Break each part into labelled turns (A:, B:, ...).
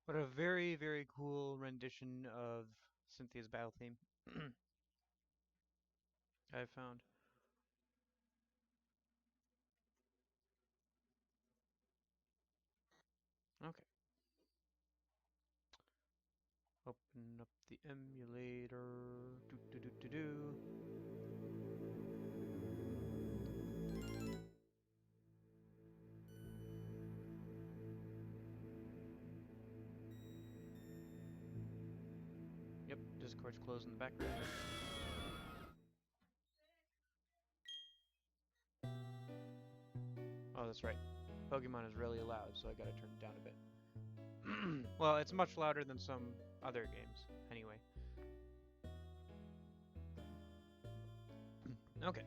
A: What a very, very cool rendition of Cynthia's battle theme I found. Okay. Open up the emulator. Do do do do do. Yep, Discord's closed in the background. Oh, that's right. Pokemon is really loud, so I gotta turn it down a bit. Well, it's much louder than some other games, anyway. Okay,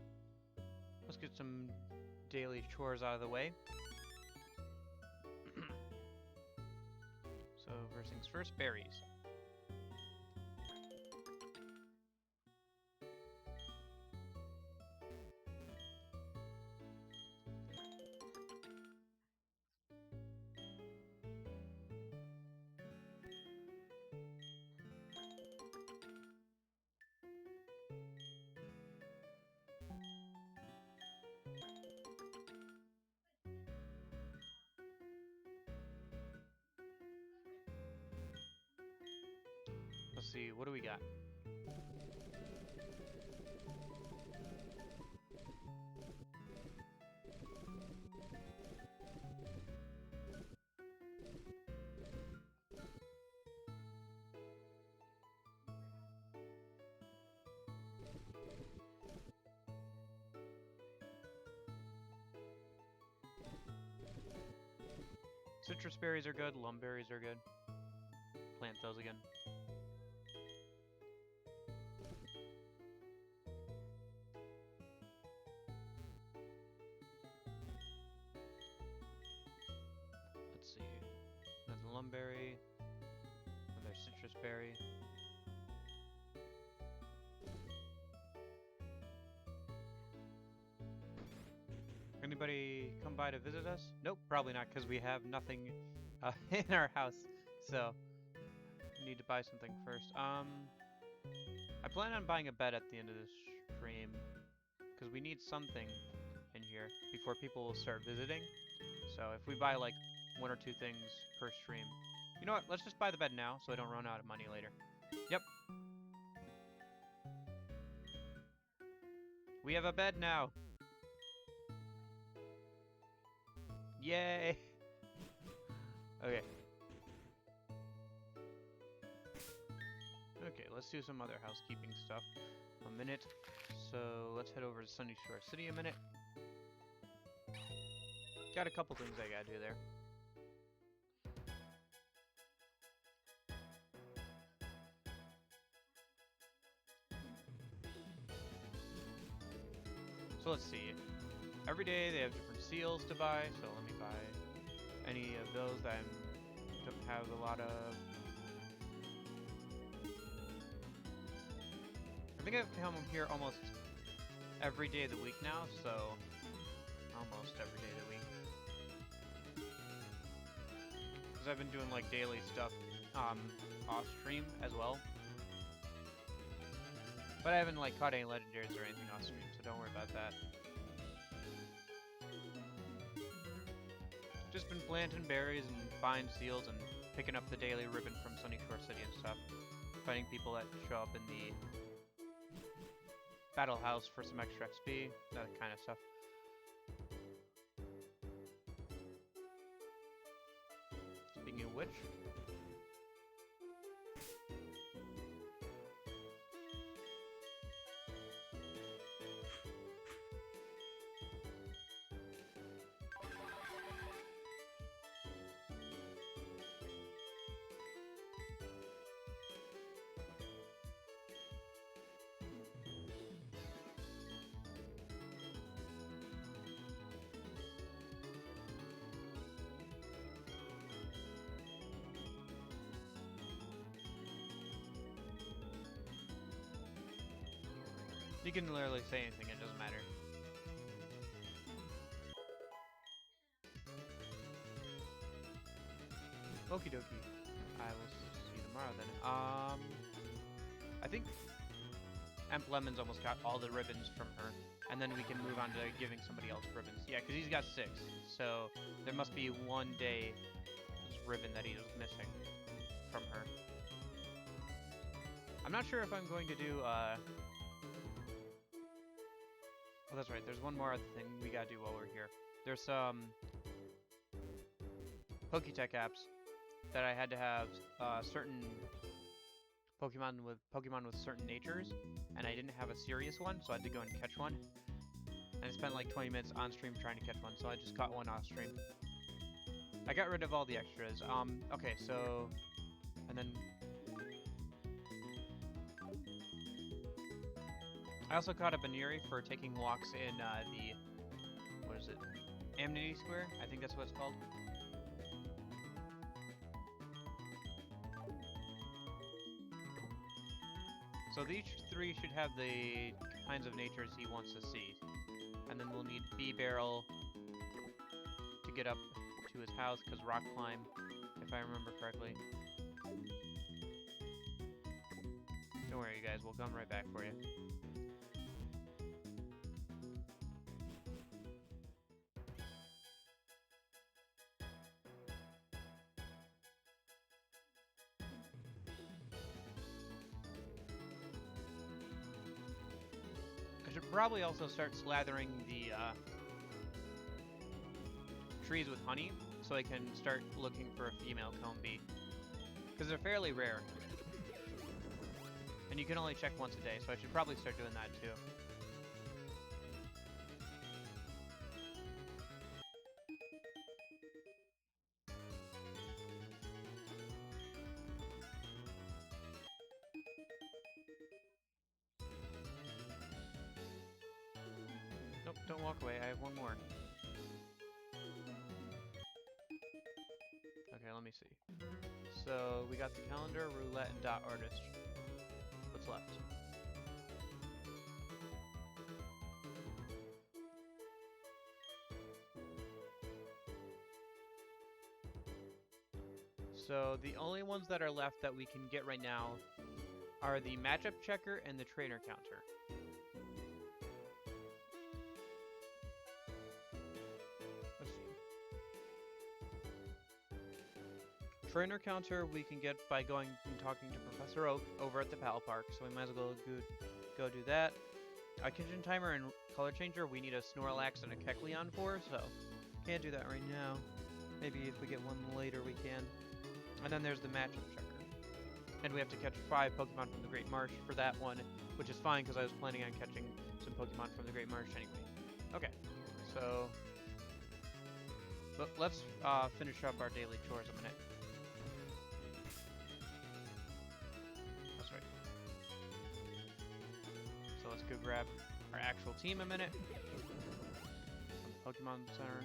A: let's get some daily chores out of the way. So, first things first, berries. Let's see, what do we got? Citrus berries are good, lum berries are good. Plant those again. Let's see. There's a lum berry. And there's citrus berry. I'm gonna anybody come by to visit us? Nope, probably not, because we have nothing in our house. So, we need to buy something first. I plan on buying a bed at the end of this stream, because we need something in here before people will start visiting. So, if we buy like 1 or 2 things per stream. You know what? Let's just buy the bed now, so I don't run out of money later. Yep. We have a bed now. Yay! Okay. Okay, let's do some other housekeeping stuff. A minute. So let's head over to Sunny Shore City a minute. Got a couple things I gotta do there. So let's see. Every day they have different seals to buy, so let me buy any of those that I don't have a lot of. I think I've come here almost every day of the week now, so almost every day of the week. Because I've been doing like daily stuff off stream as well. But I haven't like caught any legendaries or anything off stream, so don't worry about that. Just been planting berries and buying seals and picking up the daily ribbon from Sunny Shore City and stuff. Fighting people that show up in the battle house for some extra XP, that kind of stuff. Speaking of which, you can literally say anything, it doesn't matter. Okie dokie. I will see you tomorrow then. I think Emp Lemon's almost got all the ribbons from her. And then we can move on to giving somebody else ribbons. Yeah, because he's got 6. So there must be 1 day ribbon that he was missing from her. I'm not sure if I'm going to do, oh, that's right. There's one more other thing we gotta do while we're here. There's some Poketech apps that I had to have certain Pokemon with certain natures, and I didn't have a serious one, so I had to go and catch one. And I spent like 20 minutes on stream trying to catch one, so I just caught one off stream. I got rid of all the extras. Okay, so, and then I also caught a Baneri for taking walks in the, what is it, Amity Square? I think that's what it's called. So these 3 should have the kinds of natures he wants to see. And then we'll need B-Barrel to get up to his house, because Rock Climb, if I remember correctly. Don't worry, you guys, we'll come right back for you. I should probably also start slathering the trees with honey, so I can start looking for a female cone bee. Because they're fairly rare. And you can only check once a day, so I should probably start doing that too. Nope, don't walk away, I have one more. Okay, let me see. So, we got the calendar, roulette, and dot artist. What's left? So the only ones that are left that we can get right now are the matchup checker and the trainer counter. Let's see. Trainer counter we can get by going and talking to Professor Oak over at the Pal Park, so we might as well go do that. A kitchen timer and color changer we need a Snorlax and a Kecleon for, so can't do that right now. Maybe if we get one later we can. And then there's the matchup checker. And we have to catch 5 Pokemon from the Great Marsh for that one, which is fine because I was planning on catching some Pokemon from the Great Marsh anyway. Okay, so let's finish up our daily chores a minute. That's right. So let's go grab our actual team a minute. Pokemon Center.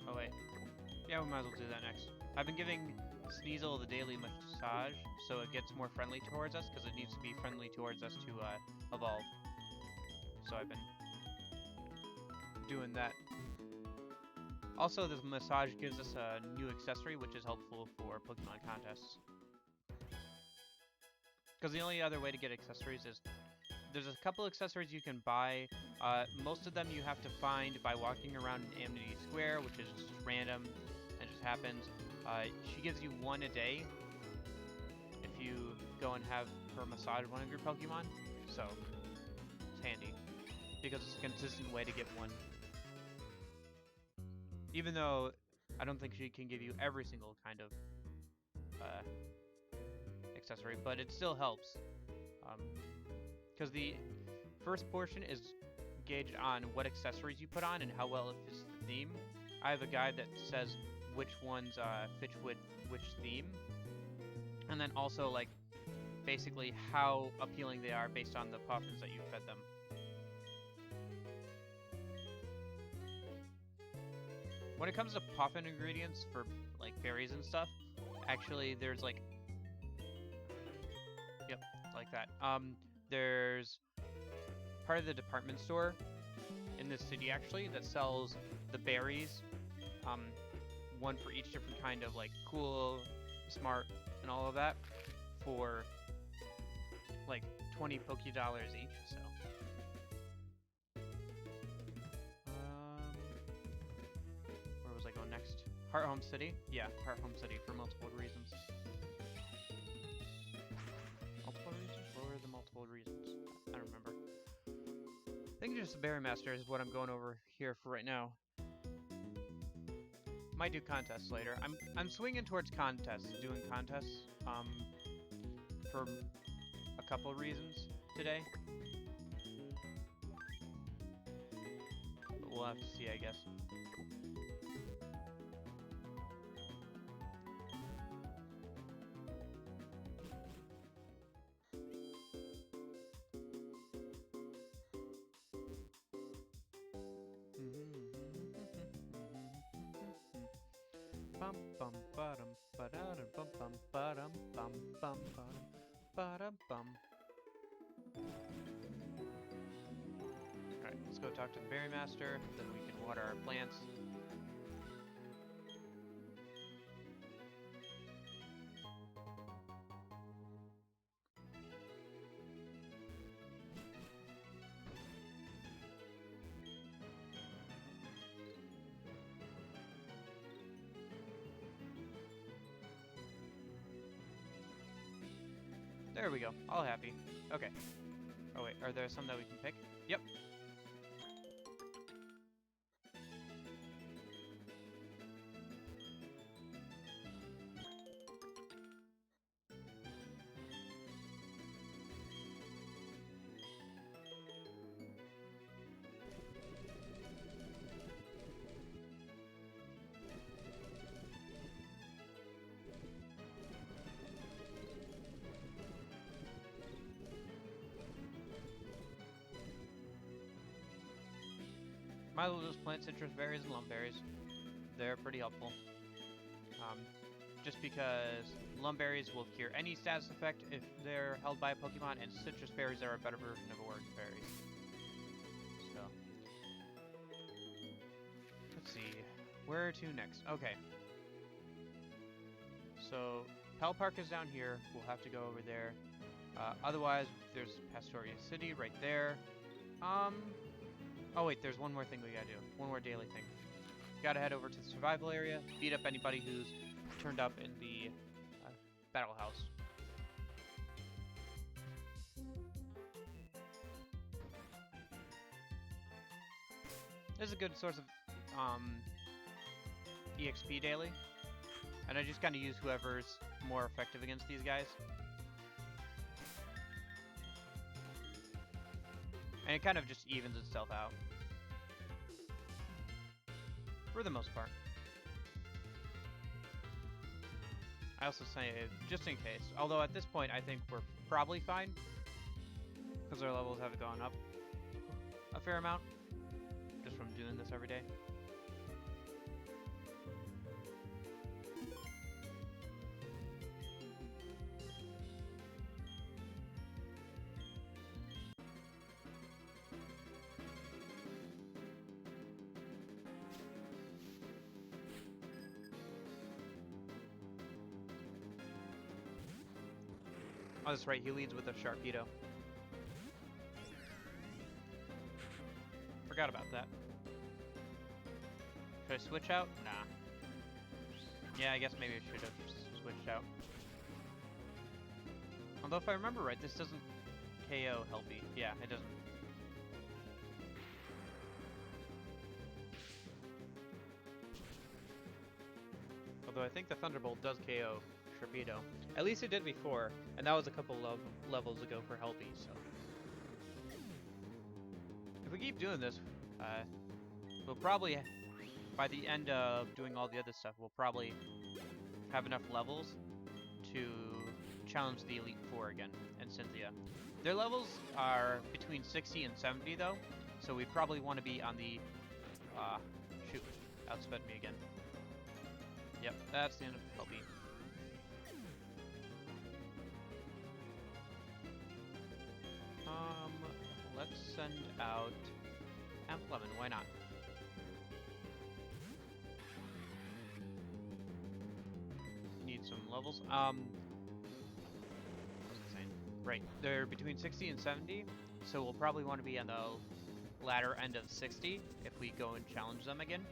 A: Oh wait. Yeah, we might as well do that next. I've been giving Sneasel the daily massage, so it gets more friendly towards us, because it needs to be friendly towards us to evolve. So I've been doing that. Also, this massage gives us a new accessory, which is helpful for Pokemon contests. Because the only other way to get accessories is there's a couple accessories you can buy. Most of them you have to find by walking around in Amity Square, which is just random and just happens. She gives you 1 a day if you go and have her massage one of your Pokemon. So it's handy because it's a consistent way to get one. Even though I don't think she can give you every single kind of accessory, but it still helps. Because the first portion is gauged on what accessories you put on and how well it fits the theme. I have a guide that says which ones fit with which theme, and then also like basically how appealing they are based on the puffins that you fed them. When it comes to puffin ingredients for like berries and stuff, actually there's like, yep, like that. There's part of the department store in this city actually that sells the berries, one for each different kind of like cool, smart, and all of that for like 20 Pokédollars each. So where was I going next? Heart Home City? Yeah, Heart Home City for multiple reasons. Multiple reasons? What were the multiple reasons? I don't remember. I think just the Berry Master is what I'm going over here for right now. Might do contests later. I'm swinging towards contests, doing contests, for a couple reasons today. But we'll have to see, I guess. Bum bum ba-dum ba-da-dum bum bum ba-dum bum bum ba-dum bum. Alright, let's go talk to the Berry Master, then we can water our plants. There we go. All happy. Okay. Oh wait, are there some that we can pick? Yep. Might as well just plant citrus berries and lum berries. They're pretty helpful. Just because lum berries will cure any status effect if they're held by a Pokemon, and citrus berries are a better version of a Worgen berry. So, let's see. Where to next? Okay. So, Pal Park is down here. We'll have to go over there. Otherwise, there's Pastoria City right there. Oh wait, there's one more thing we gotta do. One more daily thing. Gotta head over to the survival area, beat up anybody who's turned up in the battle house. This is a good source of EXP daily. And I just kind of use whoever's more effective against these guys. And it kind of just evens itself out. For the most part. I also say, just in case. Although at this point, I think we're probably fine. Because our levels have gone up a fair amount. Just from doing this every day. Oh, that's right, he leads with a Sharpedo. Forgot about that. Should I switch out? Nah. Yeah, I guess maybe I should have switched out. Although if I remember right, this doesn't KO Helpy. Yeah, it doesn't. Although I think the Thunderbolt does KO Sharpedo. At least it did before, and that was a couple of levels ago for Helpy, so. If we keep doing this, we'll probably, by the end of doing all the other stuff, we'll probably have enough levels to challenge the Elite Four again, and Cynthia. Their levels are between 60 and 70 though, so we probably want to be on the, shoot, outsped me again. Yep, that's the end of Helpy. Let's send out Amplemon, why not? Need some levels. What was I saying? Right, they're between 60 and 70, so we'll probably want to be on the latter end of 60 if we go and challenge them again.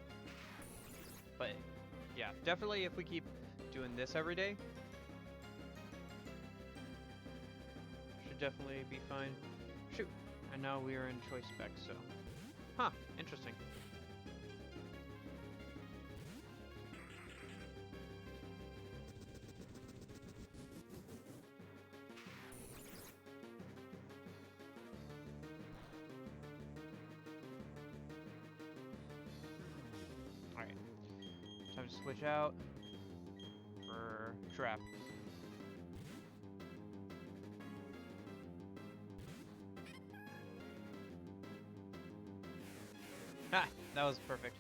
A: But yeah, definitely if we keep doing this every day, should definitely be fine. Shoot. And now we are in choice spec, so. Huh, interesting. Alright. Time to switch out for Trap. Ha! That was perfect.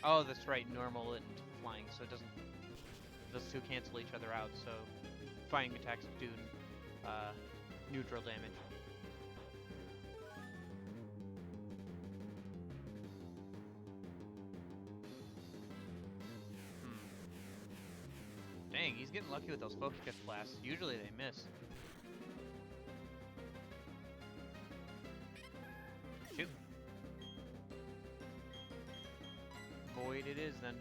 A: Oh, that's right, normal and flying, so it doesn't... Those two cancel each other out, so fighting attacks do neutral damage. Dang, he's getting lucky with those focus blasts. Usually they miss. Shoot. Void it is then.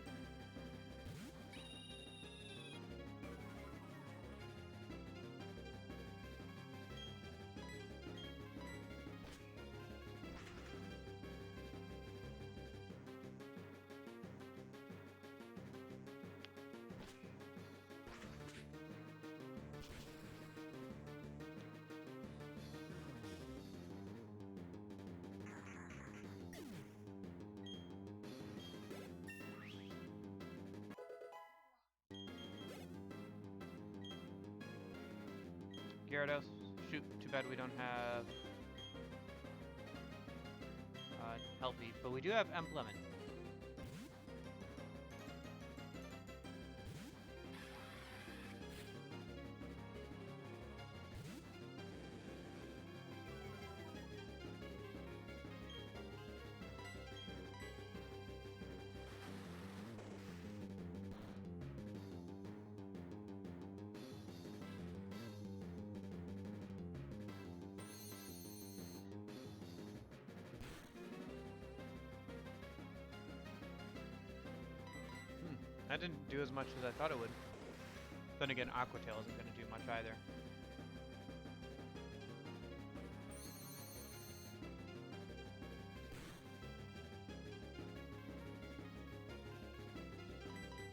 A: Gyarados. Shoot, too bad we don't have Healthy, but we do have Emplement. That didn't do as much as I thought it would. Then again, Aqua Tail isn't going to do much either.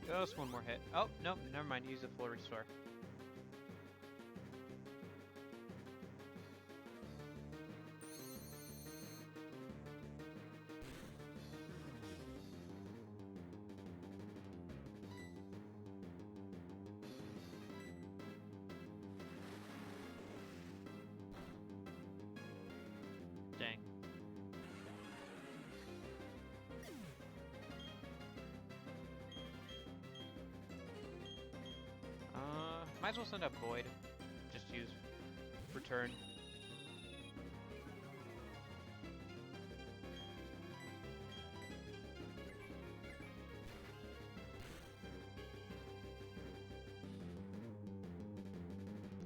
A: Just one more hit. Oh, nope, never mind. Use a full restore. Dang. Might as well send up Void. Just use Return.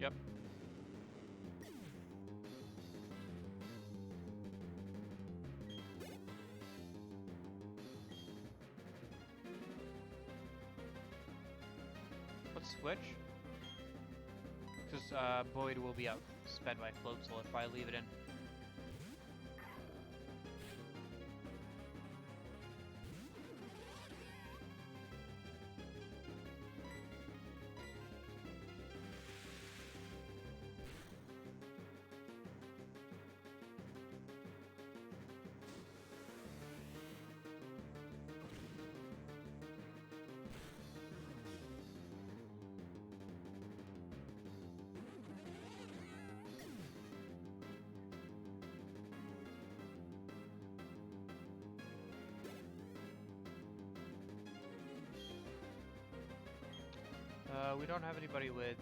A: Yep. Let's switch. Because Boyd will be outsped by Floatzel if I leave it in. We don't have anybody with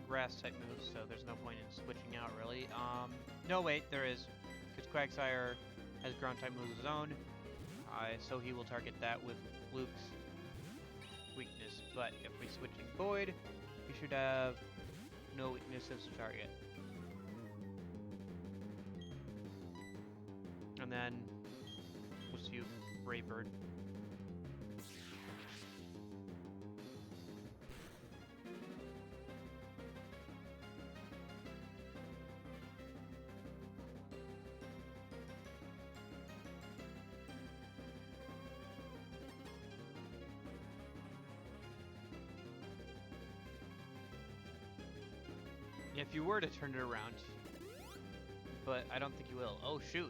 A: grass type moves, so there's no point in switching out really. No wait, there is, because Quagsire has ground type moves of his own, so he will target that with Luke's weakness. But if we switch in Void, we should have no weaknesses to target. And then we'll see Brave Bird. If you were to turn it around, but I don't think you will. Oh shoot,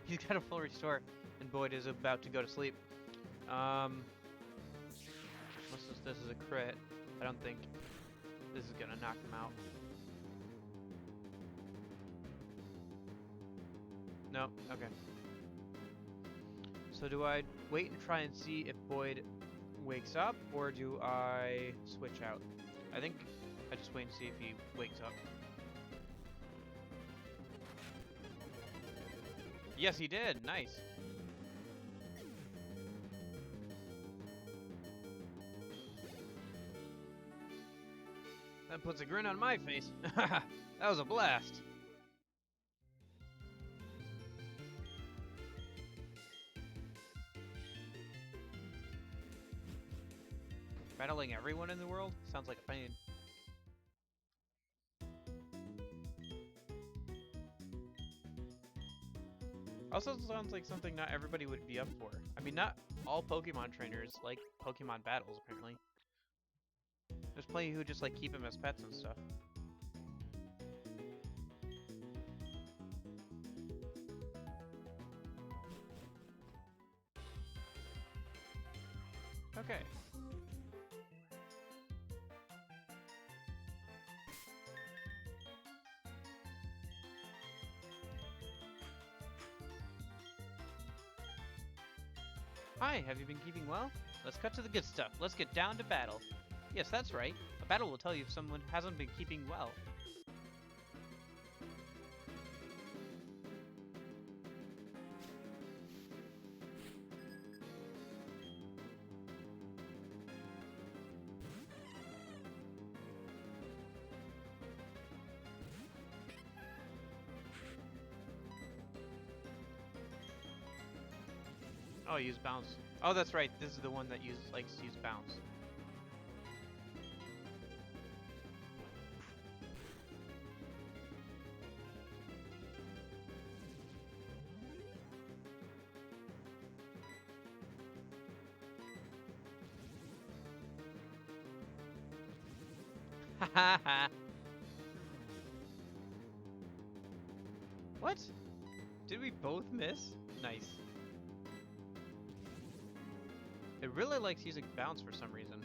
A: he's got a full restore, and Boyd is about to go to sleep. Unless this is a crit, I don't think this is gonna knock him out. No, okay. So do I wait and try and see if Boyd wakes up, or do I switch out? I think I just wait and see if he wakes up. Yes, he did. Nice. That puts a grin on my face. That was a blast. Battling everyone in the world? Sounds like a pain. Also sounds like something not everybody would be up for. I mean, not all Pokemon trainers like Pokemon battles, apparently. There's plenty who just like keep them as pets and stuff. Okay. Hi, have you been keeping well? Let's cut to the good stuff. Let's get down to battle. Yes, that's right. A battle will tell you if someone hasn't been keeping well. Oh, use bounce. Oh, that's right. This is the one that likes to use bounce. Hahaha. What? Did we both miss? Nice. It really likes using bounce for some reason.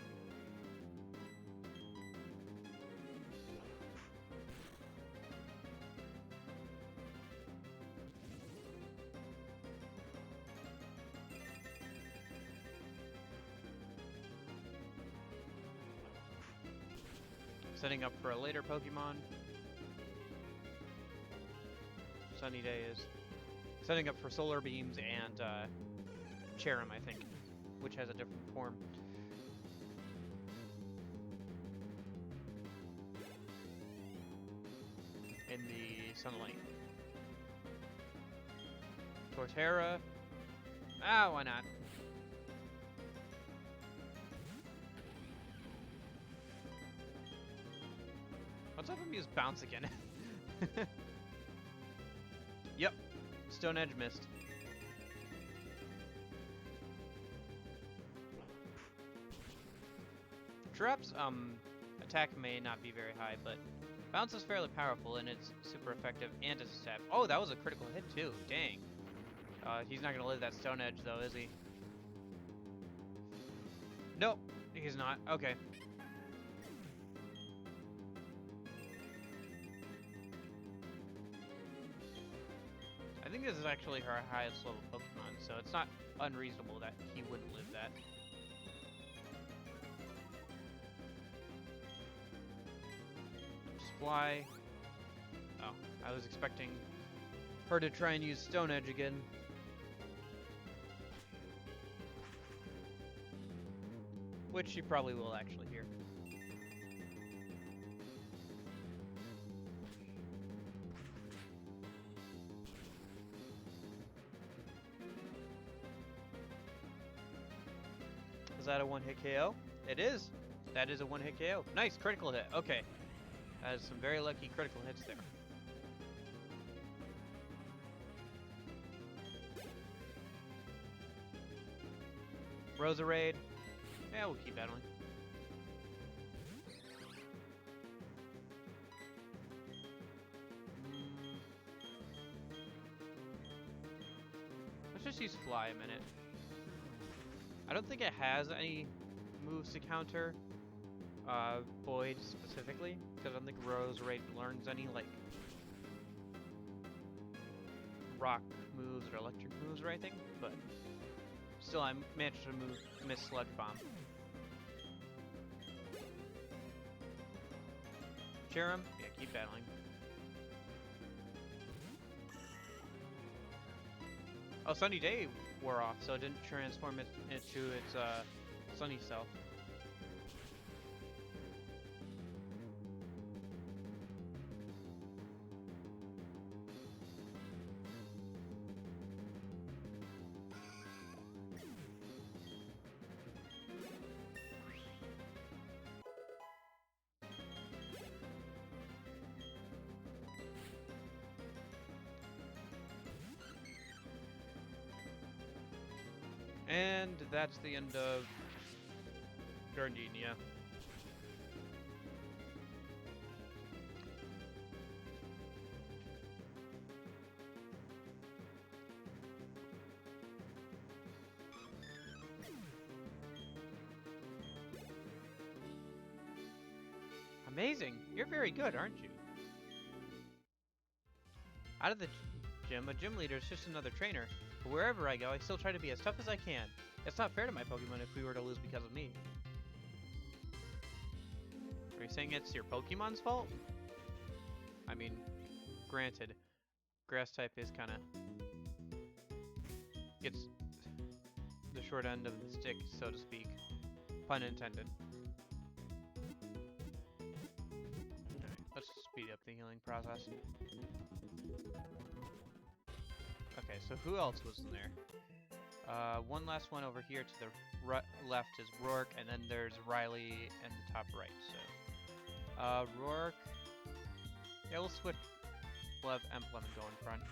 A: Setting up for a later Pokemon. Sunny Day is. Setting up for Solar Beams and Cherim, I think, which has a different form. In the sunlight. Torterra. Ah, why not? Let's have him use bounce again. Yep. Stone Edge missed. Giraffa's attack may not be very high, but bounce is fairly powerful and it's super effective and as a stab. Oh, that was a critical hit too. Dang. He's not gonna live that Stone Edge though, is he? Nope, he's not. Okay. I think this is actually her highest level Pokemon, so it's not unreasonable that he wouldn't live that. Just fly. Oh, I was expecting her to try and use Stone Edge again. Which she probably will actually here. Is that a one-hit KO? It is. That is a one-hit KO. Nice, critical hit. Okay. That is some very lucky critical hits there. Roserade. Yeah, we'll keep battling. Let's just use Fly a minute. I don't think it has any moves to counter Void specifically, because I don't think Roserade learns any like rock moves or electric moves or anything, but still I managed to miss Sludge Bomb. Cherim? Yeah, keep battling. Oh, Sunny Day wore off, so it didn't transform it into its sunny self. And that's the end of Gardenia. Amazing! You're very good, aren't you? Out of the gym, a gym leader is just another trainer. But wherever I go, I still try to be as tough as I can. It's not fair to my Pokemon if we were to lose because of me. Are you saying it's your Pokemon's fault? I mean, granted, grass type is kind of gets the short end of the stick, so to speak. Pun intended. Alright, let's speed up the healing process. Okay, so who else was in there? One last one over here to the left is Rourke, and then there's Riley in the top right. So, Rourke. Yeah, we'll switch. We'll have Emblem go in front.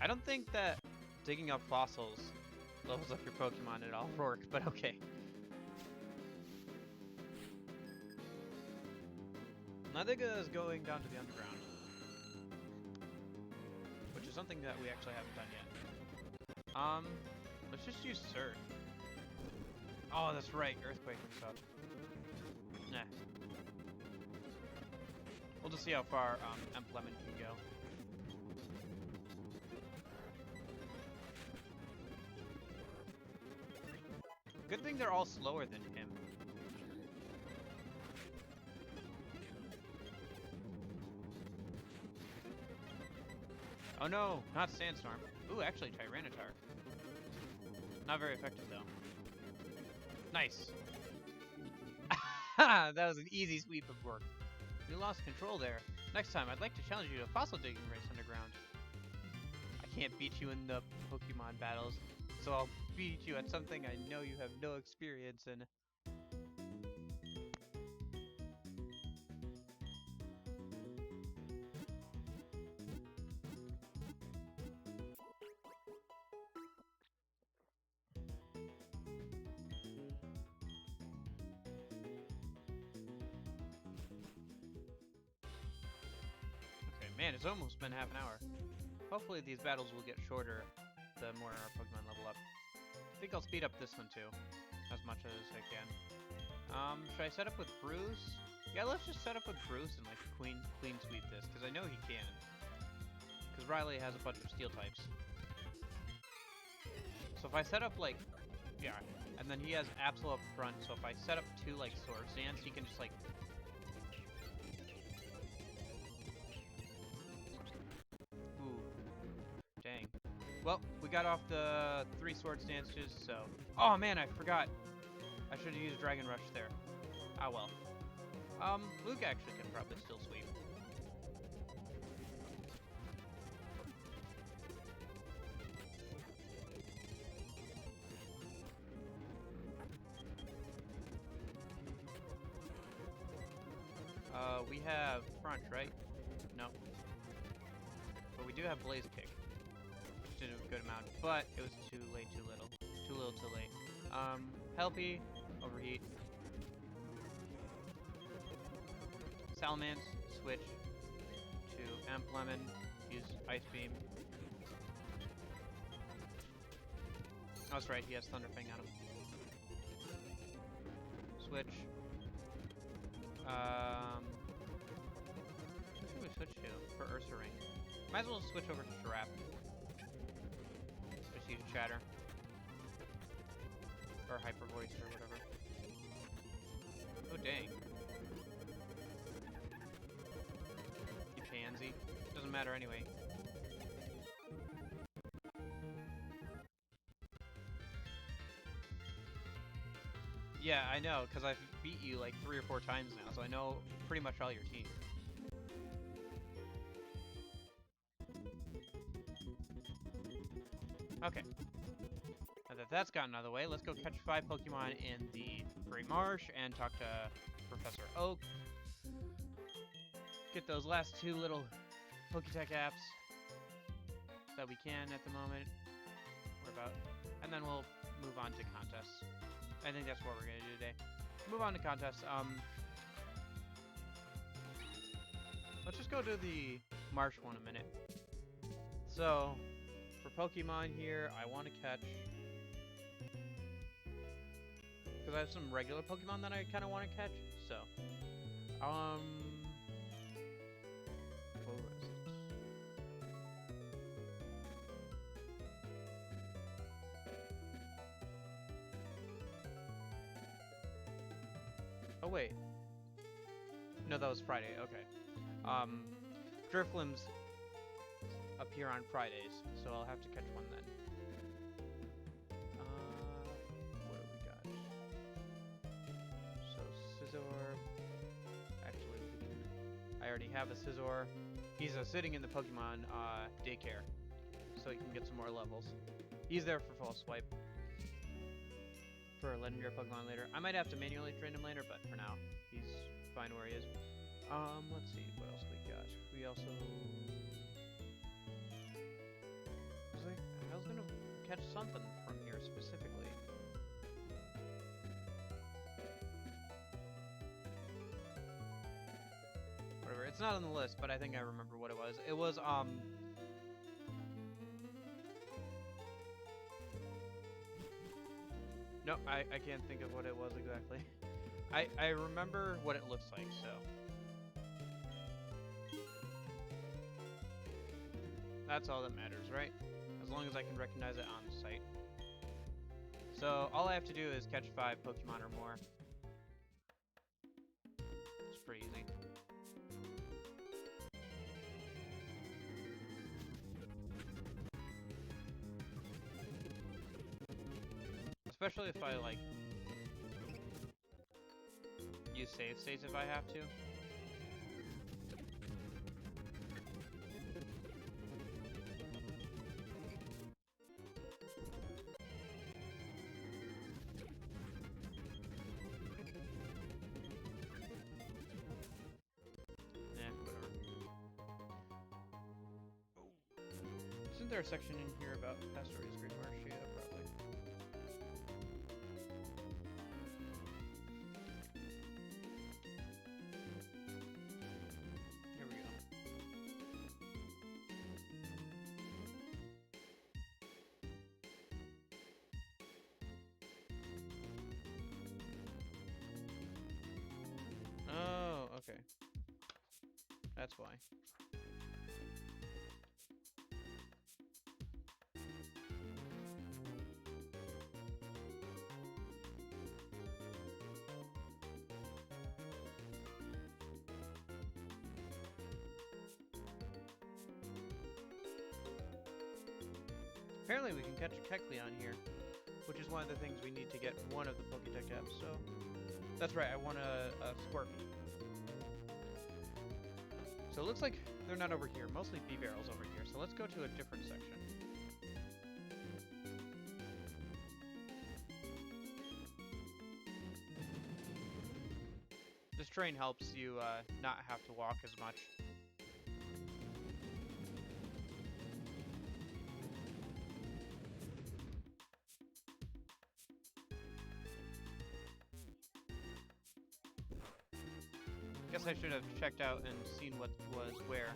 A: I don't think that digging up fossils levels up your Pokemon at all, Rourke, but okay. Nadiga is going down to the underground, which is something that we actually haven't done yet. Let's just use Surge. Oh, that's right, Earthquake and stuff. Nah. We'll just see how far Emblem can go. Good thing they're all slower than him. Oh no, not Sandstorm. Ooh, actually Tyranitar. Not very effective though. Nice. That was an easy sweep of work. You lost control there. Next time, I'd like to challenge you to a fossil digging race underground. I can't beat you in the Pokemon battles, so I'll beat you at something I know you have no experience in. Man, it's almost been half an hour. Hopefully these battles will get shorter the more our Pokemon level up. I think I'll speed up this one too, as much as I can. Should I set up with Bruce? Yeah, let's just set up with Bruce and like clean sweep this, because I know he can. Because Riley has a bunch of steel types. So if I set up like, yeah, and then he has Absol up front, so if I set up two like Sword Dance, he can just like well, we got off the 3 sword stances, so... Oh man, I forgot. I should have used Dragon Rush there. Ah well. Luke actually can probably still sweep. We have Crunch, right? No. But we do have Blaze Kick. Did a good amount, but it was too late, too little. Too little, too late. Helpy, Overheat. Salamence, switch to Amp Lemon, use Ice Beam. Oh, that's right, he has Thunder Fang on him. Switch. Who should we switch to for Ursaring? Might as well switch over to Giraffe. Just use Chatter. Or Hyper Voice or whatever. Oh dang. You pansy. Doesn't matter anyway. Yeah, I know, because I've beat you like 3 or 4 times now, so I know pretty much all your team. Okay. Now that that's gotten out of the way, let's go catch 5 Pokemon in the Great Marsh and talk to Professor Oak. Get those last 2 little Poketech apps that we can at the moment. And then we'll move on to contests. I think that's what we're going to do today. Move on to contests. Let's just go to the Marsh one a minute. So, for Pokemon here, I want to catch... because I have some regular Pokemon that I kind of want to catch, so... wait. No, that was Friday. Okay. Driflims appear on Fridays, so I'll have to catch one then. What do we got? So Scizor. Actually, I already have a Scizor. He's sitting in the Pokemon daycare, so he can get some more levels. He's there for False Swipe for a legendary Pokemon later. I might have to manually train him later, but for now, he's fine where he is. Let's see what else we got. We also. I was gonna catch something from here specifically. Whatever, it's not on the list, but I think I remember what it was. It was, no, I can't think of what it was exactly. I remember what it looks like, so. That's all that matters, right? As long as I can recognize it on the site. So, all I have to do is catch 5 Pokemon or more. It's pretty easy. Especially if I, like, use save states if I have to. Isn't there a section in here about Pastorius Green Marsh? Yeah, probably. Here we go. Oh, okay. That's why. Apparently we can catch a Kecleon here, which is one of the things we need to get one of the Pokétech apps, so... That's right, I want a Scorpion. So it looks like they're not over here, mostly B-Barrel's over here, so let's go to a different section. This train helps you not have to walk as much. Guess I should have checked out and seen what was where.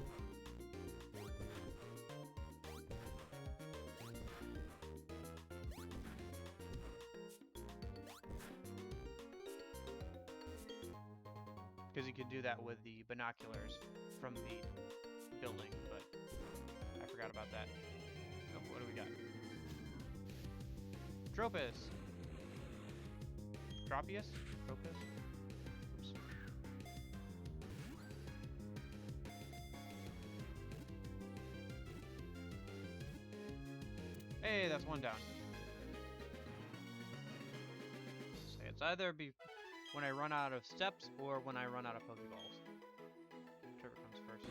A: Because you can do that with the binoculars from the building, but I forgot about that. Oh, what do we got? Tropus! Tropius? Tropus? Oops. Hey, that's one down. So it's either when I run out of steps or when I run out of Pokeballs. Whichever comes first.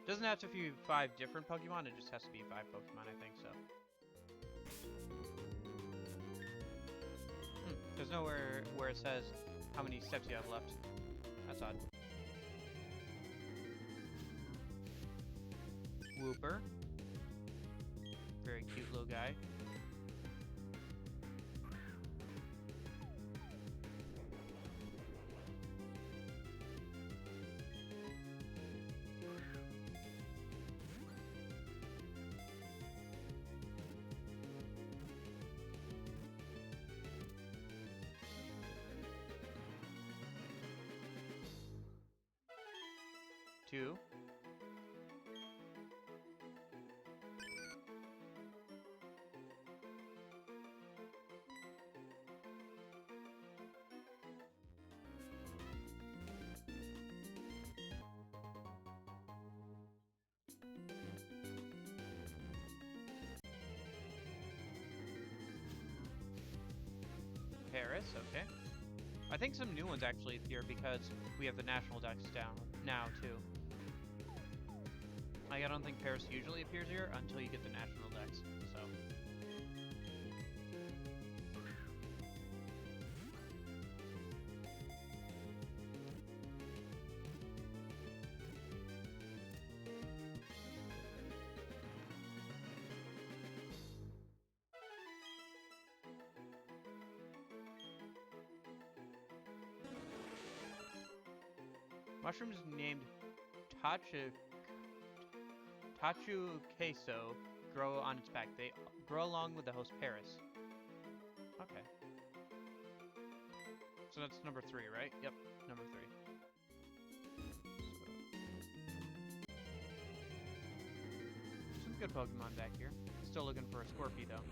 A: Doesn't have to be 5 different Pokemon, it just has to be 5 Pokemon, I think so. There's nowhere where it says how many steps you have left. That's odd. Wooper. Very cute little guy. Two. Paris, okay. I think some new ones actually appear because we have the national decks down now too. Like, I don't think Paris usually appears here until you get the national decks, so. Mushrooms named Tachu queso grow on its back. They grow along with the host Paris. Okay. So that's number 3, right? Yep, number 3. Some good Pokemon back here. Still looking for a Scorpy though.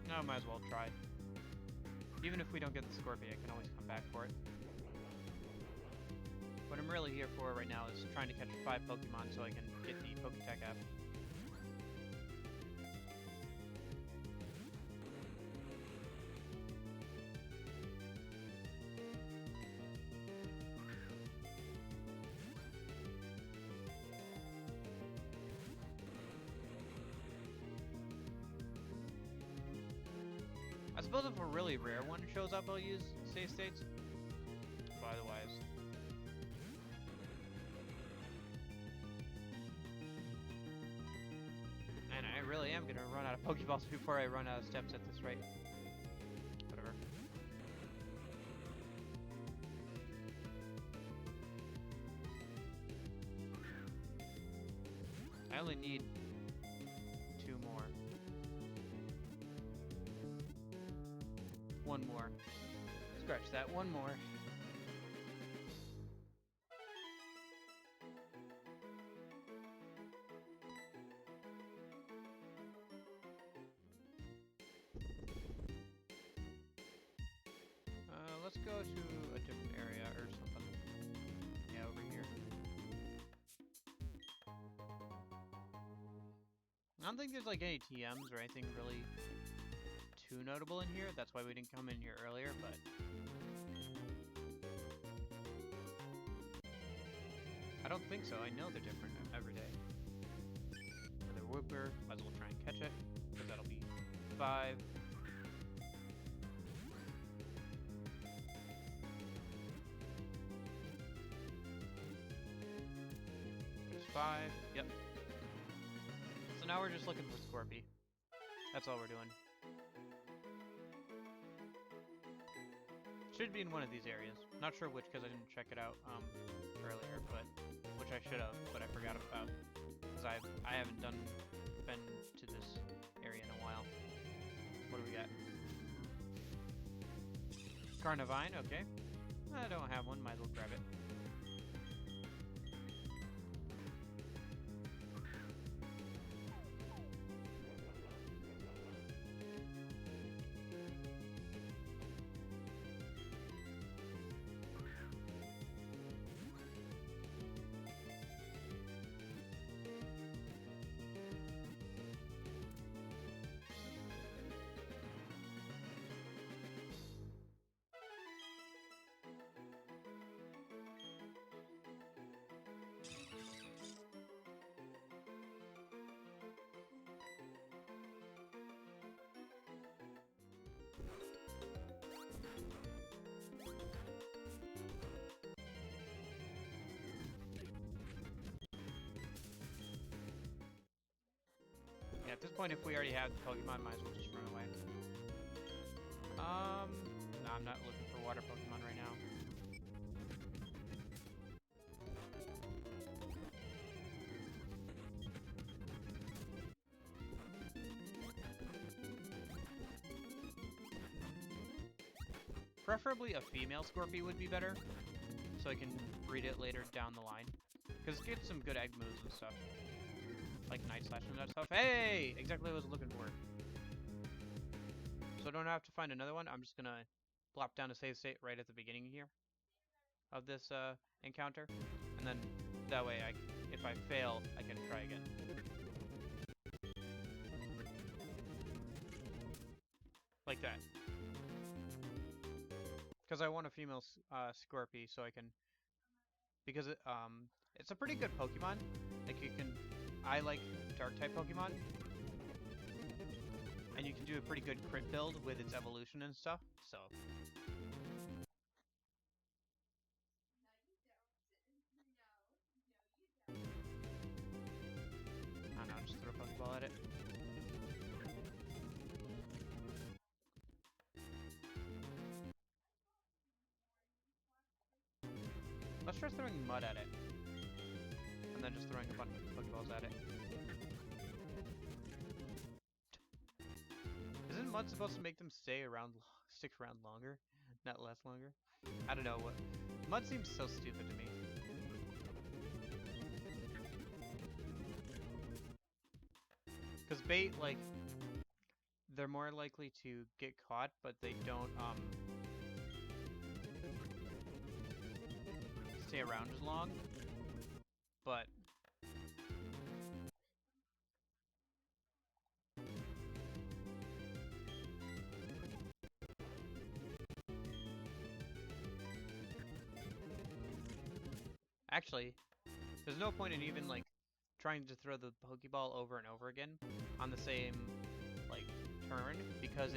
A: No, might as well try. Even if we don't get the Scorpy, I can always come back for it. What I'm really here for right now is trying to catch 5 Pokemon so I can get the Poketech app. I suppose if a really rare one shows up, I'll use save states. But otherwise. And I really am gonna run out of Pokeballs before I run out of steps at this rate. Whatever. I only need 2 more. 1 more. Scratch that, 1 more. Let's go to a different area or something. Yeah, over here. I don't think there's like any TMs or anything really too notable in here. That's why we didn't come in here earlier, but I don't think so. I know they're different every day. Another Wooper. Might as well try and catch it, because that'll be 5. There's 5. Yep. So now we're just looking for Scorpy. That's all we're doing. Should be in one of these areas. Not sure which because I didn't check it out earlier, but which I should have, but I forgot about because I haven't been to this area in a while. What do we got? Carnivine, okay. I don't have one, might as well grab it. Yeah, at this point, if we already have the Pokemon, might as well just run away. No, I'm not looking for water Pokemon right now. Preferably a female Scorpy would be better, so I can breed it later down the line. Because it gets some good egg moves and stuff. Like Night Slash and that stuff. Hey! Exactly what I was looking for. So I don't have to find another one. I'm just gonna plop down a save state right at the beginning here of this encounter. And then that way, if I fail, I can try again. like that. Because I want a female Scorpy, so I can, because it's a pretty good Pokemon. Like you can, I like Dark type Pokemon, and you can do a pretty good crit build with its evolution and stuff. So. I don't know, just throw a Pokeball at it. Let's try throwing mud at it. And then just throwing a bunch of Pokeballs at it. Isn't mud supposed to make them stick around longer? Not last longer? I don't know what. Mud seems so stupid to me. Because bait, like, they're more likely to get caught, but they don't, stay around as long. But actually, there's no point in even, like, trying to throw the Pokeball over and over again on the same, like, turn, because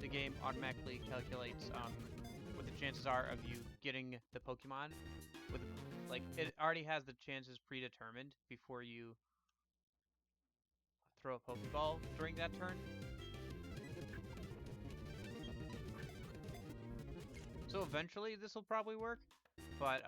A: the game automatically calculates, what the chances are of you getting the Pokemon with, like, it already has the chances predetermined before you throw a Pokeball during that turn. So eventually this will probably work, but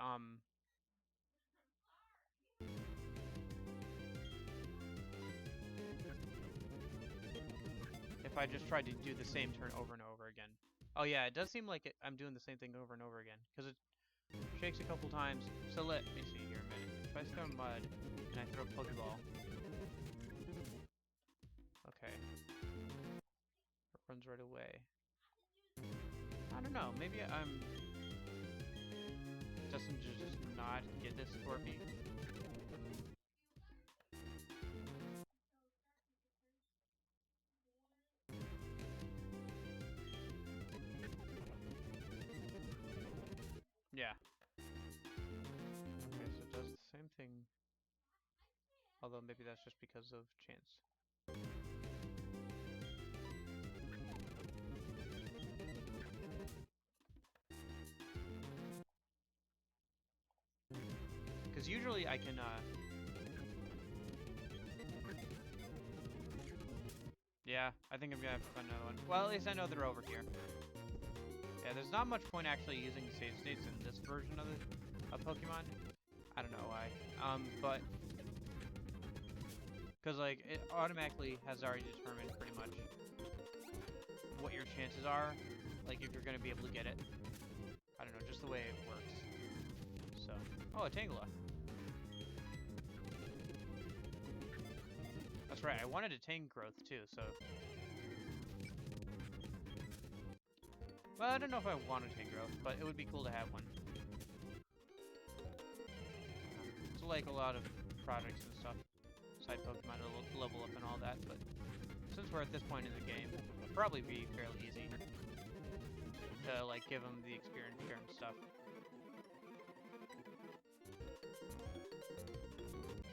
A: if I just tried to do the same turn over and over again. Oh yeah, it does seem like I'm doing the same thing over and over again, because it shakes a couple times. So let me see here a minute. If I throw mud and I throw a Pokeball. Okay. It runs right away. I don't know, maybe I'm Justin just not get this Scorpy. Yeah. Okay, so it does the same thing. Although maybe that's just because of chance. Because usually I can, yeah, I think I'm gonna have to find another one. Well, at least I know they're over here. Yeah, there's not much point actually using save states in this version of Pokemon. I don't know why. But because like it automatically has already determined pretty much what your chances are, like if you're gonna be able to get it. I don't know, just the way it works. So, oh, a Tangela. That's right. I wanted a Tangrowth too, so. Well, I don't know if I want a Tangrowth, but it would be cool to have one. So like a lot of products and stuff, side Pokemon to level up and all that, but since we're at this point in the game, it'll probably be fairly easy to like give them the experience share and stuff.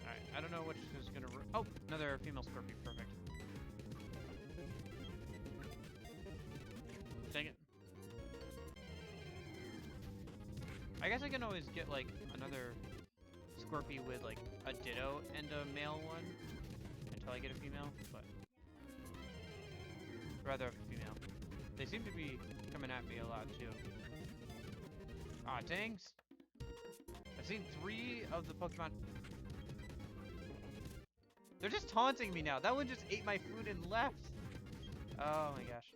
A: Alright, I don't know which is gonna. Oh, another female Scorpion, perfect. Dang it. I guess I can always get like another Scorpy with like a Ditto and a male one until I get a female, but rather a female. They seem to be coming at me a lot too. Aw, dang. I've seen 3 of the Pokemon. They're just taunting me now. That one just ate my food and left. Oh my gosh.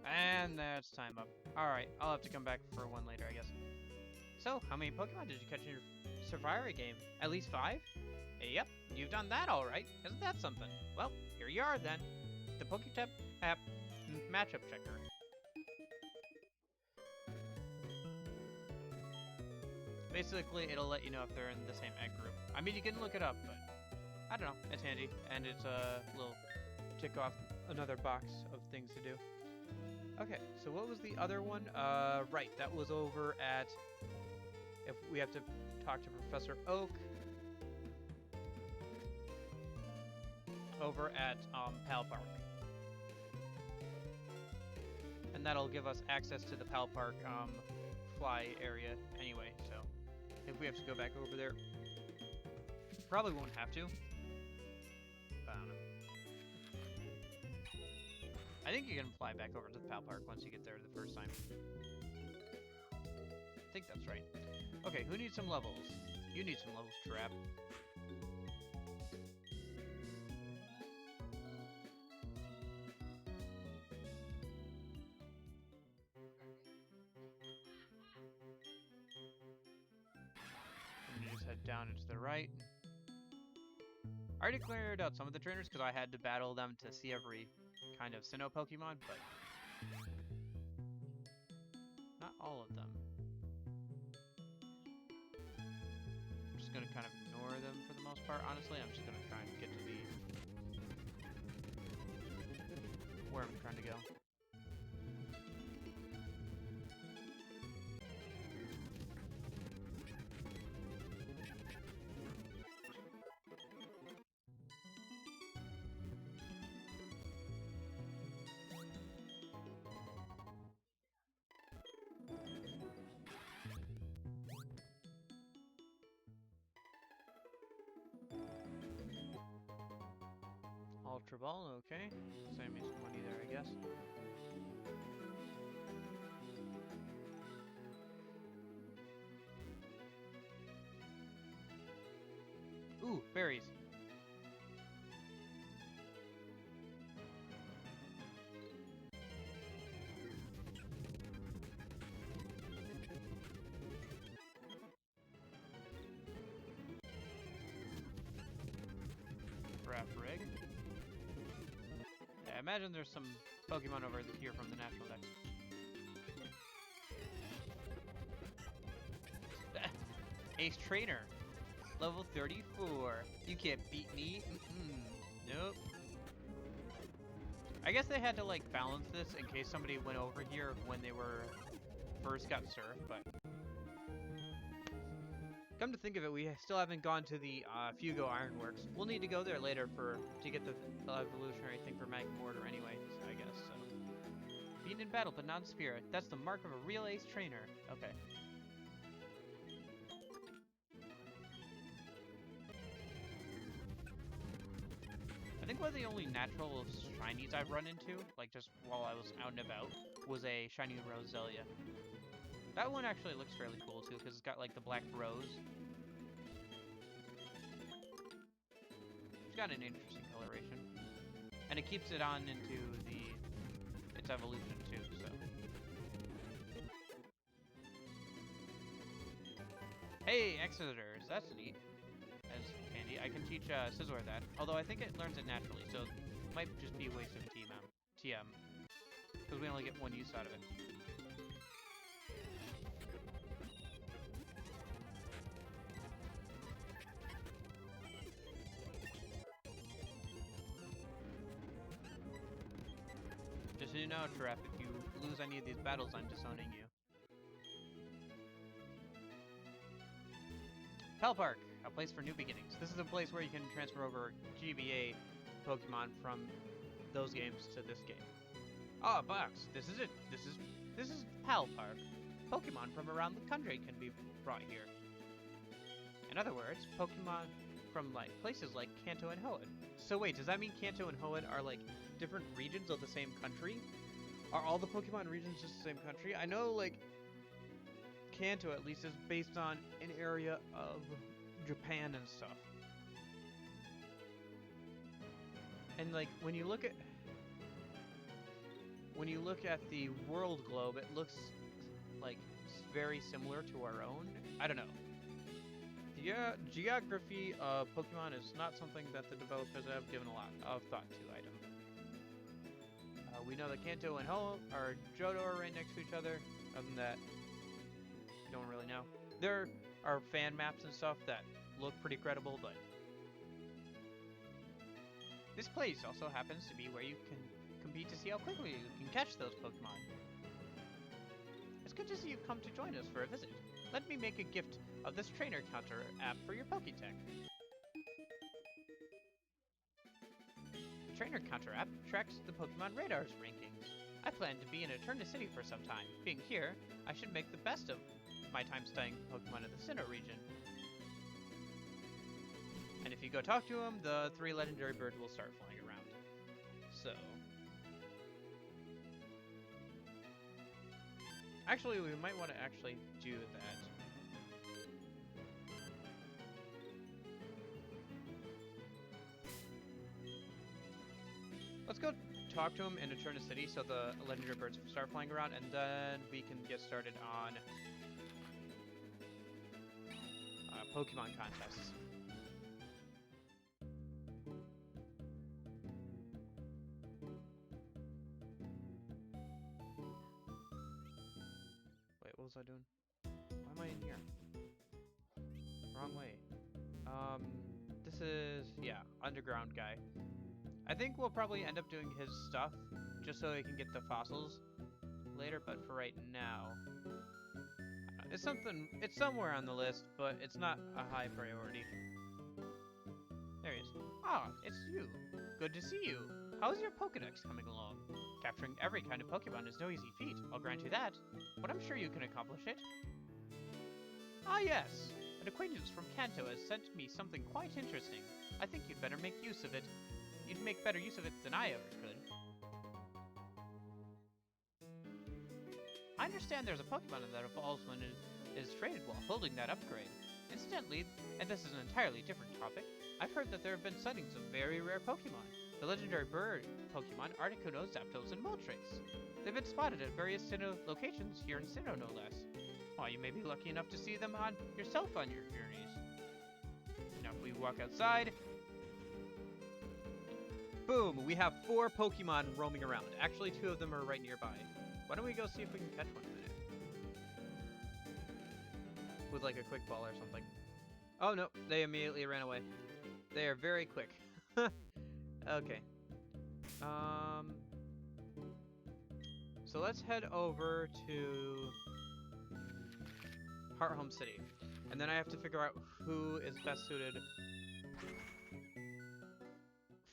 A: And that's time up. Alright, I'll have to come back for one later, I guess. So, how many Pokemon did you catch in your Safari game? At least 5? Yep, you've done that all right. Isn't that something? Well, here you are then. The Poketep app matchup checker. Basically, it'll let you know if they're in the same egg group. I mean, you can look it up, but I don't know. It's handy, and it's a little tick off another box of things to do. Okay, so what was the other one? Right, that was over at... If we have to talk to Professor Oak. Over at Pal Park. And that'll give us access to the Pal Park fly area anyway, so if we have to go back over there, probably won't have to. But I don't know. I think you can fly back over to the Pal Park once you get there the first time. I think that's right. Okay, who needs some levels? You need some levels, Trap. Down and to the right. I already cleared out some of the trainers because I had to battle them to see every kind of Sinnoh Pokemon, but not all of them. I'm just gonna kind of ignore them for the most part. Honestly, I'm just gonna try and get to the where I'm trying to go. Ultra Ball, okay. Save me some money there, I guess. Ooh, berries. Rig. Yeah, I imagine there's some Pokemon over here from the natural deck. Ace Trainer, level 34. You can't beat me. Nope. I guess they had to like balance this in case somebody went over here when they were first got served, but come to think of it, we still haven't gone to the Fugo Ironworks. We'll need to go there later to get the evolutionary thing for Magma Mortar anyway, I guess, so. Beaten in battle, but not in spirit. That's the mark of a real ace trainer. Okay. I think one of the only natural shinies I've run into, like just while I was out and about, was a shiny Roselia. That one actually looks fairly cool too, because it's got like the black rose. It's got an interesting coloration. And it keeps it on into its evolution too, so. Hey, Exoders, that's neat. As handy. I can teach Scizor that, although I think it learns it naturally, so it might just be a waste of TM. Because we only get one use out of it. Just so you know, Giraffe, if you lose any of these battles, I'm disowning you. Pal Park, a place for new beginnings. This is a place where you can transfer over GBA Pokemon from those games to this game. Ah, Box, this is it. This is Pal Park. Pokemon from around the country can be brought here. In other words, Pokemon from like places like Kanto and Hoenn. So wait, does that mean Kanto and Hoenn are like different regions of the same country? Are all the Pokemon regions just the same country? I know like Kanto at least is based on an area of Japan and stuff. And like when you look at the world globe, it looks like very similar to our own. I don't know. geography of Pokemon is not something that the developers have given a lot of thought to, item. We know that Kanto and Ho or Johto are right next to each other. Other than that, don't really know. There are fan maps and stuff that look pretty credible, but this place also happens to be where you can compete to see how quickly you can catch those Pokemon. It's good to see you've come to join us for a visit. Let me make a gift of this trainer counter app for your Pokétech. The trainer counter app tracks the Pokemon Radar's rankings. I plan to be in Eterna City for some time. Being here, I should make the best of my time studying Pokemon in the Sinnoh region. And if you go talk to him, the 3 legendary birds will start flying around. So... actually, we might want to actually do that. Let's go talk to him in Eterna City so the legendary birds start flying around, and then we can get started on Pokemon contests. Wait, what was I doing? Why am I in here? Wrong way. This is, yeah, underground guy. I think we'll probably end up doing his stuff just so he can get the fossils later, but for right now, it's somewhere on the list, but it's not a high priority. There he is. Ah, it's you. Good to see you. How's your Pokédex coming along? Capturing every kind of Pokemon is no easy feat, I'll grant you that, but I'm sure you can accomplish it. Ah yes, an acquaintance from Kanto has sent me something quite interesting. I think you'd better make use of it. You'd make better use of it than I ever could. I understand there's a Pokemon that evolves when it is traded while holding that upgrade. Incidentally, and this is an entirely different topic, I've heard that there have been sightings of very rare Pokemon. The legendary bird Pokemon Articuno, Zapdos, and Moltres. They've been spotted at various Sinnoh locations here in Sinnoh, no less. Why, you may be lucky enough to see them yourself on your journeys. Now if we walk outside... boom! We have 4 Pokemon roaming around. Actually, 2 of them are right nearby. Why don't we go see if we can catch one in a minute? With like a quick ball or something. Oh no, they immediately ran away. They are very quick. Okay. So let's head over to Hearthome City. And then I have to figure out who is best suited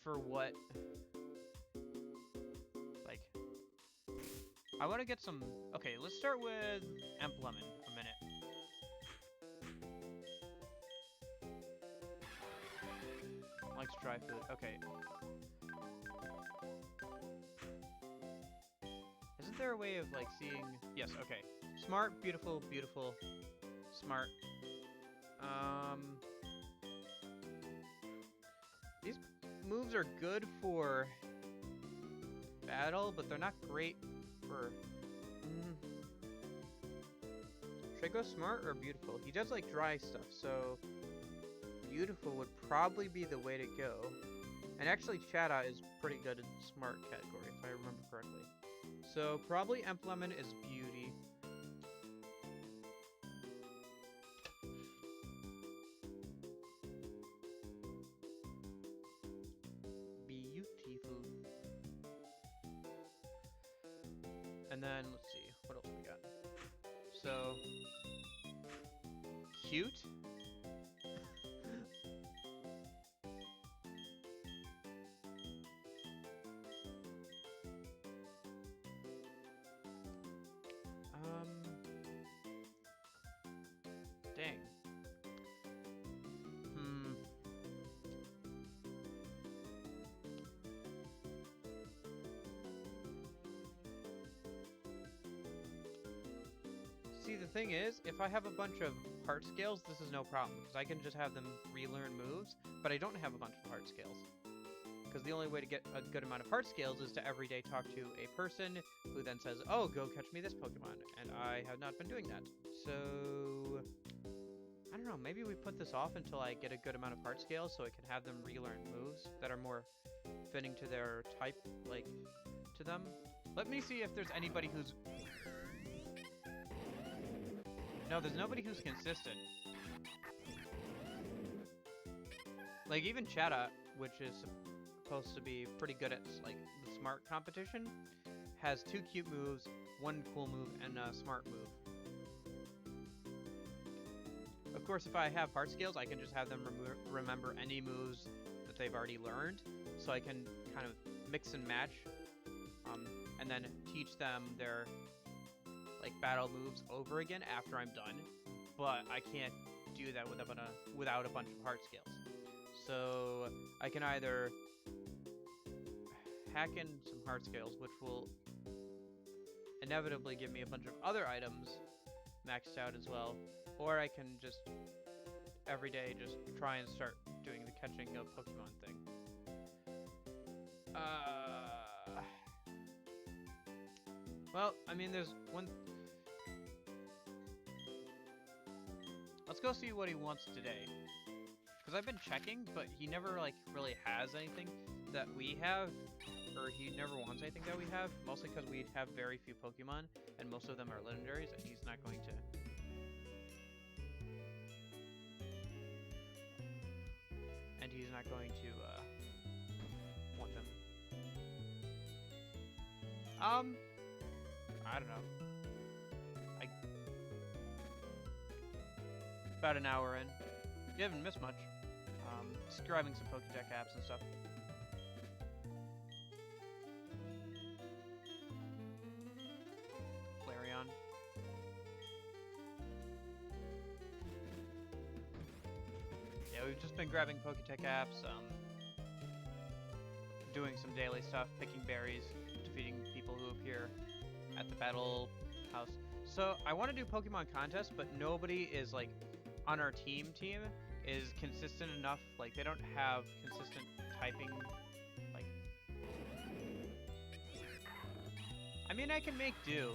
A: for what. Like, I want to get some... okay, let's start with Emplemon a minute. Likes dry food. Okay. Isn't there a way of, like, seeing... yes, okay. Smart, beautiful, beautiful, smart. These moves are good for battle, but they're not great for... should I go smart or beautiful? He does like dry stuff, so beautiful would probably be the way to go. And actually Chata is pretty good in smart category, if I remember correctly. So probably Emplemon is beauty. Beautiful. And then, let's see, what else we got? So, cute. Dang. See, the thing is, if I have a bunch of heart scales, this is no problem, because I can just have them relearn moves, but I don't have a bunch of heart scales. Because the only way to get a good amount of heart scales is to every day talk to a person who then says, oh, go catch me this Pokemon, and I have not been doing that. So... I don't know, maybe we put this off until I get a good amount of heart scales so I can have them relearn moves that are more fitting to their type, like, to them. Let me see if there's anybody who's... No, there's nobody who's consistent. Like, even Chata, which is supposed to be pretty good at, like, the smart competition, has 2 cute moves, 1 cool move, and a smart move. Of course, if I have heart scales, I can just have them remember any moves that they've already learned, so I can kind of mix and match, and then teach them their, like, battle moves over again after I'm done. But I can't do that without a bunch of heart scales. So I can either hack in some heart scales, which will inevitably give me a bunch of other items maxed out as well, or I can just every day just try and start doing the catching of Pokemon thing. Well, I mean, there's one... Let's go see what he wants today. Because I've been checking, but he never, like, really has anything that we have, or he never wants anything that we have, mostly because we have very few Pokemon, and most of them are Legendaries, and he's not going to... want them. I don't know. About an hour in. You haven't missed much. Just grabbing some Pokétech apps and stuff. Flareon. Yeah, we've just been grabbing Pokétech apps, doing some daily stuff, picking berries, defeating people who appear at the battle house. So I want to do Pokemon contests, but nobody is like on our team is consistent enough. Like they don't have consistent typing. Like, I mean, I can make do.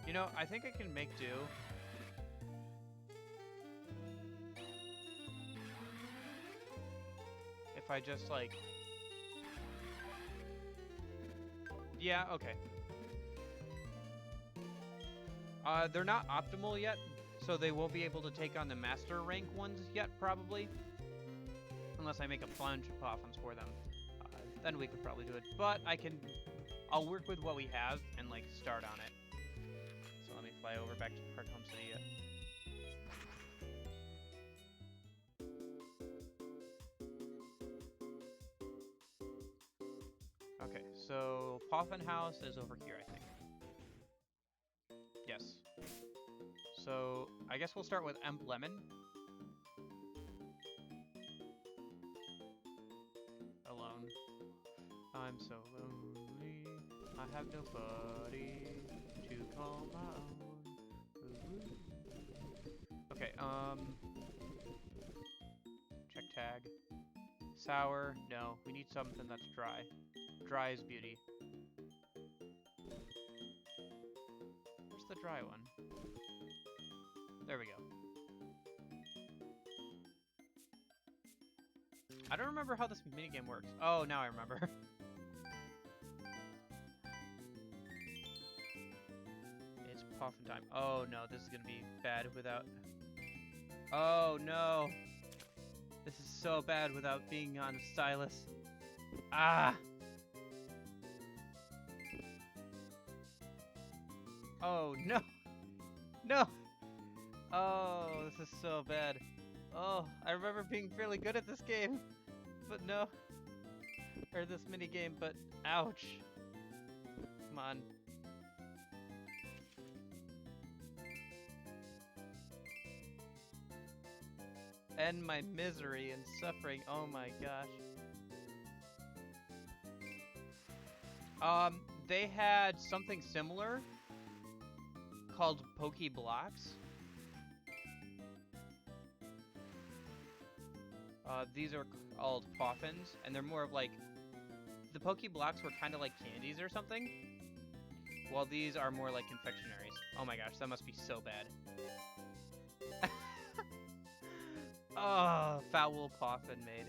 A: You know, I think I can make do. If I just, like... Yeah, okay. They're not optimal yet, so they won't be able to take on the master rank ones yet, probably. Unless I make a bunch of Poffins for them. Then we could probably do it. But I'll work with what we have and, like, start on it. So let me fly over back to Park Home City yet. Okay, so Poffin House is over here, I think. Yes. So I guess we'll start with Lemon. Alone. I'm so lonely. I have nobody to call my own. Ooh. Okay, check tag. Sour, no. We need something that's dry. Dry is beauty. Where's the dry one? There we go. I don't remember how this minigame works. Oh, now I remember. It's Poffin time. Oh no, this is gonna be bad without... Oh no! This is so bad without being on a stylus. Ah! Oh no! No! Oh, this is so bad. Oh, I remember being fairly good at this game. But no. Or this mini game, but ouch. Come on. End my misery and suffering. Oh my gosh. They had something similar called Pokeblocks. These are called Poffins, and they're more of like the Pokeblocks were kind of like candies or something, while these are more like confectionaries. Oh my gosh, that must be so bad. Oh, foul Poffin made.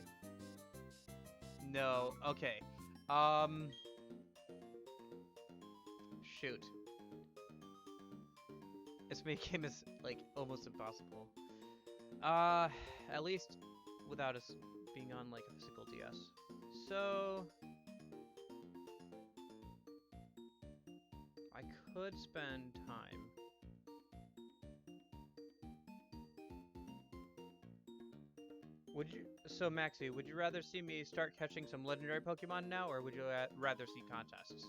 A: No, okay. Shoot. This game is like almost impossible. At least without us being on like a physical DS. So I could spend time. Would you? So Maxie, would you rather see me start catching some legendary Pokemon now, or would you rather see contests?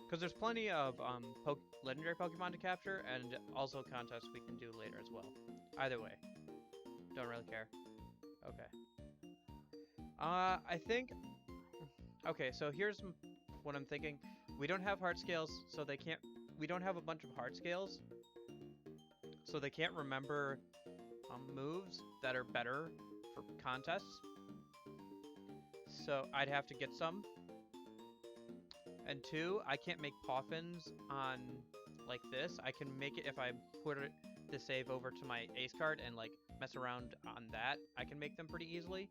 A: Because there's plenty of legendary Pokemon to capture, and also contests we can do later as well. Either way, don't really care. Okay. I think. Okay, so here's what I'm thinking. We don't have heart scales, so they can't. We don't have a bunch of heart scales, so they can't remember moves that are better for contests. So I'd have to get some. And two, I can't make Poffins on like this. I can make it if I put the save over to my ace card and like mess around on that. I can make them pretty easily,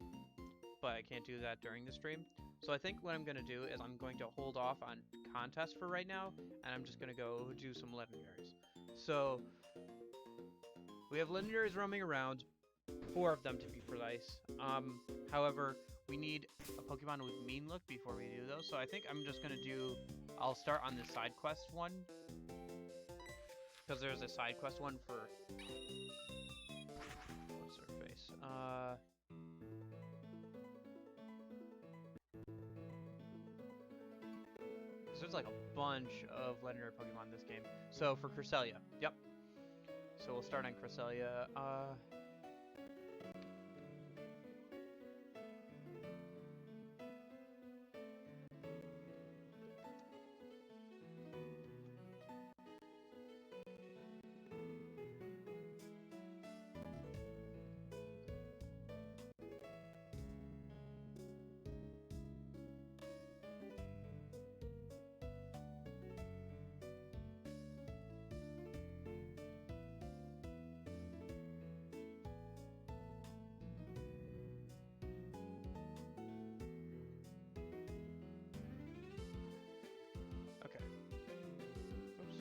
A: but I can't do that during the stream. So I think what I'm going to do is I'm going to hold off on contests for right now, and I'm just going to go do some legendaries. So we have legendaries roaming around, 4 of them to be precise. However, we need a Pokemon with mean look before we do those. So I think I'm just gonna do. I'll start on the side quest one because there's a side quest one for. What's her face? There's like a bunch of legendary Pokemon in this game. So for Cresselia, yep. So we'll start on Cresselia. Okay. Oops.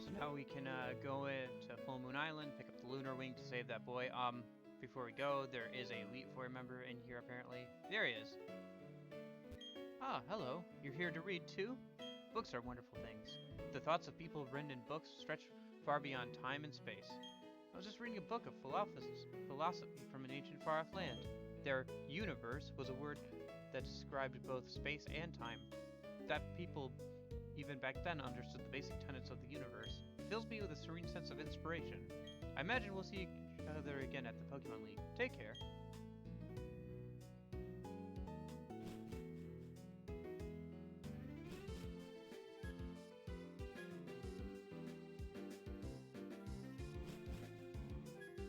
A: So now we can go into Full Moon Island, pick up the Lunar Wing to save that boy. Before we go, there is a Elite Four member in here apparently. There he is. Ah, hello. You're here to read too? Books are wonderful things. The thoughts of people written in books stretch far beyond time and space. I was just reading a book of philosophy from an ancient far-off land. Their universe was a word that described both space and time. That people even back then understood the basic tenets of the universe. It fills me with a serene sense of inspiration. I imagine we'll see each other again at the Pokemon League. Take care.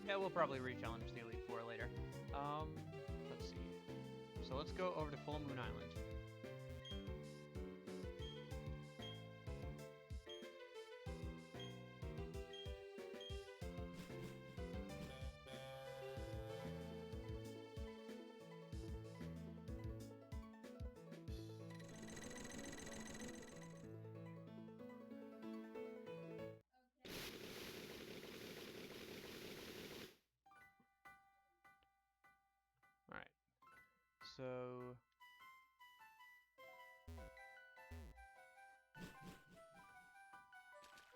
A: Yeah, we'll probably re-challenge the Elite Four later. Let's see. So let's go over to Full Moon Island. Alright. So...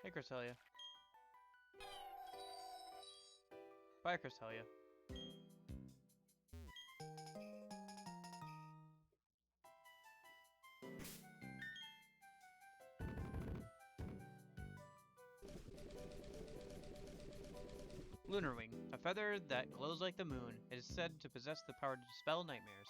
A: Hey, Cresselia. Bye, Cresselia. Lunar Wing, a feather that glows like the moon. It is said to possess the power to dispel nightmares.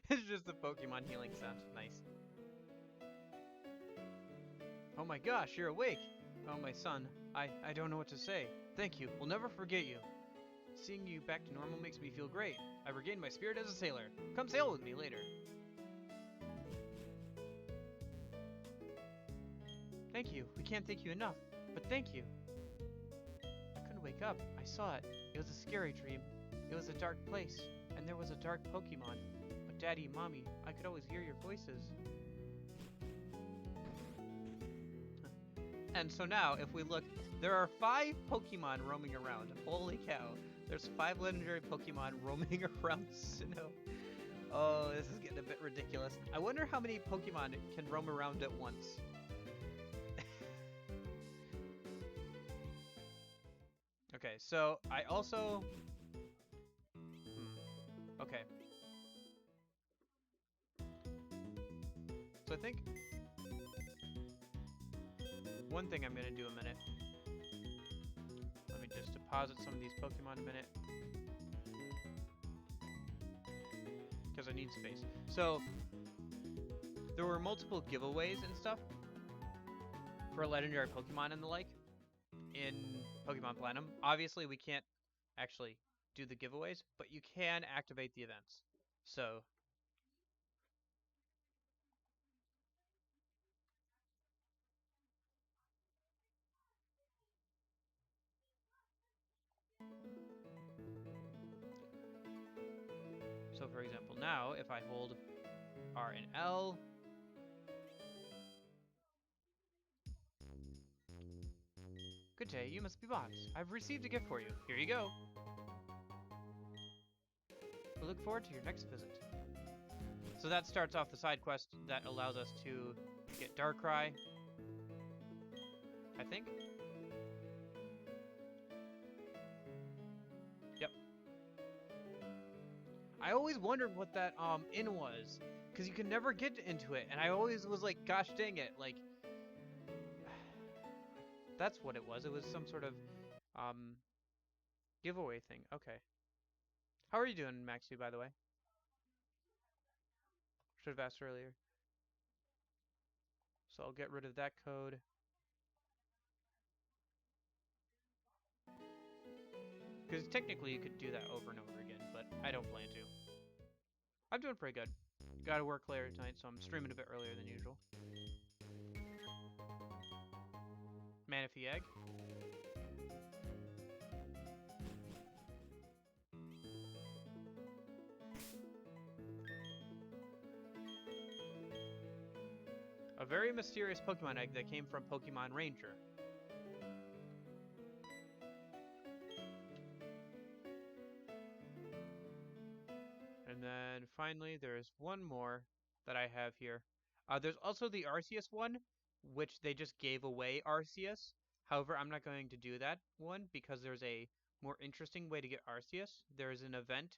A: It's just the Pokemon healing sound. Nice. Oh my gosh, you're awake! Oh, my son. I don't know what to say. Thank you. We'll never forget you. Seeing you back to normal makes me feel great. I've regained my spirit as a sailor. Come sail with me later. Thank you. We can't thank you enough. But thank you. I couldn't wake up. I saw it. It was a scary dream. It was a dark place. And there was a dark Pokemon. But Daddy and Mommy, I could always hear your voices. And so now, if we look, there are 5 Pokemon roaming around. Holy cow. There's 5 legendary Pokemon roaming around Sinnoh. Oh, this is getting a bit ridiculous. I wonder how many Pokemon can roam around at once. Okay, so I also... Okay. So I think... One thing I'm going to do a minute. Let me just deposit some of these Pokemon a minute. Because I need space. So, there were multiple giveaways and stuff for legendary Pokemon and the like in Pokemon Platinum. Obviously, we can't actually do the giveaways, but you can activate the events. So, for example, now if I hold R and L, good day, you must be Box. I've received a gift for you. Here you go. We look forward to your next visit. So that starts off the side quest that allows us to get Darkrai, I think. Yep. I always wondered what that inn was, because you can never get into it, and I always was like, gosh dang it, like, that's what it was. It was some sort of giveaway thing. Okay. How are you doing, Maxie, by the way? Should have asked earlier. So I'll get rid of that code. Because technically you could do that over and over again, but I don't plan to. I'm doing pretty good. Gotta work later tonight, so I'm streaming a bit earlier than usual. Manaphy Egg. A very mysterious Pokemon egg that came from Pokemon Ranger. And then finally, there's one more that I have here. There's also the Arceus one, which they just gave away Arceus. However, I'm not going to do that one because there's a more interesting way to get Arceus. There's an event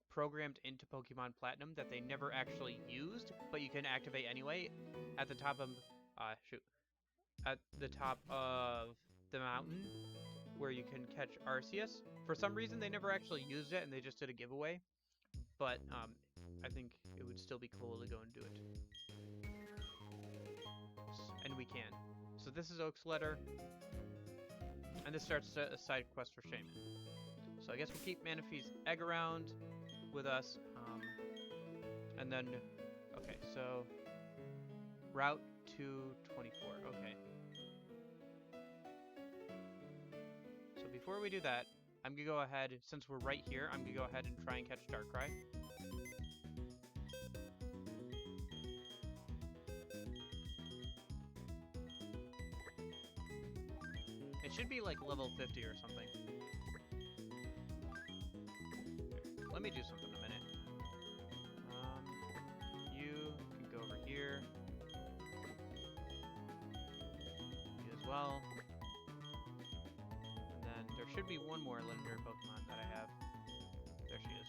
A: programmed into Pokemon Platinum that they never actually used, but you can activate anyway at the top of, at the top of the mountain where you can catch Arceus. For some reason, they never actually used it and they just did a giveaway. But I think it would still be cool to go and do it. And we can. So this is Oak's letter. And this starts a side quest for Shaman. So I guess we'll keep Manaphy's egg around with us. And then, okay, so Route 224, okay. So before we do that, I'm going to go ahead, since we're right here, I'm going to go ahead and try and catch Darkrai. It should be like level 50 or something. Here, let me do something in a minute. You can go over here. You as well. And then there should be one more legendary Pokemon that I have. There she is.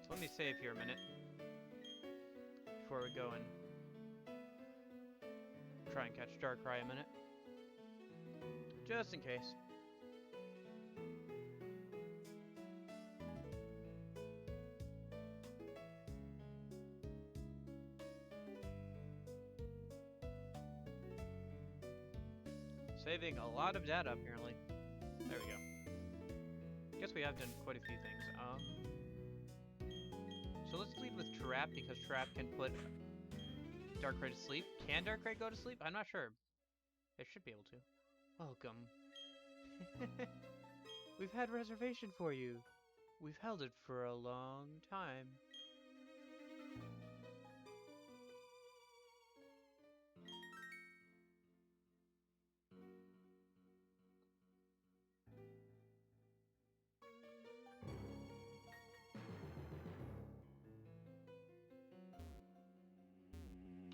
A: So let me save here a minute before we go and try and catch Darkrai a minute. Just in case. Saving a lot of data, apparently. There we go. Guess we have done quite a few things. So let's lead with Trap, because Trap can put Darkrai to sleep. Can Darkrai go to sleep? I'm not sure. It should be able to. Welcome. We've had reservation for you. We've held it for a long time.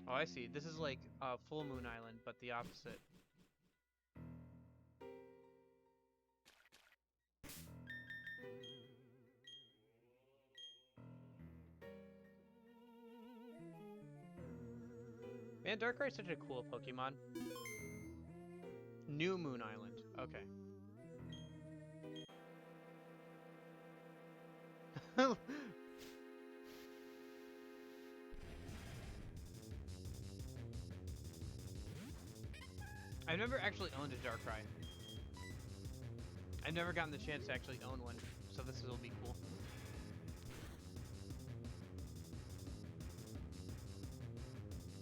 A: Oh, I see. This is like Full Moon Island, but the opposite. Man, Darkrai's such a cool Pokemon. New Moon Island. Okay. I've never actually owned a Darkrai. I've never gotten the chance to actually own one, so this will be cool.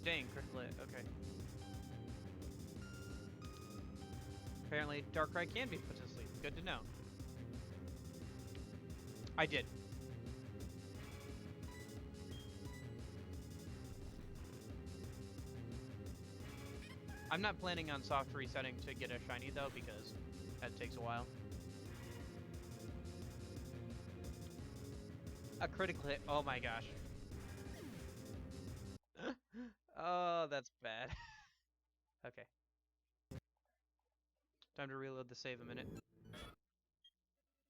A: Dang, critical hit. Okay. Apparently, Darkrai can be put to sleep. Good to know. I did. I'm not planning on soft resetting to get a shiny, though, because that takes a while. A critical hit. Oh my gosh. Oh, that's bad. Okay. Time to reload the save a minute.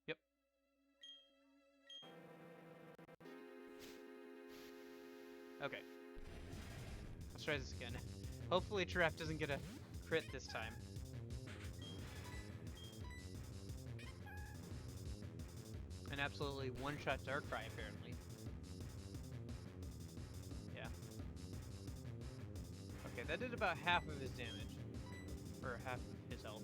A: Yep. Okay. Let's try this again. Hopefully Giraffe doesn't get a crit this time. And absolutely one-shot Darkrai, apparently. Yeah. Okay, that did about half of his damage. Or half of his health.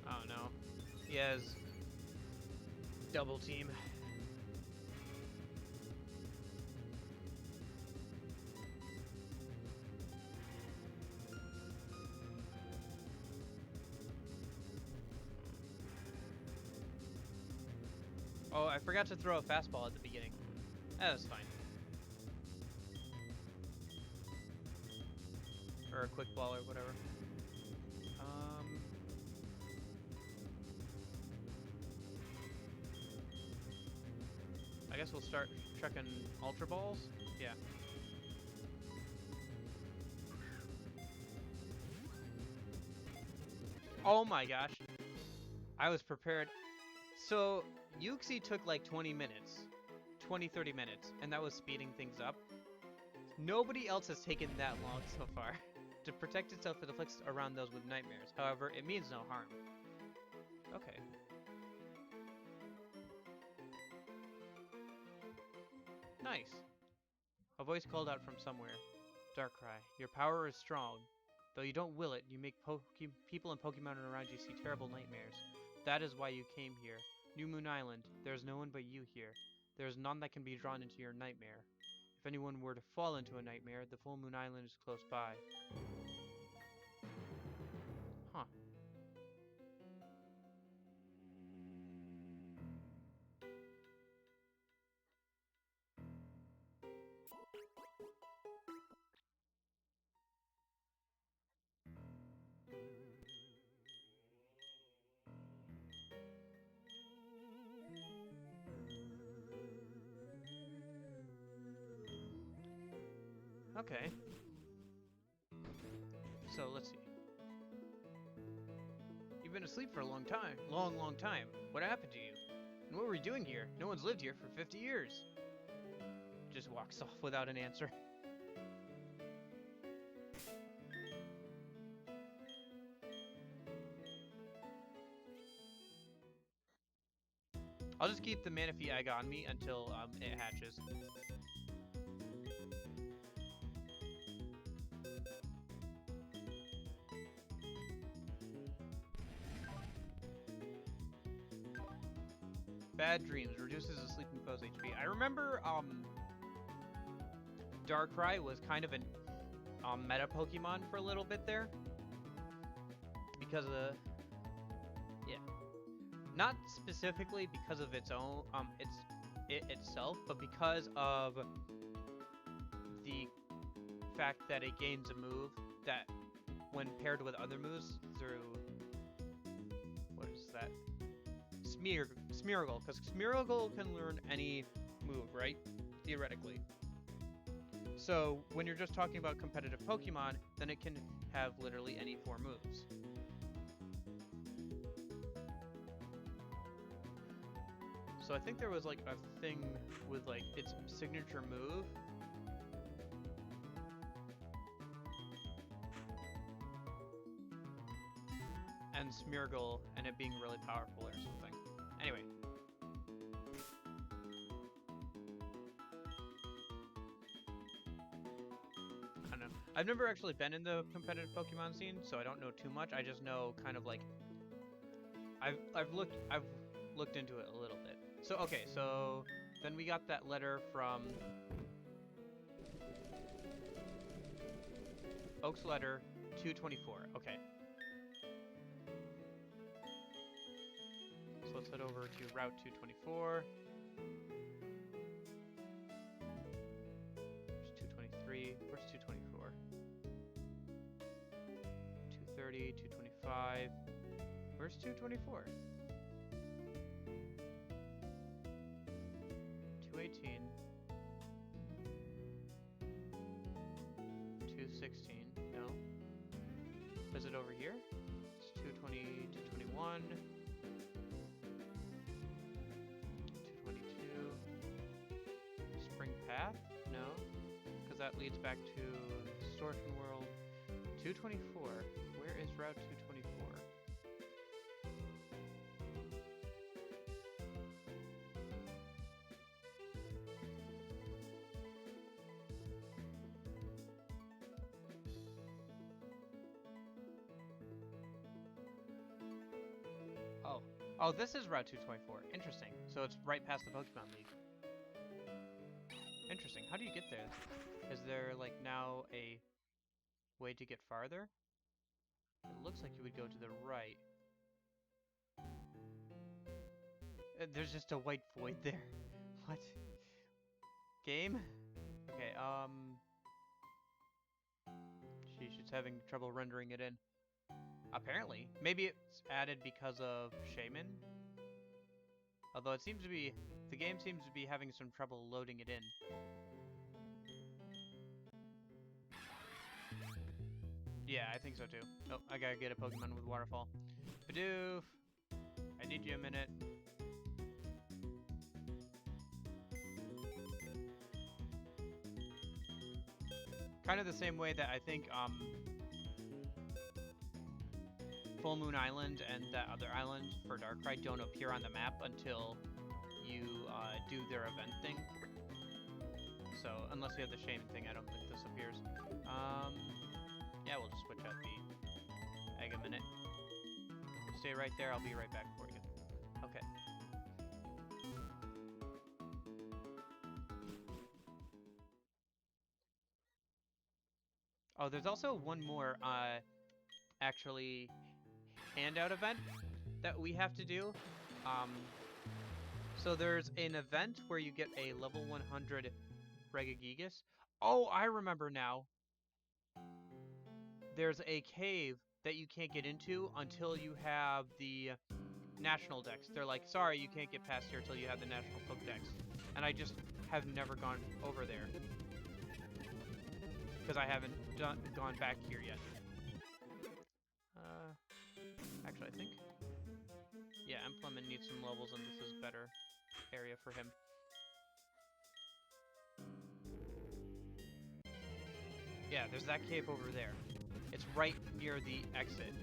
A: Oh no. He has double team. Oh, I forgot to throw a fastball at the beginning. That was fine. Or a quick ball or whatever. I guess we'll start chucking Ultra Balls. Yeah. Oh my gosh. I was prepared. So, Yuxi took like 20 minutes. 20-30 minutes. And that was speeding things up. Nobody else has taken that long so far. To protect itself, it afflicts around those with nightmares. However, it means no harm. Okay. Nice. A voice called out from somewhere. Darkrai, your power is strong. Though you don't will it, you make people and Pokemon around you see terrible nightmares. That is why you came here. New Moon Island. There is no one but you here. There is none that can be drawn into your nightmare. If anyone were to fall into a nightmare, the Full Moon Island is close by. Huh. Okay. So, let's see. You've been asleep for a long time. Long time. What happened to you? And what were you doing here? No one's lived here for 50 years. Just walks off without an answer. I'll just keep the Manaphy egg on me until it hatches. Bad dreams reduces the sleeping foe's HP. I remember Darkrai was kind of a meta Pokemon for a little bit there because of the not specifically because of its own itself, but because of the fact that it gains a move that when paired with other moves through what is that? Smeargle, because Smeargle can learn any move, right? Theoretically. So when you're just talking about competitive Pokemon, then it can have literally any 4 moves. So I think there was like a thing with like its signature move. And Smeargle and it being really powerful or something. Anyway. I don't know. I've never actually been in the competitive Pokemon scene, so I don't know too much. I just know kind of like I've looked into it a little bit. So okay, so then we got that letter from Oak's letter 224. Okay. So let's head over to Route 224. There's 223. Where's 224? 230, 225. Where's 224? 218. 216. No. Is it over here? It's 220, 221. 222. Spring Path? No. Because that leads back to Distortion World. 224. Where is Route 224? Oh. Oh, this is Route 224. Interesting. So it's right past the Pokemon League. Interesting. How do you get there? Is there, like, now a way to get farther? It looks like you would go to the right. There's just a white void there. What? Game? Okay, sheesh, it's having trouble rendering it in. Apparently. Maybe it's added because of Shaman? Although it seems to be... The game seems to be having some trouble loading it in. Yeah, I think so too. Oh, I gotta get a Pokemon with Waterfall. Bidoof! I need you a minute. Kind of the same way that I think, Full Moon Island and that other island for Darkrai don't appear on the map until you do their event thing. So, unless you have the Shaman thing, I don't think this appears. Yeah, we'll just switch out the stay right there. I'll be right back for you. Okay. Oh, there's also one more, actually, handout event that we have to do. So there's an event where you get a level 100 Regigigas. Oh, I remember now. There's a cave that you can't get into until you have the national dex. They're like, sorry, you can't get past here until you have the national Pokedex. And I just have never gone over there. Because I haven't gone back here yet. Actually, I think... Yeah, Implement needs some levels, and this is a better area for him. Yeah, there's that cave over there. It's right near the exit.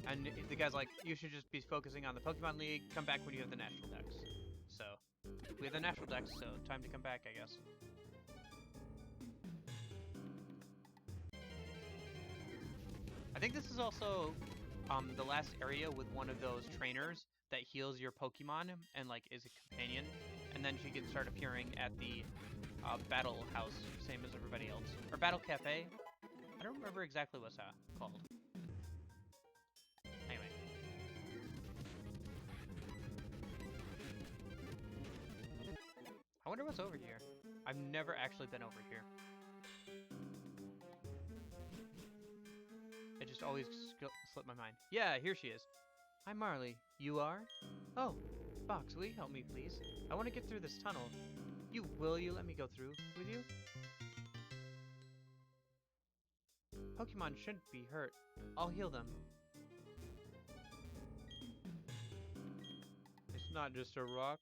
A: And the guy's like, you should just be focusing on the Pokemon League, come back when you have the National Dex. So, we have the National Dex, so time to come back, I guess. I think this is also the last area with one of those trainers that heals your Pokemon and like is a companion. And then she can start appearing at the Battle House, same as everybody else. Or Battle Cafe. I don't remember exactly what's that called. Anyway. I wonder what's over here. I've never actually been over here. It just always slipped my mind. Yeah, here she is. Hi, Marley. You are? Oh, Box, will you help me, please? I want to get through this tunnel. Will you let me go through with you? Pokemon shouldn't be hurt. I'll heal them. It's not just a rock.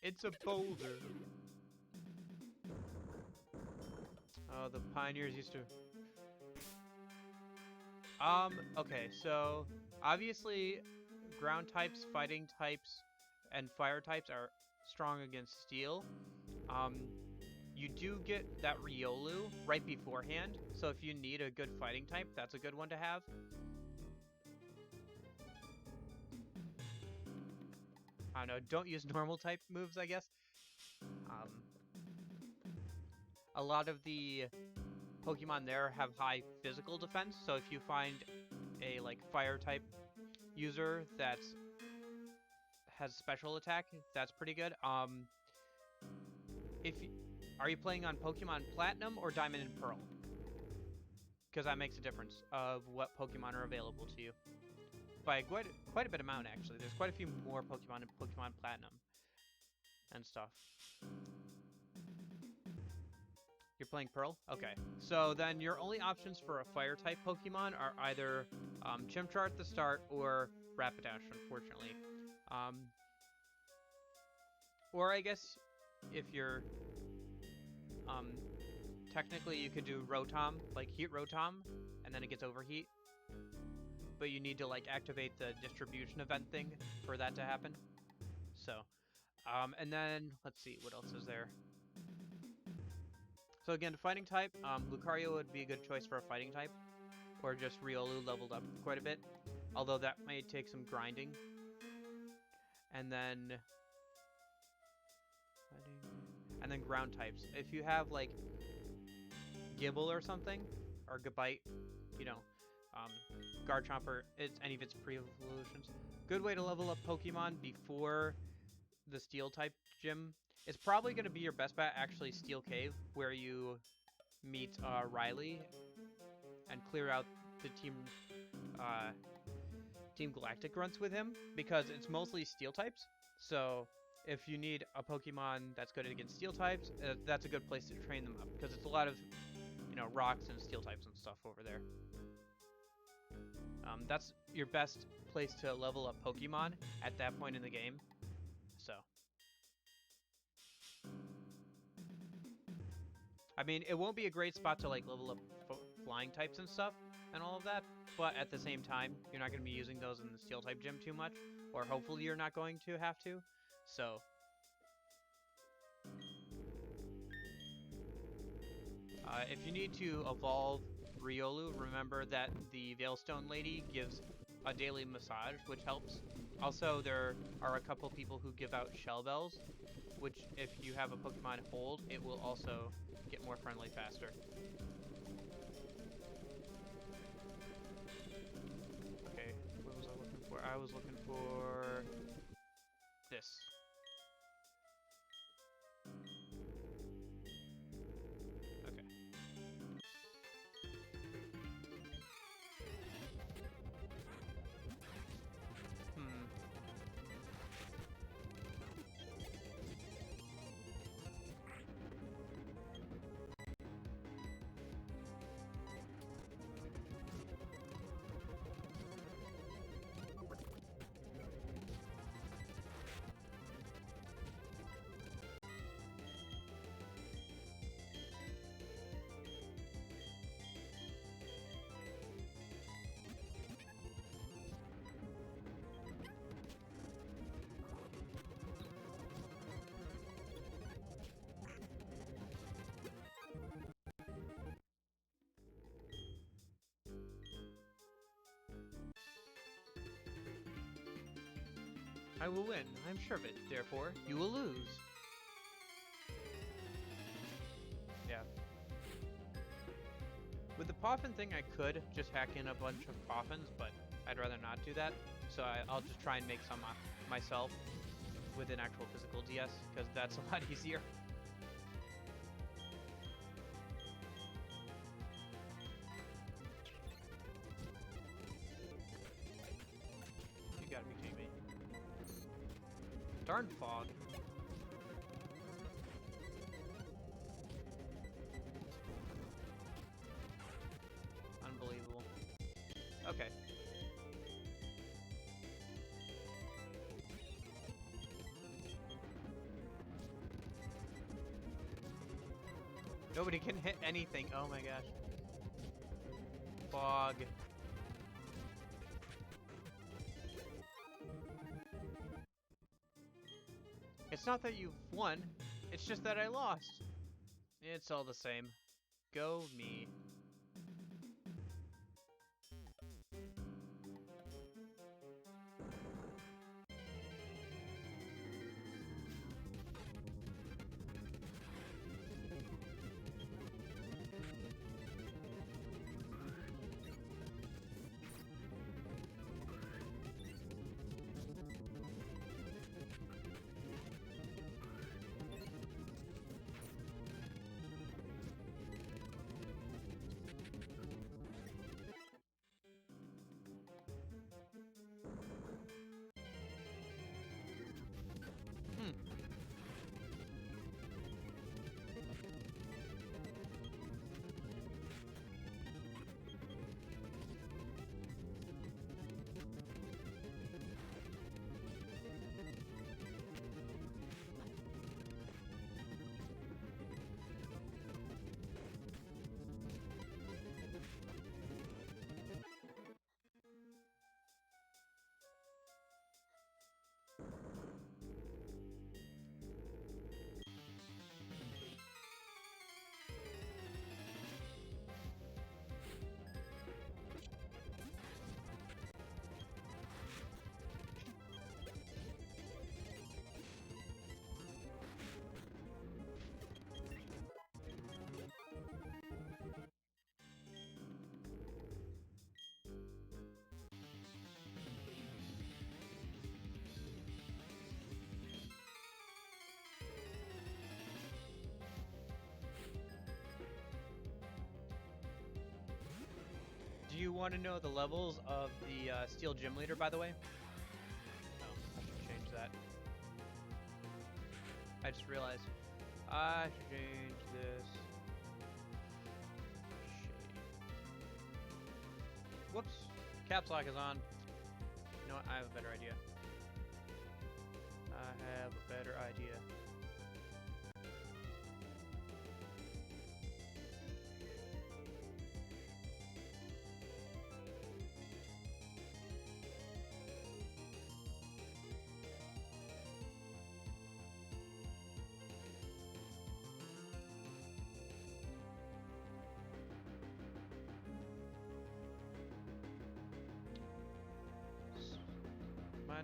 A: It's a boulder. Oh, the pioneers used to... Okay, so... Obviously, ground types, fighting types, and fire types are strong against steel. You do get that Riolu right beforehand, so if you need a good fighting type, that's a good one to have. I don't know, don't use normal type moves, I guess. A lot of the Pokemon there have high physical defense, so if you find a like fire type user that has special attack, that's pretty good. Are you playing on Pokemon Platinum or Diamond and Pearl? Because that makes a difference of what Pokemon are available to you. By quite a bit amount, actually. There's quite a few more Pokemon in Pokemon Platinum and stuff. You're playing Pearl? Okay. So then your only options for a Fire-type Pokemon are either Chimchar at the start or Rapidash, unfortunately. Or I guess if you're... technically you could do Rotom, like Heat Rotom, and then it gets Overheat. But you need to like activate the distribution event thing for that to happen. So, and then, let's see, what else is there? So again, fighting type, Lucario would be a good choice for a fighting type. Or just Riolu leveled up quite a bit. Although that may take some grinding. And then... ground types. If you have, like, Gibble or something, or Gabite, you know, Garchomp or any of its pre-evolutions. Good way to level up Pokemon before the Steel-type gym. It's probably going to be your best bet, actually, Steel Cave, where you meet Riley and clear out the Team Galactic grunts with him, because it's mostly Steel types. So if you need a Pokemon that's good against Steel types, that's a good place to train them up, because it's a lot of, you know, rocks and Steel types and stuff over there. That's your best place to level up Pokemon at that point in the game. So, I mean, it won't be a great spot to like level up flying types and stuff and all of that, but at the same time, you're not going to be using those in the Steel type gym too much, or hopefully you're not going to have to. So, if you need to evolve Riolu, remember that the Veilstone Lady gives a daily massage, which helps. Also, there are a couple people who give out shell bells, which if you have a Pokemon hold, it will also get more friendly faster. Okay, what was I looking for? I was looking for this. Okay. Hmm. I will win. I'm sure of it. Therefore, you will lose. Yeah. With the Poffin thing, I could just hack in a bunch of Poffins, but I'd rather not do that. So I'll just try and make some myself with an actual physical DS, because that's a lot easier. You gotta be kidding me. Darn fog. Unbelievable. Okay. Nobody can hit anything. Oh my gosh. Fog. It's not that you've won, it's just that I lost. It's all the same. Go me. Hmm. Do you want to know the levels of the Steel Gym Leader, by the way? Oh, I should change that. I just realized. I should change this. Shade. Whoops. Caps lock is on. You know what? I have a better idea. I have a better idea.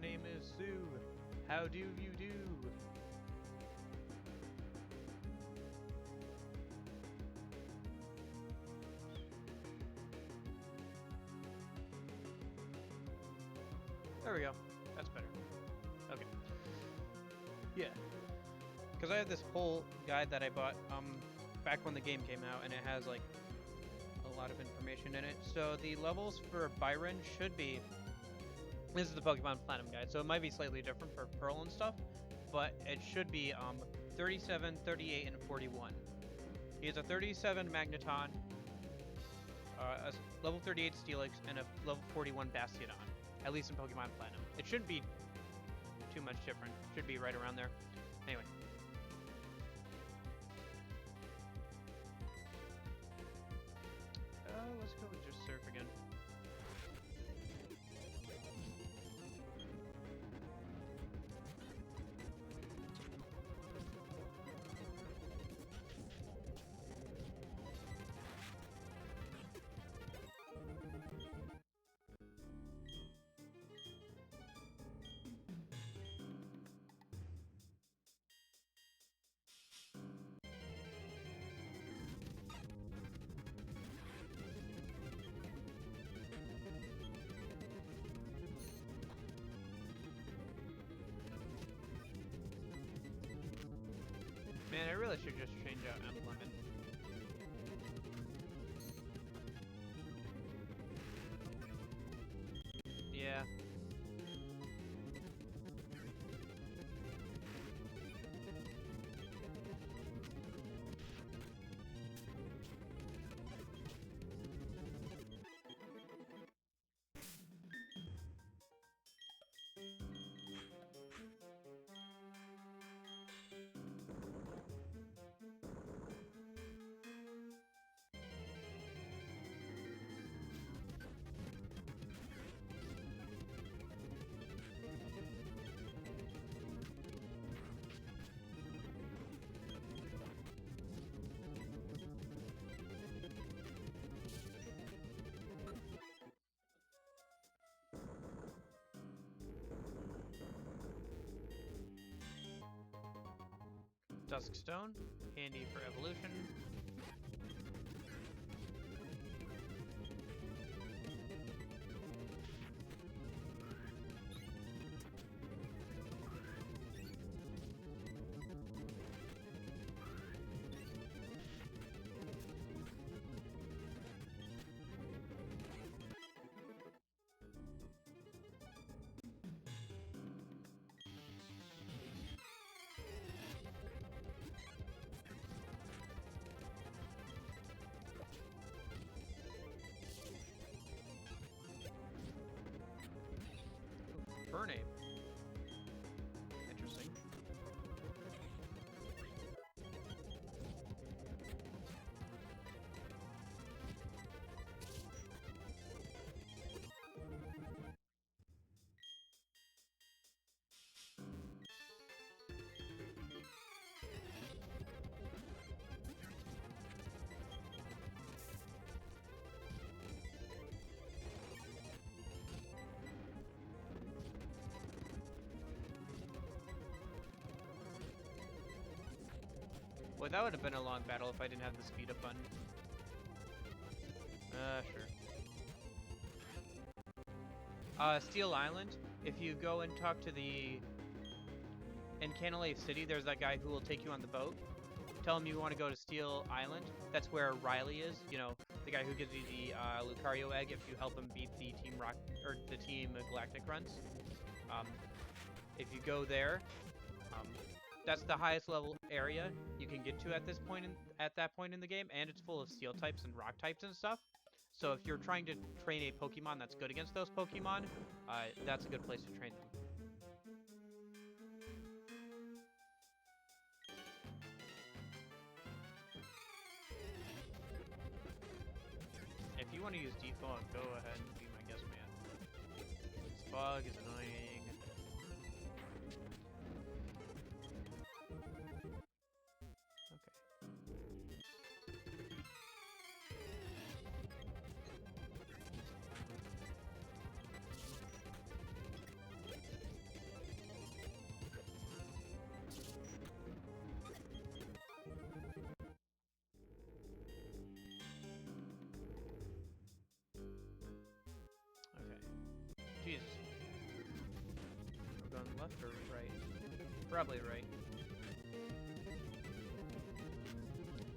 A: name is Sue. How do you do? There we go. That's better. Okay. Yeah. Because I have this whole guide that I bought back when the game came out, and it has like a lot of information in it. So the levels for Byron should be... This is the Pokemon Platinum guide, so it might be slightly different for Pearl and stuff, but it should be 37, 38, and 41. He has a 37 Magneton, a level 38 Steelix, and a level 41 Bastiodon, at least in Pokemon Platinum. It shouldn't be too much different. Should be right around there. Anyway. Let's go with just Surf again. Man, I really should just change out Emblem. Yeah. Duskstone, handy for evolution. Burnape. Interesting. Well, that would have been a long battle if I didn't have the speed up button. Sure. Steel Island, if you go and talk to the... In Canalave City, there's that guy who will take you on the boat. Tell him you want to go to Steel Island. That's where Riley is, you know, the guy who gives you the Lucario egg if you help him beat the Team Rock, or the Team Galactic runs. If you go there, that's the highest level area you can get to at this point at that point in the game, and it's full of steel types and rock types and stuff. So if you're trying to train a Pokemon that's good against those Pokemon, that's a good place to train them. If you want to use Defog, go ahead and be my guest man. This fog is annoying. going left or right? Probably right.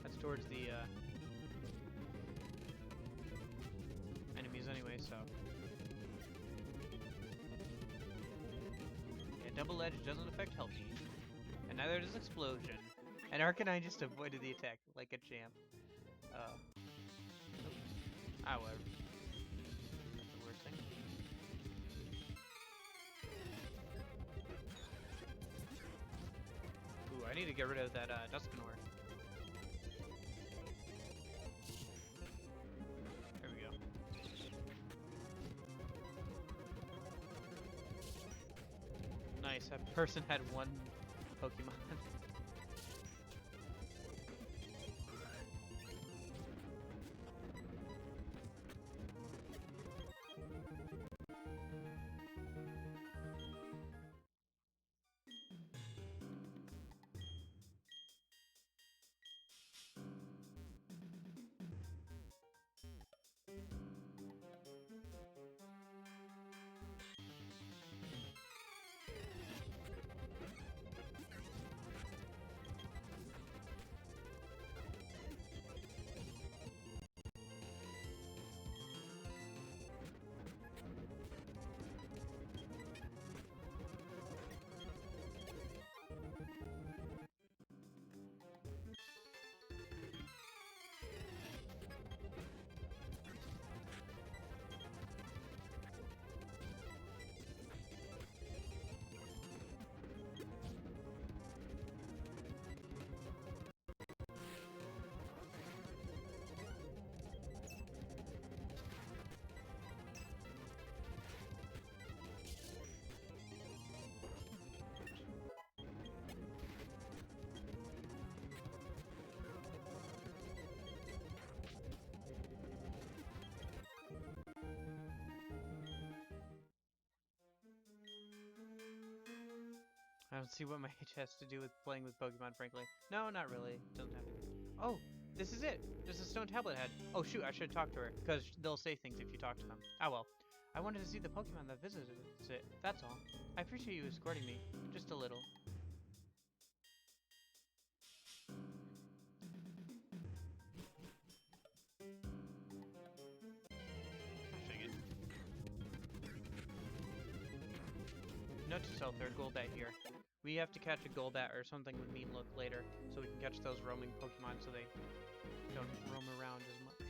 A: That's towards the enemies anyway, so. Yeah, double edge doesn't affect health gauge. And neither does explosion. And Arcanine just avoided the attack like a champ. Whatever. That's the worst thing. Ooh, I need to get rid of that Dusknoir. There we go. Nice, that person had one Pokemon. I don't see what my age has to do with playing with Pokemon, frankly. No, not really. Doesn't have to. Oh, this is it. There's a stone tablet head. Oh shoot, I should talk to her, because they'll say things if you talk to them. Ah well. I wanted to see the Pokemon that visited it. That's all. I appreciate you escorting me. Just a little. Note to self, there's Golbat here. We have to catch a Golbat or something with mean look later, so we can catch those roaming Pokemon so they don't roam around as much.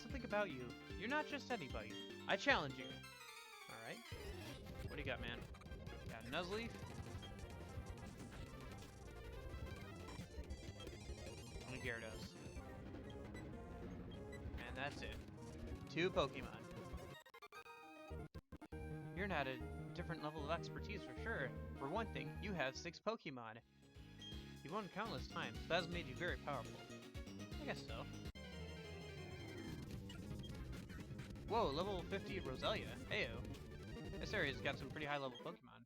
A: Something about you. You're not just anybody. I challenge you. Alright. What do you got, man? Got Nuzleaf. And Gyarados. And that's it. 2 Pokemon. You're not a different level of expertise for sure. For one thing, you have 6 Pokemon. You won countless times. That has made you very powerful. I guess so. Whoa, level 50 Roselia. Heyo. This area's got some pretty high level Pokemon.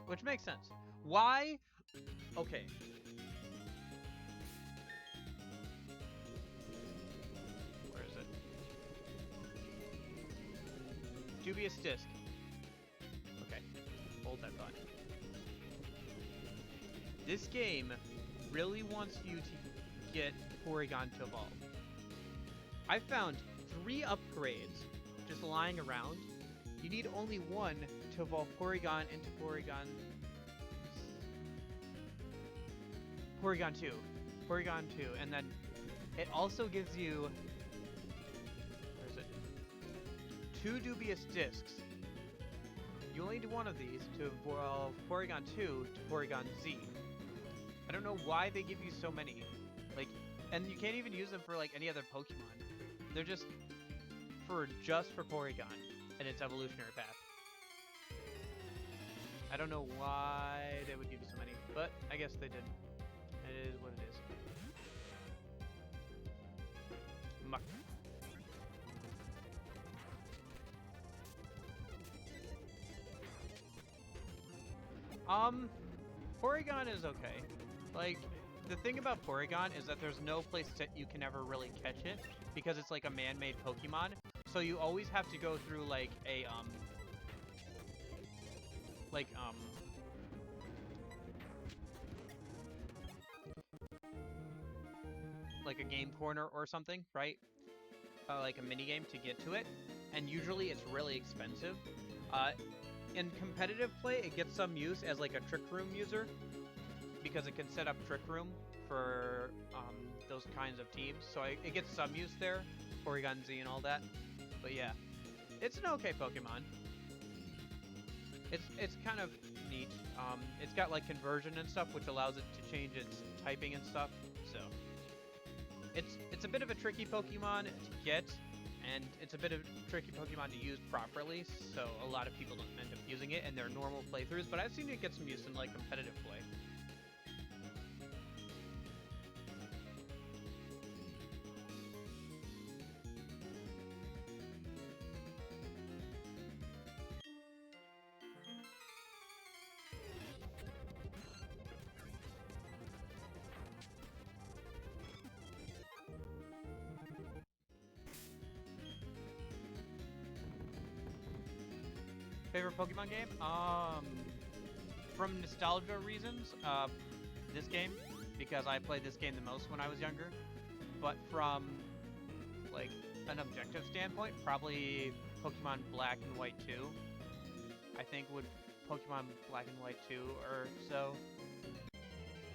A: Which makes sense. Why? Okay. Where is it? Dubious Disc. Okay. Hold that thought. This game really wants you to get Porygon to evolve. I found 3 upgrades just lying around. You need only 1 to evolve Porygon into Porygon 2. Porygon 2. And then it also gives you... Where is it? 2 Dubious Discs. You only need 1 of these to evolve Porygon 2 to Porygon Z. I don't know why they give you so many. Like, and you can't even use them for like any other Pokemon. They're just for Porygon and its evolutionary path. I don't know why they would give you so many, but I guess they did. It is what it is. Muck. Porygon is okay. Like, the thing about Porygon is that there's no place that you can ever really catch it because it's like a man-made Pokemon. So you always have to go through like a like like a game corner or something, right? Like a mini game to get to it, and usually it's really expensive. Uh, in competitive play, it gets some use as like a trick room user because it can set up trick room for those kinds of teams. So it gets some use there, Porygon Z and all that. But yeah, it's an okay Pokemon. It's kind of neat. It's got like conversion and stuff, which allows it to change its typing and stuff. So it's a bit of a tricky Pokemon to get, and it's a bit of a tricky Pokemon to use properly. So a lot of people don't end up using it in their normal playthroughs. But I've seen it get some use in like competitive play. Favorite Pokemon game? From nostalgia reasons, this game, because I played this game the most when I was younger. But from like an objective standpoint, probably Pokemon Black and White 2. I think would Pokemon Black and White 2 or so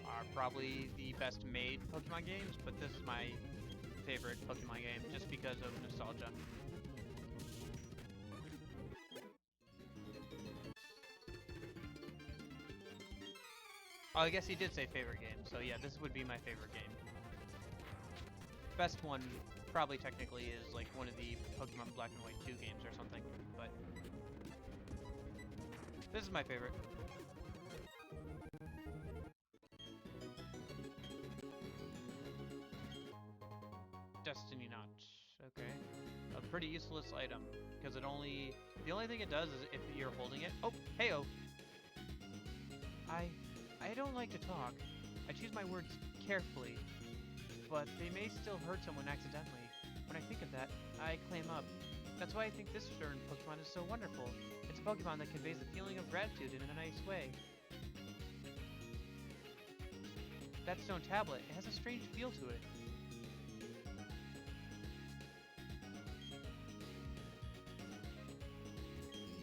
A: are probably the best made Pokemon games, but this is my favorite Pokemon game just because of nostalgia. Oh, I guess he did say favorite game, so yeah, this would be my favorite game. Best one, probably technically, is like one of the Pokemon Black and White 2 games or something, but this is my favorite. Destiny Knot. Okay. A pretty useless item, because the only thing it does is if you're holding it. Oh, heyo! I don't like to talk. I choose my words carefully, but they may still hurt someone accidentally. When I think of that, I claim up. That's why I think this certain Pokemon is so wonderful. It's a Pokemon that conveys the feeling of gratitude in a nice way. That stone tablet, it has a strange feel to it.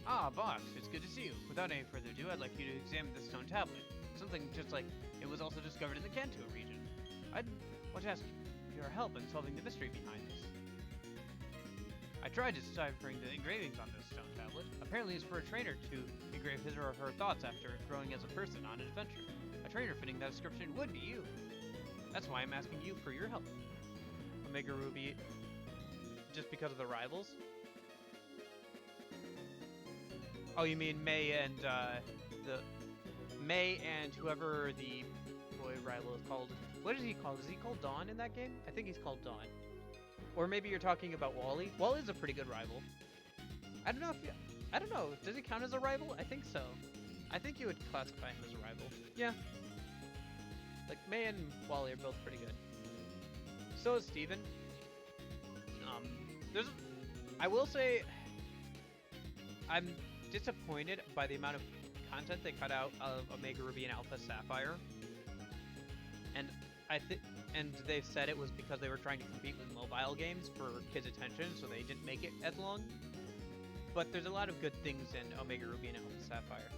A: Ah, boss, it's good to see you. Without any further ado, I'd like you to examine the stone tablet. Something just like it was also discovered in the Kanto region. I'd want to ask your help in solving the mystery behind this. I tried deciphering the engravings on this stone tablet. Apparently it's for a trainer to engrave his or her thoughts after growing as a person on an adventure. A trainer fitting that description would be you. That's why I'm asking you for your help. Omega Ruby, just because of the rivals? Oh, you mean May and May and whoever the boy rival is called. What is he called? Is he called Dawn in that game? I think he's called Dawn. Or maybe you're talking about Wally. Wally's a pretty good rival. I don't know if I don't know. Does he count as a rival? I think so. I think you would classify him as a rival. Yeah. Like May and Wally are both pretty good. So is Steven. There's I will say I'm disappointed by the amount of content they cut out of Omega Ruby and Alpha Sapphire, and and they've said it was because they were trying to compete with mobile games for kids' attention, so they didn't make it as long. But there's a lot of good things in Omega Ruby and Alpha Sapphire.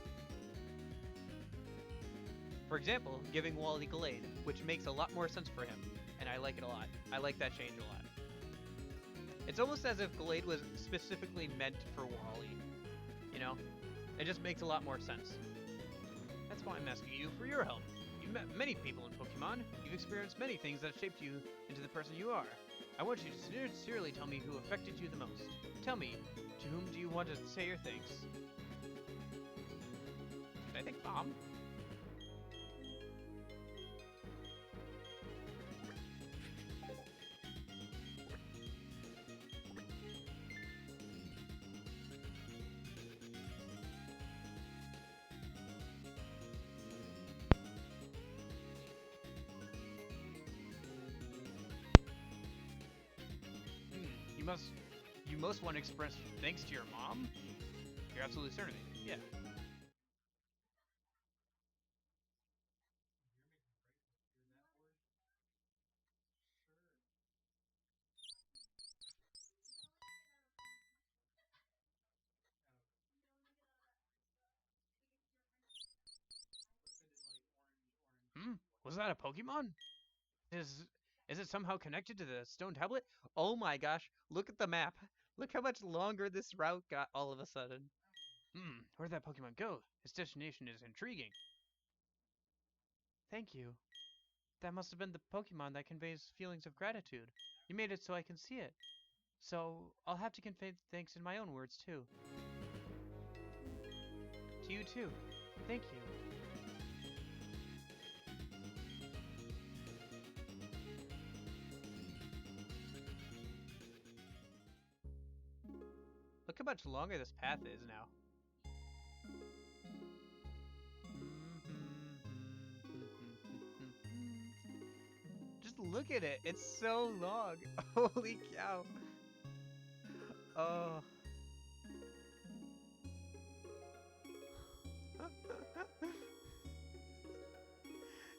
A: For example, giving Wally Glade, which makes a lot more sense for him, and I like it a lot. I like that change a lot. It's almost as if Glade was specifically meant for Wally. You know? It just makes a lot more sense. That's why I'm asking you for your help. You've met many people in Pokemon. You've experienced many things that shaped you into the person you are. I want you to sincerely tell me who affected you the most. Tell me, to whom do you want to say your thanks? Did I think Mom? You most want to express thanks to your mom? You're absolutely certain of it. Yeah. Was that a Pokemon? Is is it somehow connected to the stone tablet? Oh my gosh, look at the map. Look how much longer this route got all of a sudden. Where'd that Pokemon go? Its destination is intriguing. Thank you. That must have been the Pokemon that conveys feelings of gratitude. You made it so I can see it. So, I'll have to convey thanks in my own words, too. To you, too. Thank you. Look how much longer this path is now. Just look at it. It's so long. Holy cow. Oh.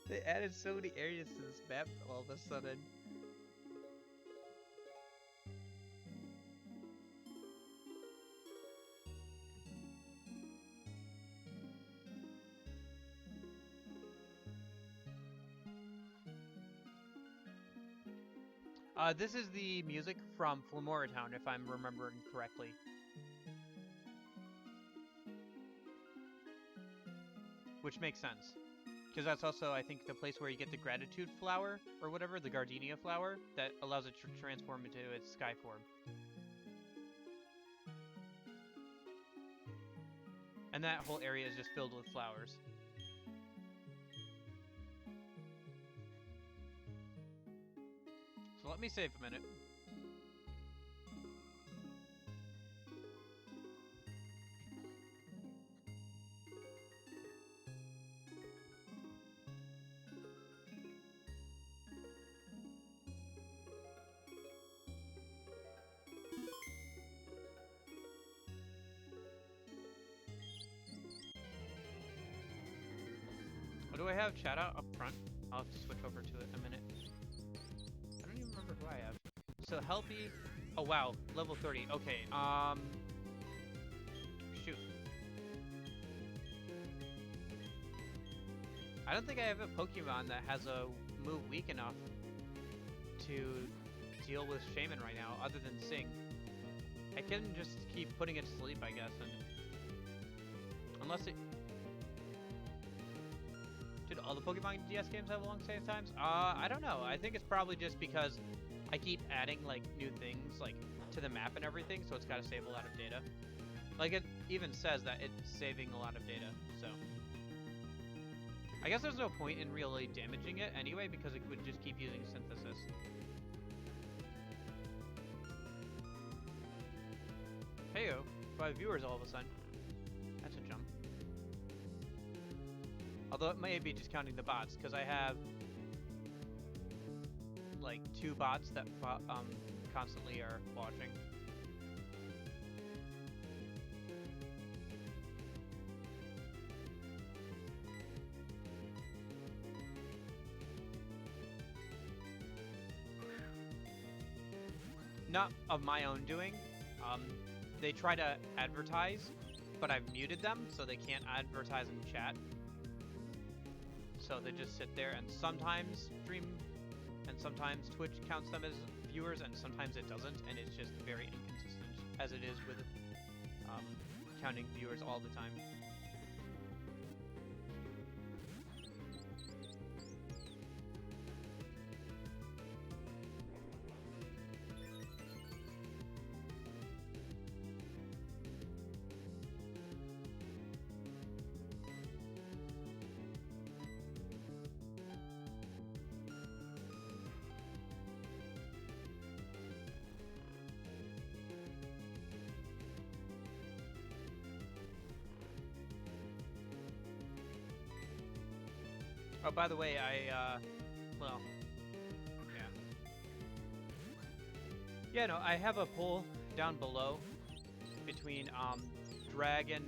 A: They added so many areas to this map all of a sudden. This is the music from Flamora Town, if I'm remembering correctly. Which makes sense. Because that's also, I think, the place where you get the Gratitude Flower, or whatever, the Gardenia Flower, that allows it to transform into its sky form. And that whole area is just filled with flowers. So let me save a minute. What do I have? Chat out up front? I'll have to switch over to it in a minute. I don't even remember who I have. So Helpy. Oh wow, level 30. Okay, shoot. I don't think I have a Pokemon that has a move weak enough to deal with Shaman right now, other than Sing. I can just keep putting it to sleep, I guess, and unless it. Did all the Pokemon DS games have long save times? I don't know. I think it's probably just because I keep adding like new things like to the map and everything, so it's got to save a lot of data. Like it even says that it's saving a lot of data, so I guess there's no point in really damaging it anyway because it would just keep using synthesis. 5 viewers all of a sudden. That's a jump. Although it may be just counting the bots, because I have like 2 bots that constantly are watching. Not of my own doing. They try to advertise, but I've muted them so they can't advertise in chat. So they just sit there, and sometimes stream and sometimes Twitch counts them as viewers and sometimes it doesn't, and it's just very inconsistent as it is with counting viewers all the time. Oh, by the way, well, yeah. Yeah, no, I have a poll down below between, Dragon,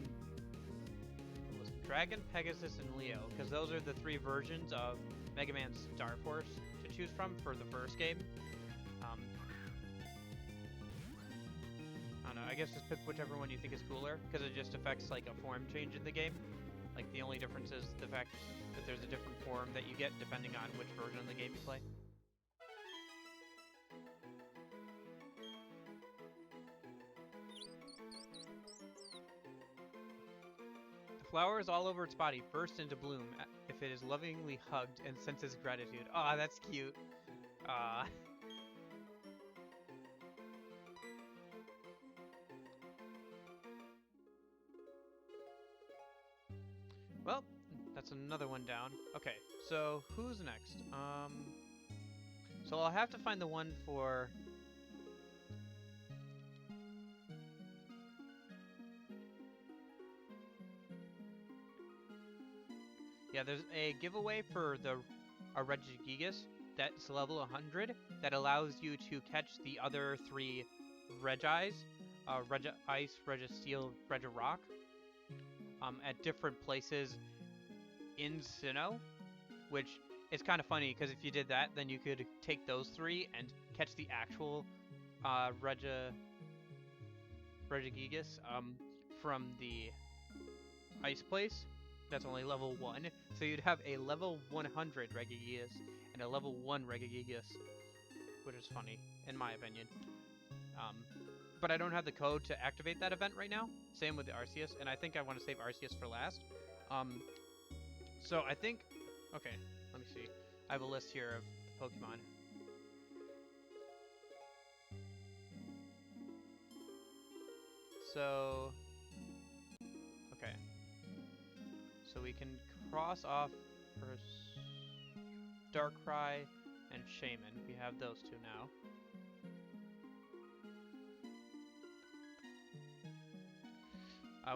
A: Pegasus, and Leo, because those are the 3 versions of Mega Man Star Force to choose from for the first game. I don't know, I guess just pick whichever one you think is cooler, because it just affects, like, a form change in the game. Like, the only difference is the fact that there's a different form that you get depending on which version of the game you play. The flowers all over its body burst into bloom if it is lovingly hugged and senses gratitude. Aw, that's cute. Ah. Well, that's another one down. Okay, so who's next? So I'll have to find the one for... Yeah, there's a giveaway for a Regigigas that's level 100 that allows you to catch the other 3 Regis, Ice, Registeel, Regirock, at different places in Sinnoh, which is kind of funny because if you did that, then you could take those 3 and catch the actual Regigigas from the ice place. That's only level 1, so you'd have a level 100 Regigigas and a level 1 Regigigas, which is funny, in my opinion. But I don't have the code to activate that event right now. Same with the Arceus, and I think I want to save Arceus for last. So I think... Okay, let me see. I have a list here of the Pokemon. So... Okay. So we can cross off first Darkrai and Shaman. We have those 2 now.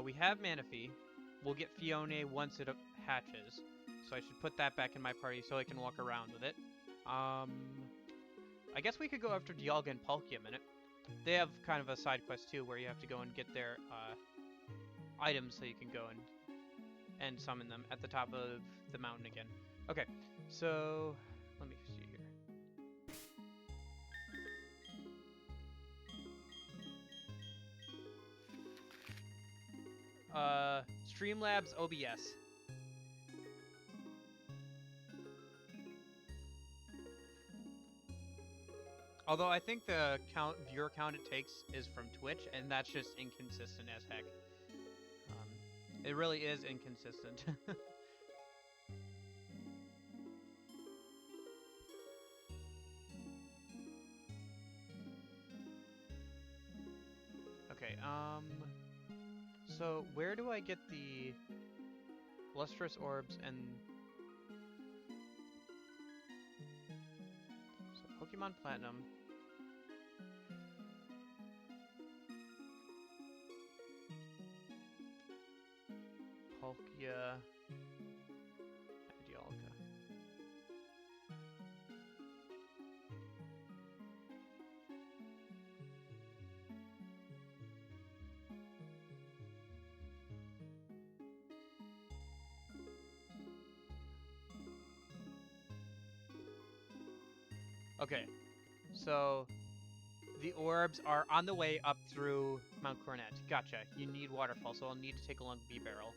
A: We have Manaphy. We'll get Fione once it hatches. So I should put that back in my party so I can walk around with it. I guess we could go after Dialga and Palkia a minute. They have kind of a side quest too where you have to go and get their items so you can go and summon them at the top of the mountain again. Okay, so let me see here. Streamlabs OBS. Although I think the viewer count it takes is from Twitch, and that's just inconsistent as heck. It really is inconsistent. Okay, so where do I get the lustrous orbs and... So Pokemon Platinum. Palkia. Dialga. Okay, so the orbs are on the way up through Mount Coronet. Gotcha. You need waterfall, so I'll need to take along B-Barrel.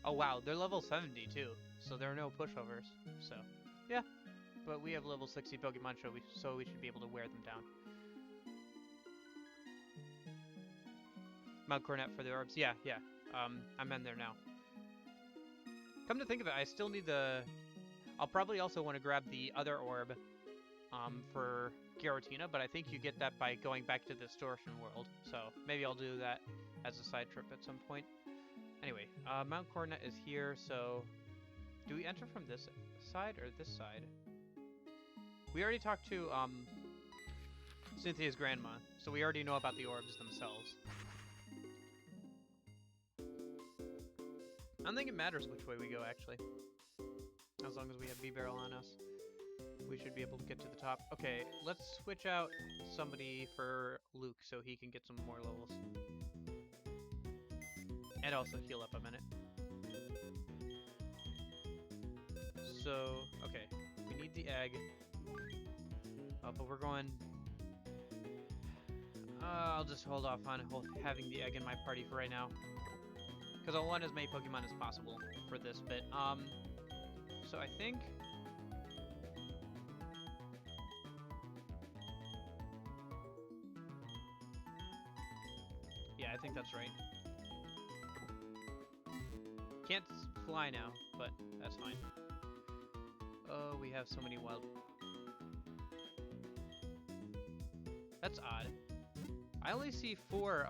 A: Oh wow, they're level 70 too, so there are no pushovers. So, yeah. But we have level 60 Pokemon, so we should be able to wear them down. Mount Coronet for the orbs. Yeah. I'm in there now. Come to think of it, I still need the... I'll probably also want to grab the other orb for Giratina, but I think you get that by going back to the Distortion World. So maybe I'll do that as a side trip at some point. Anyway, Mount Coronet is here, so... Do we enter from this side or this side? We already talked to Cynthia's grandma, so we already know about the orbs themselves. I don't think it matters which way we go, actually. As long as we have B-Barrel on us, we should be able to get to the top. Okay, let's switch out somebody for Luke so he can get some more levels. And also heal up a minute. So, okay. We need the egg. But we're going... I'll just hold off on having the egg in my party for right now. Because I want as many Pokemon as possible for this bit. So I think... Yeah, I think that's right. Can't fly now, but that's fine. Oh, we have so many wild... That's odd. I only see 4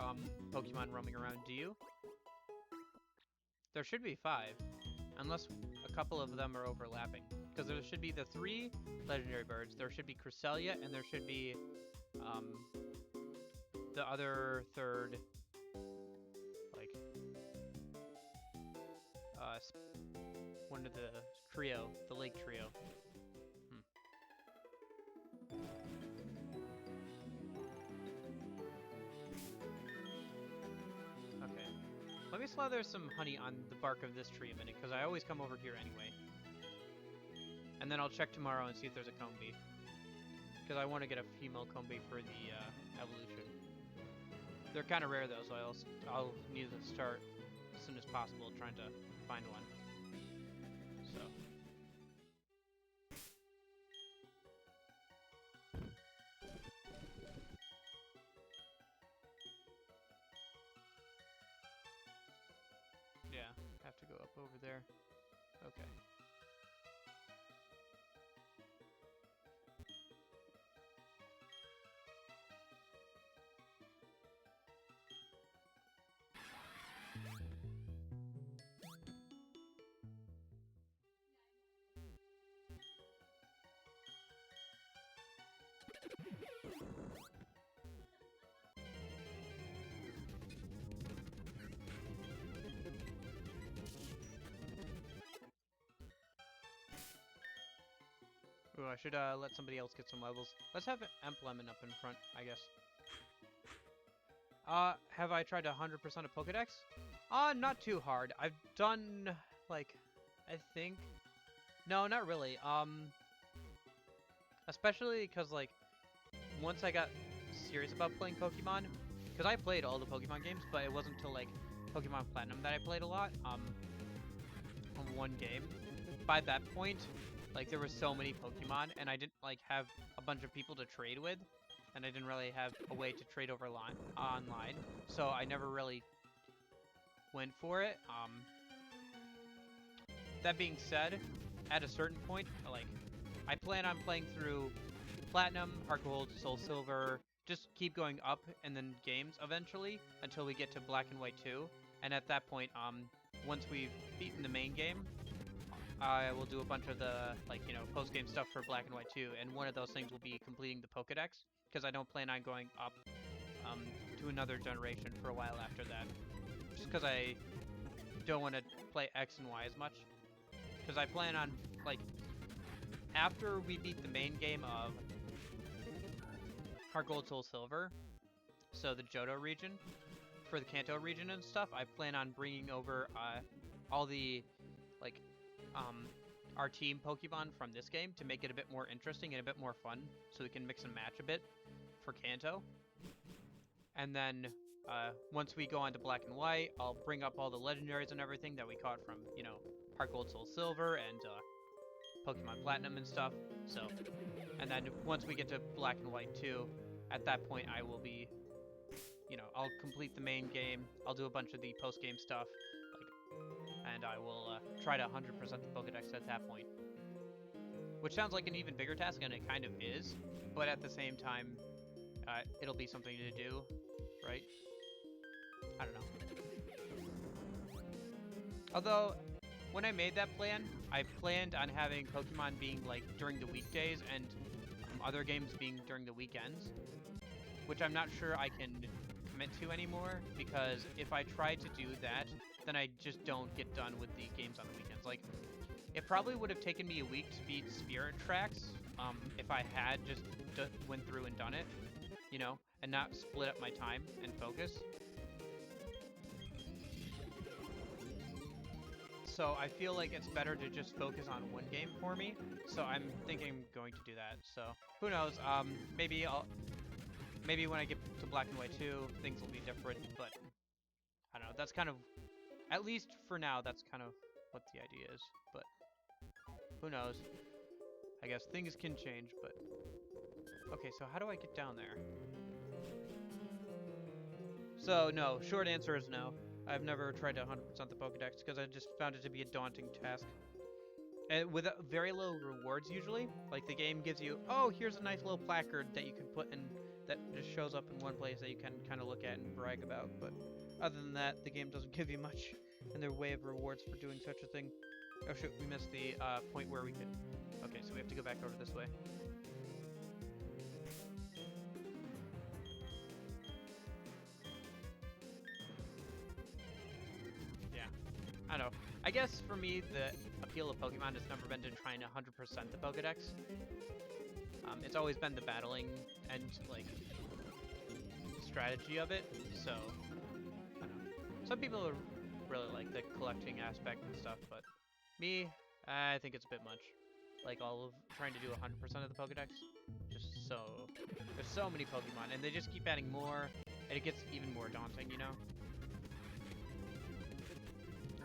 A: Pokemon roaming around. Do you? There should be 5. Unless a couple of them are overlapping. Because there should be the 3 legendary birds. There should be Cresselia, and there should be the other third... Like... one of the trio. The lake trio. Let me slather some honey on the bark of this tree a minute, because I always come over here anyway. And then I'll check tomorrow and see if there's a Combi. Because I want to get a female Combi for the evolution. They're kind of rare though, so I'll need to start as soon as possible trying to find one. So. Yeah, have to go up over there. Okay. Ooh, I should let somebody else get some levels. Let's have Emplemon up in front, I guess. Have I tried 100% of Pokedex? Not too hard. I've done, like, I think... No, not really. Especially because, like, once I got serious about playing Pokemon, because I played all the Pokemon games, but it wasn't until, like, Pokemon Platinum that I played a lot, on one game. By that point, like, there were so many Pokemon, and I didn't, like, have a bunch of people to trade with, and I didn't really have a way to trade over online, so I never really went for it. That being said, at a certain point, like, I plan on playing through Platinum, Heart Gold, Soul Silver, just keep going up and then games eventually until we get to Black and White 2, and at that point, once we've beaten the main game, I will do a bunch of the, like, you know, post-game stuff for Black and White 2, and one of those things will be completing the Pokedex, because I don't plan on going up to another generation for a while after that. Just because I don't want to play X and Y as much. Because I plan on, like, after we beat the main game of Heart Gold, Soul Silver, so the Johto region, for the Kanto region and stuff, I plan on bringing over all the, like, our team Pokemon from this game to make it a bit more interesting and a bit more fun, so we can mix and match a bit for Kanto. And then, once we go on to Black and White, I'll bring up all the Legendaries and everything that we caught from, you know, Heart Gold, Soul Silver, and Pokemon Platinum and stuff. So, and then once we get to Black and White 2, at that point I will be, you know, I'll complete the main game, I'll do a bunch of the post-game stuff, and I will try to 100% the Pokedex at that point. Which sounds like an even bigger task, and it kind of is, but at the same time, it'll be something to do, right? I don't know. Although, when I made that plan, I planned on having Pokemon being, like, during the weekdays, and other games being during the weekends, which I'm not sure I can commit to anymore, because if I try to do that, then I just don't get done with the games on the weekends. Like, it probably would have taken me a week to beat Spirit Tracks, if I had just went through and done it, you know, and not split up my time and focus. so I feel like it's better to just focus on one game for me. So I'm thinking I'm going to do that. So who knows? Maybe when I get to Black and White 2, things will be different. But I don't know. That's kind of, at least for now, that's kind of what the idea is. But who knows? I guess things can change. But okay, so how do I get down there? So no, short answer is no. I've never tried to 100% the Pokedex because I just found it to be a daunting task. And with very low rewards usually. Like the game gives you, oh, here's a nice little placard that you can put in that just shows up in one place that you can kind of look at and brag about. But other than that, the game doesn't give you much in their way of rewards for doing such a thing. Oh shoot, we missed the point where we could... Okay, so we have to go back over this way. I don't know. I guess for me, the appeal of Pokemon has never been to trying to 100% the Pokedex. It's always been the battling and, like, strategy of it, so, I don't know. Some people really like the collecting aspect and stuff, but me, I think it's a bit much. Like, all of trying to do 100% of the Pokedex. Just so... There's so many Pokemon, and they just keep adding more, and it gets even more daunting, you know?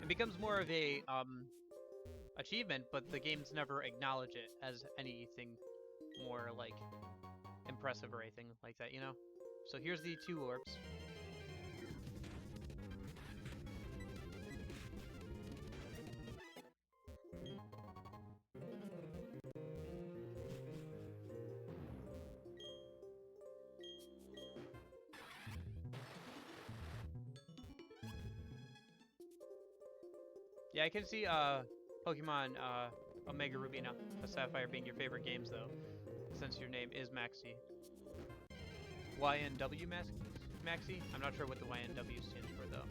A: It becomes more of a achievement, but the games never acknowledge it as anything more like impressive or anything like that, you know? So here's the 2 orbs. Yeah, I can see Pokemon Omega Ruby and Alpha Sapphire being your favorite games, though, since your name is Maxi. YNW Maxi? I'm not sure what the YNW stands for, though.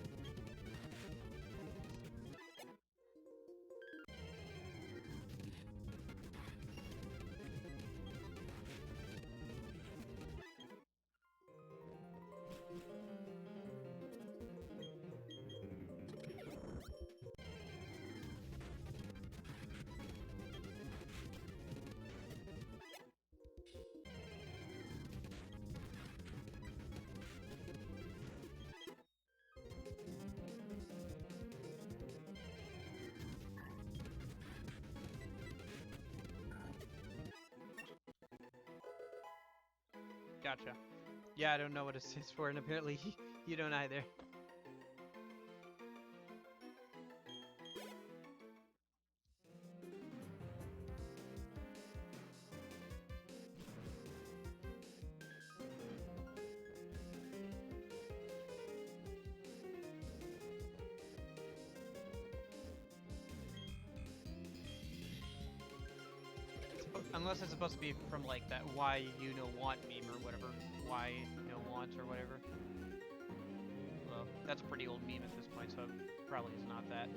A: Gotcha. Yeah, I don't know what it stands for, and apparently you don't either. Unless it's supposed to be from, like, that why you know want meme or whatever. Why you know want or whatever. Well, that's a pretty old meme at this point, so it probably is not that.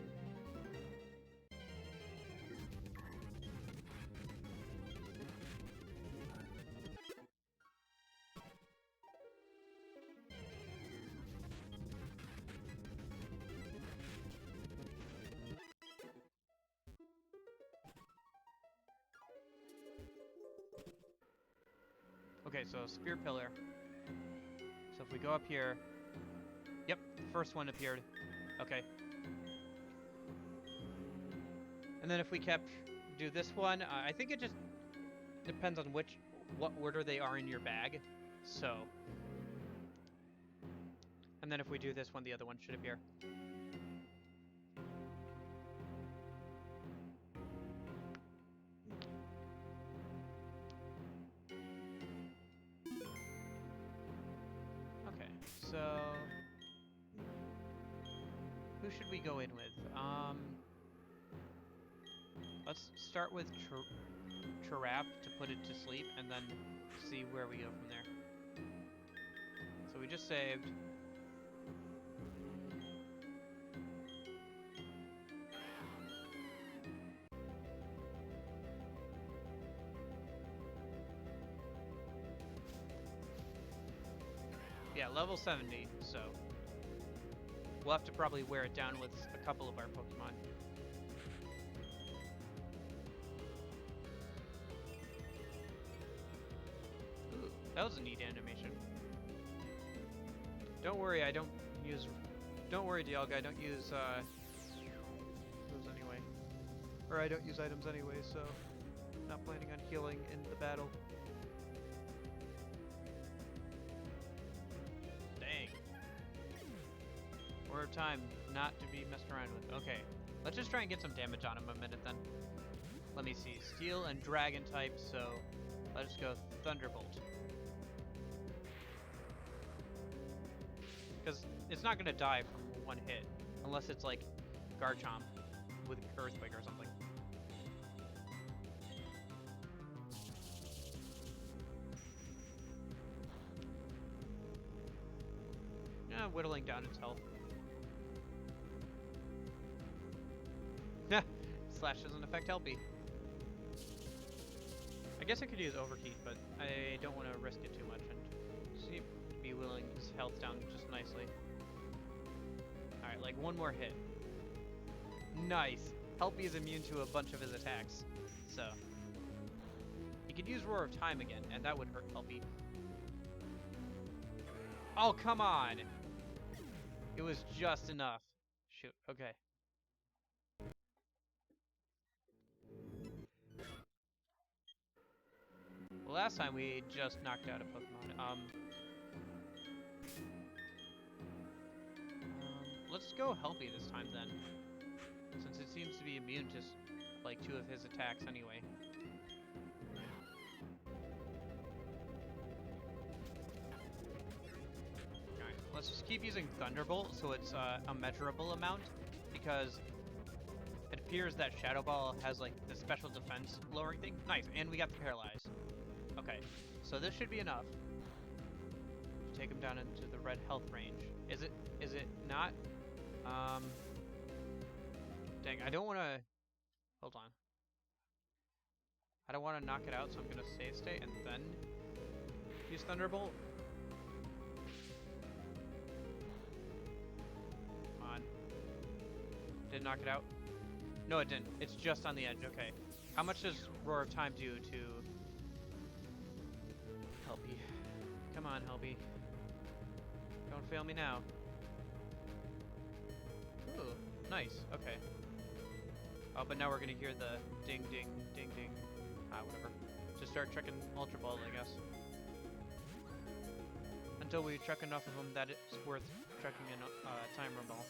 A: Okay, so Spear Pillar. So if we go up here... Yep, the first one appeared. Okay. And then if we kept... do this one, I think it just depends on what order they are in your bag. So... And then if we do this one, the other one should appear. So, who should we go in with? Let's start with Giraffe to put it to sleep, and then see where we go from there. So we just saved. Yeah, level 70, so we'll have to probably wear it down with a couple of our Pokemon. That was a neat animation. Don't worry, I don't use... Don't worry, Dialga, I don't use, those anyway. Or I don't use items anyway, so... Not planning on healing in the battle. Dang. We're time not to be messed around with. Okay. Let's just try and get some damage on him a minute then. Let me see. Steel and Dragon type, so... Let's go Thunderbolt. Because it's not going to die from one hit. Unless it's like Garchomp with Earthquake or something. Yeah, whittling down its health. Slash doesn't affect Helpy. I guess I could use Overheat, but I don't want to risk it too much and seem to be whittling his health down just nicely. Alright, like one more hit. Nice! Helpy is immune to a bunch of his attacks, so... He could use Roar of Time again, and that would hurt Helpy. Oh, come on! It was just enough. Shoot, okay. Well, last time we just knocked out a Pokemon. Let's go Helpy this time then. Since it seems to be immune to like 2 of his attacks anyway. Alright, let's just keep using Thunderbolt so it's a measurable amount, because it appears that Shadow Ball has like the special defense lowering thing. Nice, and we got the Paralyze. Okay, so this should be enough to take him down into the red health range. Is it not? Dang, I don't want to... Hold on. I don't want to knock it out, so I'm going to save state and then use Thunderbolt. Come on. Did it knock it out? No, it didn't. It's just on the edge. Okay. How much does Roar of Time do to... Helpy? Come on, Helpy. Don't fail me now. Ooh, nice. Okay. Oh, but now we're gonna hear the ding, ding, ding, ding. Whatever. Just start chucking Ultra Balls, I guess. Until we chuck enough of them that it's worth chucking in a Timer Ball.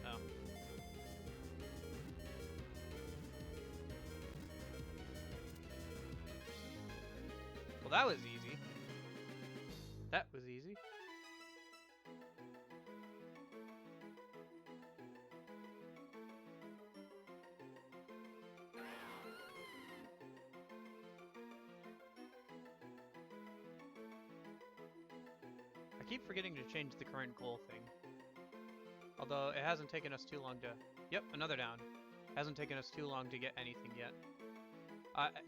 A: Oh. Well, that was easy. That was easy. I keep forgetting to change the current goal thing. Although it hasn't taken us too long to... Yep, another down. Hasn't taken us too long to get anything yet.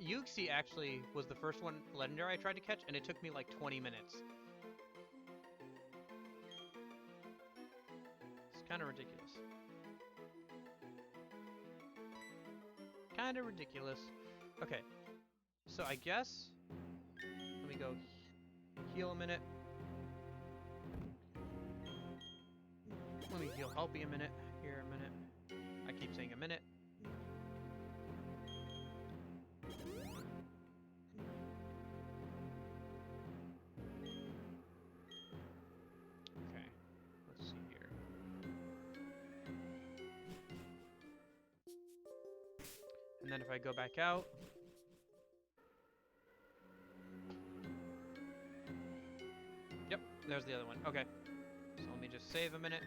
A: Uxie actually was the first one legendary I tried to catch, and it took me like 20 minutes. It's kind of ridiculous. Kind of ridiculous. Okay, so I guess... Let me go heal a minute. Let me heal Helpy a minute. Here a minute. I keep saying a minute. And then if I go back out, yep, there's the other one. Okay, so let me just save a minute.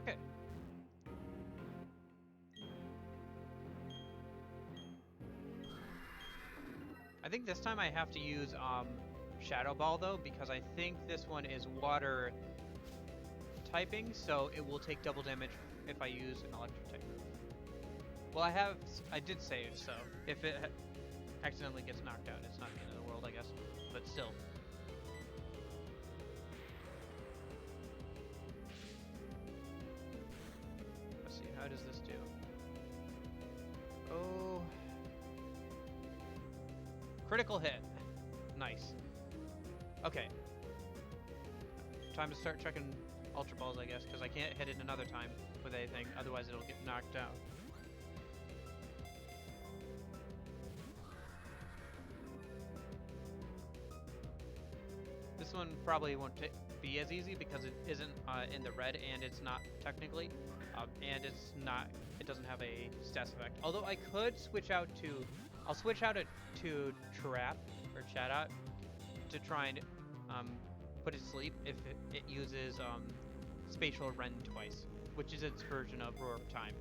A: Okay. think this time I have to use Shadow Ball though, because I think this one is water typing, so it will take double damage if I use an electric type move. Well, I did save, so if it accidentally gets knocked out, it's not the end of the world, I guess. But still. Let's see, how does this do? Oh. Critical hit. Nice. Okay. Time to start checking Ultra Balls, I guess, because I can't hit it another time with anything, otherwise it'll get knocked out. This one probably won't be as easy because it isn't in the red, and it's not technically, and it doesn't have a stats effect. Although I could switch out to, I'll switch out to Trap or Chat Out to try and put it to sleep if it uses Spatial Rend twice, which is its version of Roar of Time.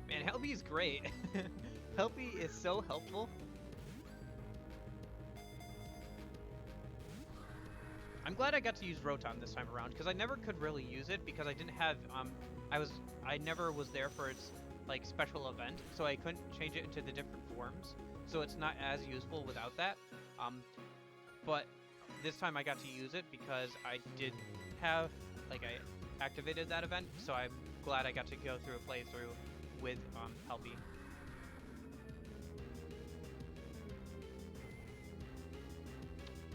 A: Man, Helpy is great. Helpy is so helpful. I'm glad I got to use Rotom this time around, because I never could really use it because I didn't have I never was there for its like special event, so I couldn't change it into the different forms. So it's not as useful without that. But this time I got to use it because I did have I activated that event, so I'm glad I got to go through a playthrough with Helpy.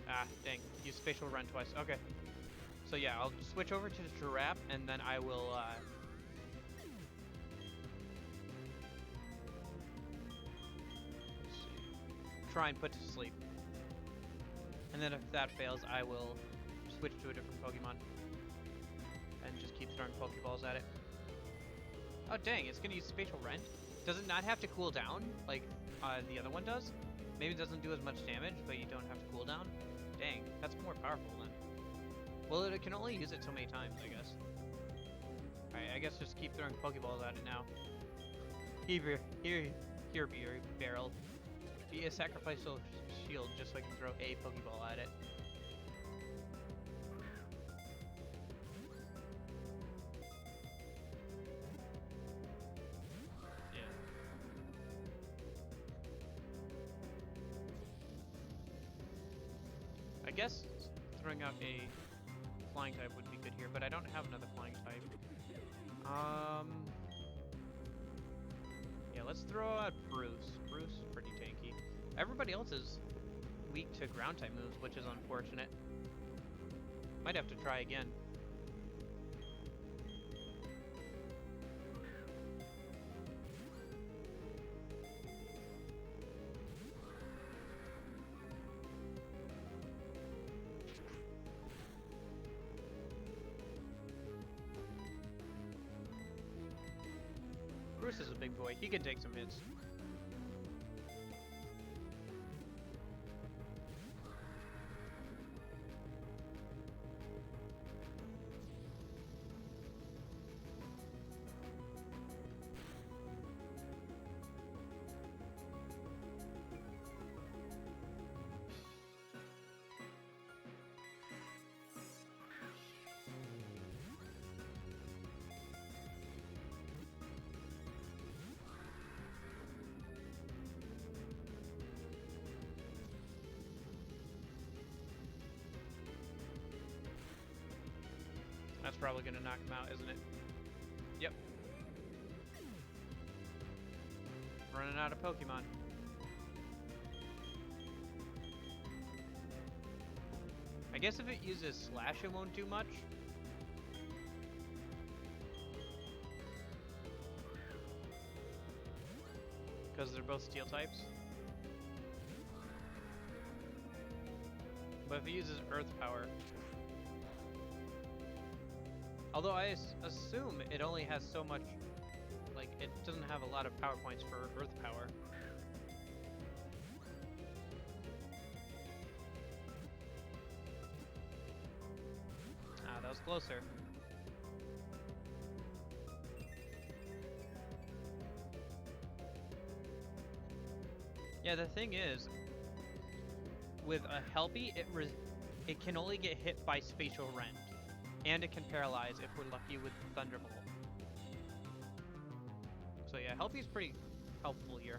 A: Ah, dang. Use Spatial Run twice. Okay. So yeah, I'll switch over to the Giraffe, and then I will, let's see, try and put to sleep. And then if that fails, I will switch to a different Pokemon. And just keep throwing Pokeballs at it. Oh dang, it's gonna use Spatial Rend? Does it not have to cool down, like the other one does? Maybe it doesn't do as much damage, but you don't have to cool down? Dang, that's more powerful then. Well, it can only use it so many times, I guess. Alright, I guess just keep throwing Pokeballs at it now. Here, Barrel. Be a sacrificial shield just so I can throw a Pokeball at it. I guess throwing out a flying type would be good here, but I don't have another flying type. Yeah, let's throw out Bruce. Bruce is pretty tanky. Everybody else is weak to ground type moves, which is unfortunate. Might have to try again. Bruce is a big boy. He can take some hits. That's probably going to knock him out, isn't it? Yep. Running out of Pokemon. I guess if it uses Slash, it won't do much. Because they're both Steel types. But if it uses Earth Power, Although I assume it only has so much, like, it doesn't have a lot of power points for Earth power. Ah, that was closer. Yeah, the thing is, with a Helpy, it can only get hit by Spatial Rend. And it can paralyze if we're lucky with Thunderbolt. So yeah, Helpy's pretty helpful here.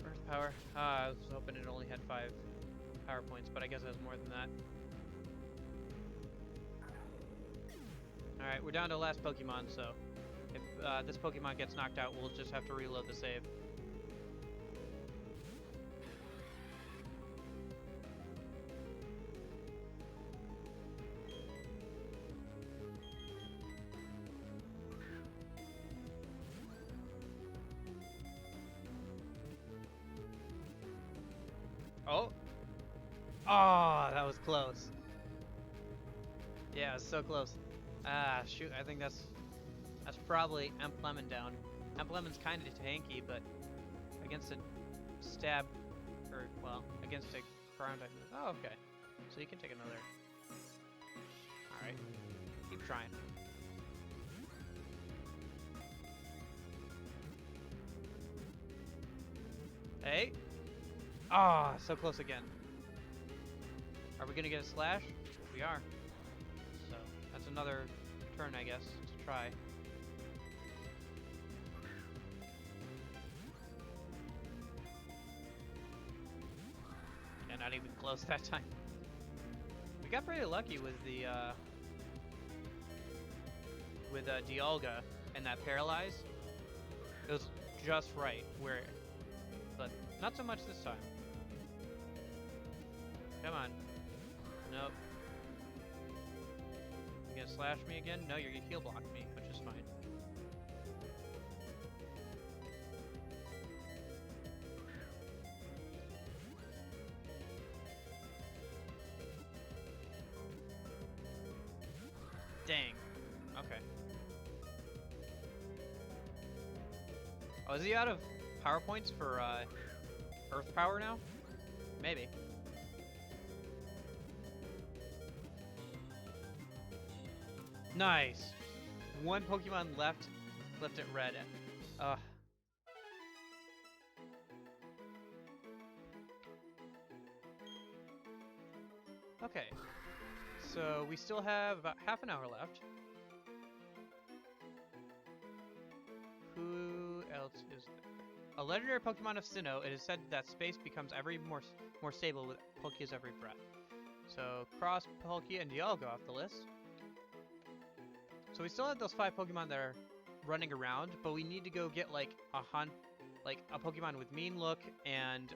A: Earth power. I was hoping it only had 5 power points, but I guess it has more than that. Alright, we're down to the last Pokemon, so if this Pokemon gets knocked out, we'll just have to reload the save. Oh! Oh, that was close. Yeah, it was so close. Ah, shoot, I think that's probably Emplemon down. Emplemon's kind of tanky, but against a stab, or, well, against a ground type move. Oh, okay. So you can take another. Alright. Keep trying. Hey! Ah, so close again. Are we gonna get a slash? We are. So, that's another turn, I guess, to try. Yeah, not even close that time. We got pretty lucky with the, Dialga and that Paralyze. It was just right, but not so much this time. Come on. Nope. You gonna slash me again? No, you're gonna heal block me, which is fine. Dang. Okay. Oh, is he out of power points for, Earth power now? Maybe. Nice. One Pokemon left it red. Okay. So we still have about half an hour left. Who else is there? A legendary Pokemon of Sinnoh, it is said that space becomes more stable with Palkia's every breath. So cross Palkia and Dialga off the list. So we still have those 5 Pokemon that are running around, but we need to go get like a Pokemon with Mean Look, and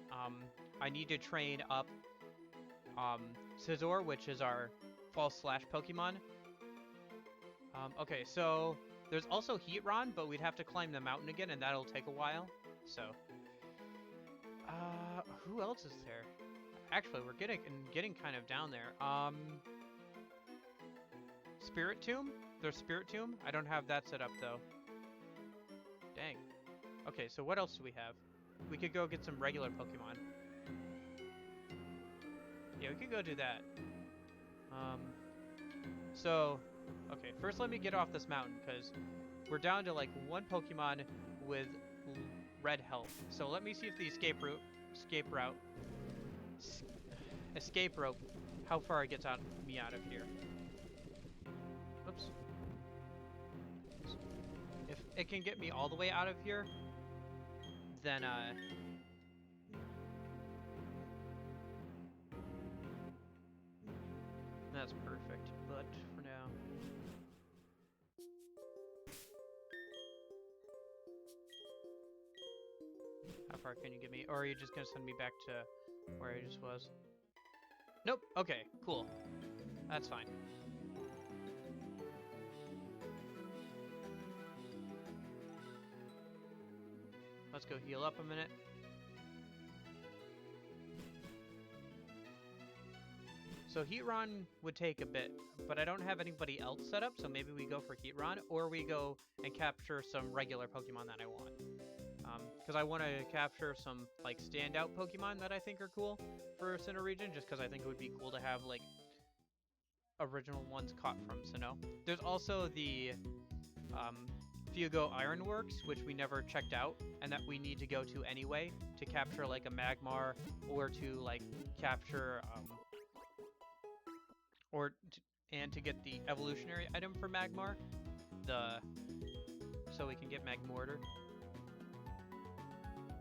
A: I need to train up Scizor, which is our False Slash Pokemon. Okay, so there's also Heatron, but we'd have to climb the mountain again, and that'll take a while. So, who else is there? Actually, we're getting kind of down there. Spirit Tomb? There's Spirit Tomb? I don't have that set up, though. Dang. Okay, so what else do we have? We could go get some regular Pokemon. Yeah, we could go do that. So, okay, first let me get off this mountain, because we're down to, like, 1 Pokemon with red health. So let me see if the escape rope, how far it gets me out of here. Oops. If it can get me all the way out of here, then, that's perfect, but for now... How far can you get me? Or are you just gonna send me back to where I just was? Nope. Okay, cool. That's fine. Let's go heal up a minute. So Heatron would take a bit, but I don't have anybody else set up, so maybe we go for Heatron, or we go and capture some regular Pokemon that I want. Because I want to capture some like standout Pokemon that I think are cool for Sinnoh region, just because I think it would be cool to have like original ones caught from Sinnoh. There's also the Fugo Ironworks, which we never checked out, and that we need to go to anyway to capture like a Magmar, or to like capture and to get the evolutionary item for Magmar, so we can get Magmortar,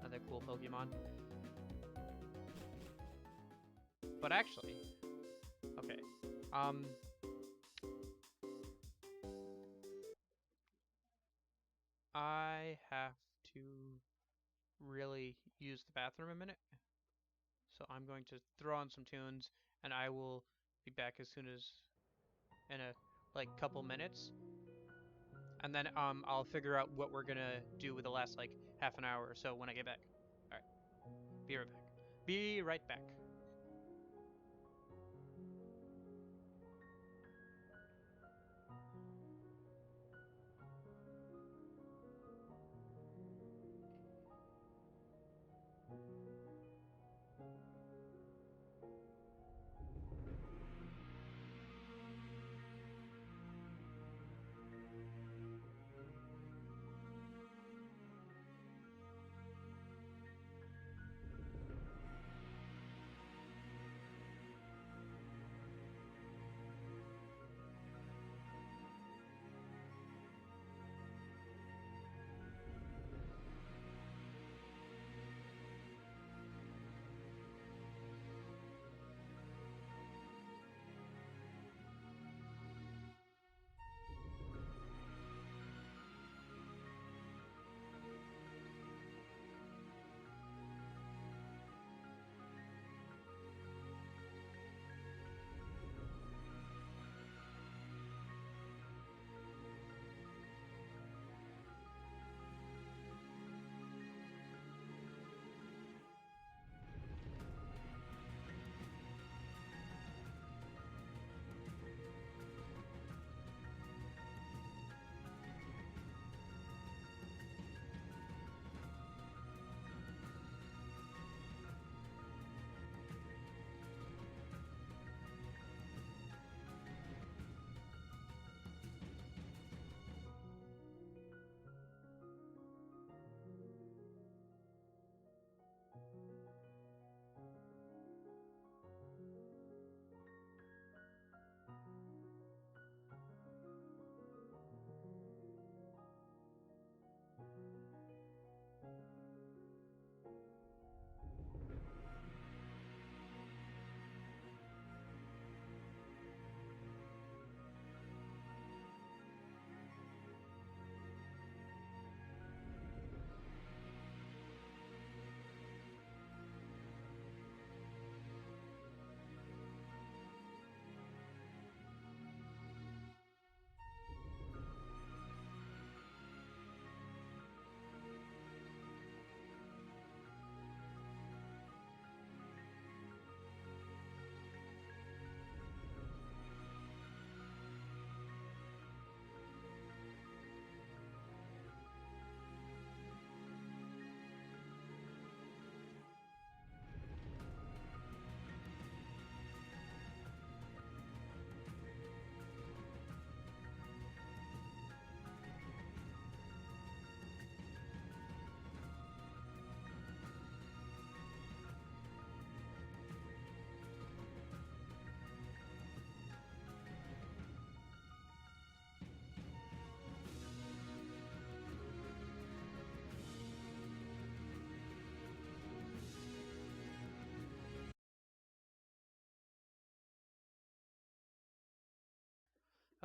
A: another cool Pokemon. But actually, okay, I have to really use the bathroom a minute, so I'm going to throw on some tunes, and I will be back as soon as in a like couple minutes, and then I'll figure out what we're gonna do with the last like half an hour or so when I get back. All right, be right back. Be right back.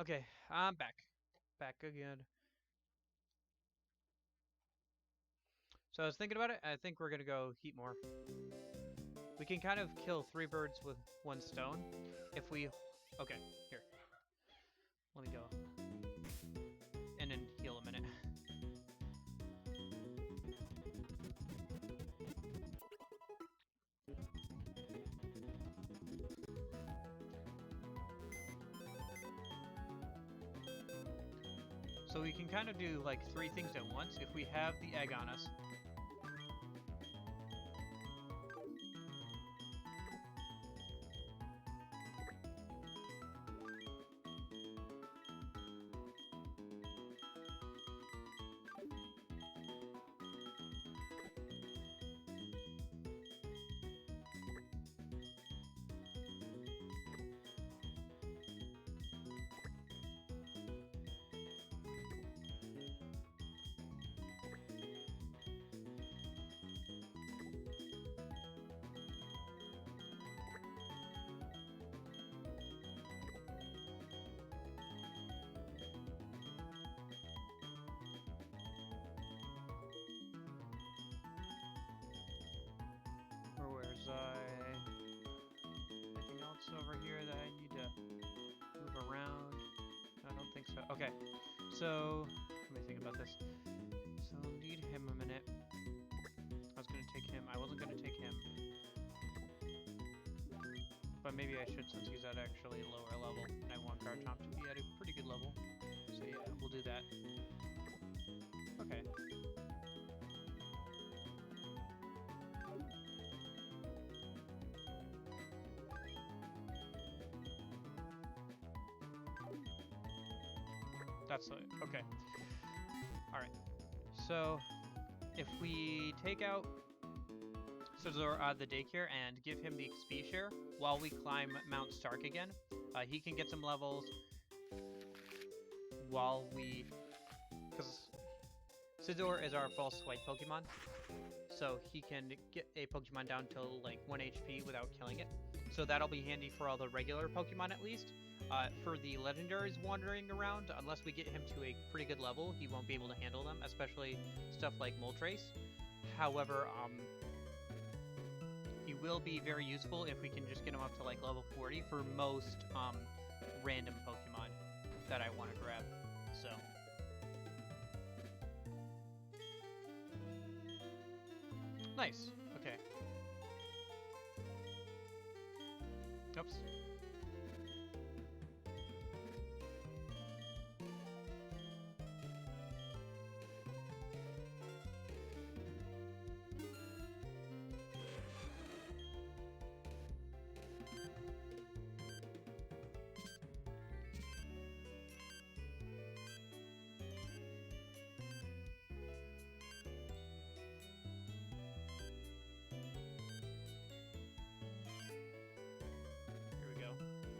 A: Okay, I'm back. Back again. So I was thinking about it. I think we're gonna go Heatmor. We can kind of kill 3 birds with 1 stone if we. Okay, here. Let me go and then heal a minute. So we can kind of do like 3 things at once if we have the egg on us. Or where's anything else over here that I need to move around? I don't think so. Okay, so let me think about this. So need him a minute. I was gonna take him. I wasn't gonna take him, but maybe I should since he's at actually a lower level, and I want Garchomp to be at a pretty good level. So yeah, we'll do that. Okay. That's okay. All right. So if we take out Scizor out of the daycare and give him the XP share while we climb Mount Stark again, he can get some levels while we, because Scizor is our false swipe Pokemon, so he can get a Pokemon down to like 1 HP without killing it. So that'll be handy for all the regular Pokemon at least. For the Legendaries wandering around, unless we get him to a pretty good level, he won't be able to handle them, especially stuff like Moltres. However, he will be very useful if we can just get him up to like level 40 for most random Pokemon that I want to grab. So. Nice. Okay. Oops.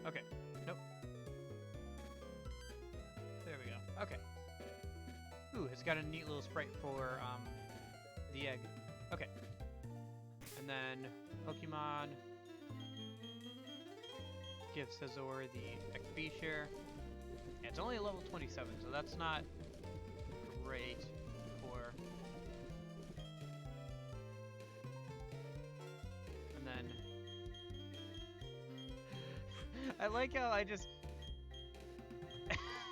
A: Okay. Nope. There we go. Okay. Ooh, it's got a neat little sprite for the egg. Okay. And then Pokemon gives Scizor the XP share. It's only a level 27, so that's not great for. And then I like how I just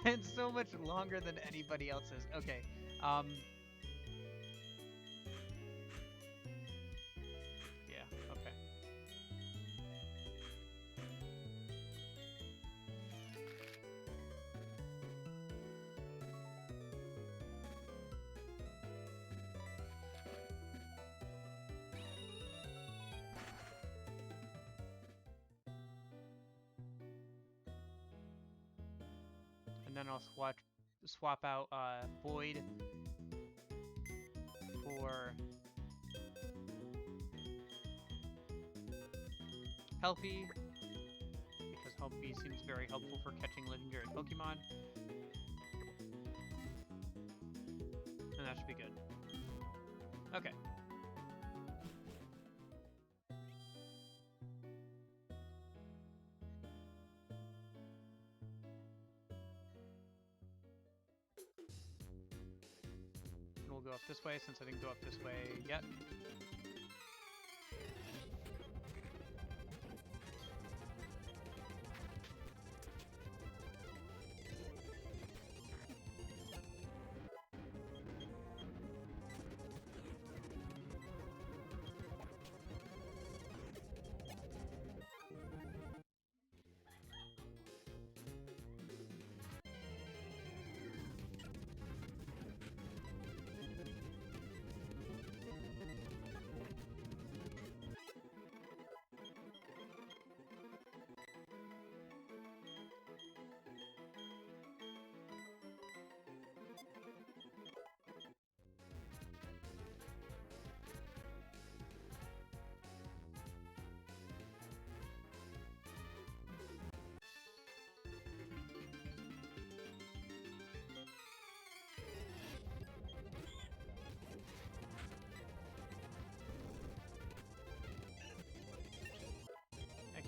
A: it's so much longer than anybody else's. Okay. Yeah, okay. And then I'll swap out Void for Helpy, because Helpy seems very helpful for catching legendary Pokemon. And that should be good. Okay. And we'll go up this way since I didn't go up this way yet.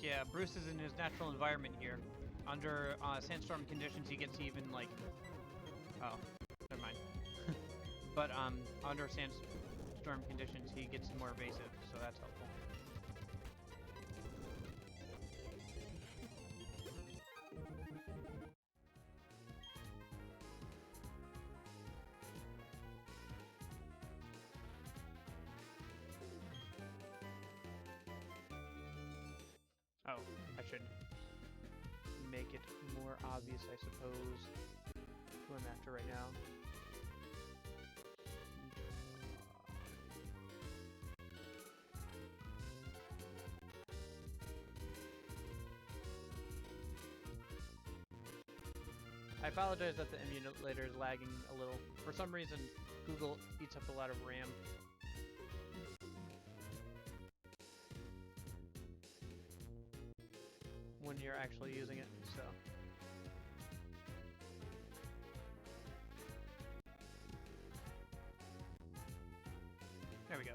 A: yeah, Bruce is in his natural environment here. Under sandstorm conditions, he gets even like, oh, never mind. But under sandstorm conditions, he gets more evasive, so that's helpful. Oh, I should make it more obvious, I suppose, who I'm after right now. I apologize that the emulator is lagging a little. For some reason, Google eats up a lot of RAM. When you're actually using it, so. There we go.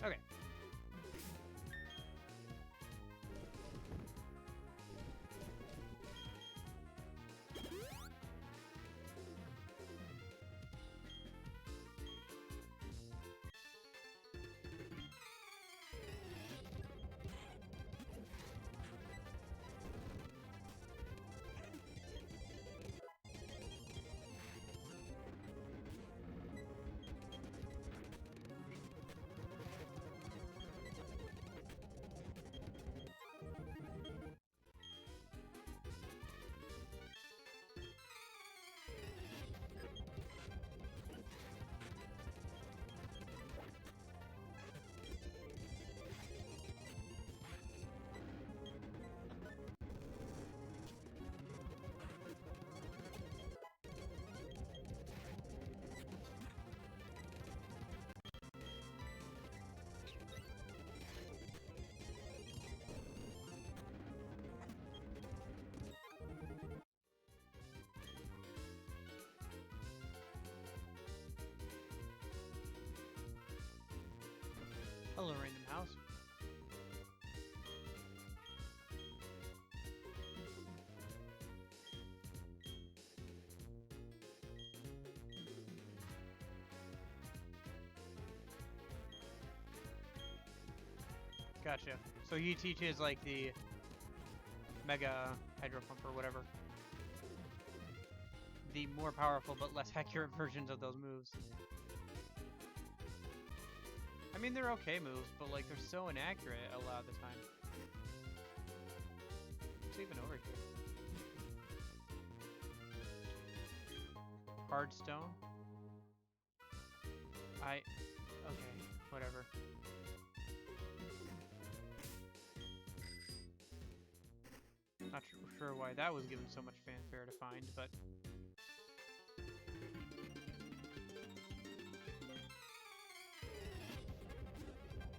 A: Okay. Hello, random house. Gotcha. So he teaches like the Mega Hydro Pump or whatever. The more powerful but less accurate versions of those moves. I mean, they're okay moves, but like they're so inaccurate a lot of the time. What's even over here? Hard stone? Okay, whatever. Not sure why that was given so much fanfare to find, but...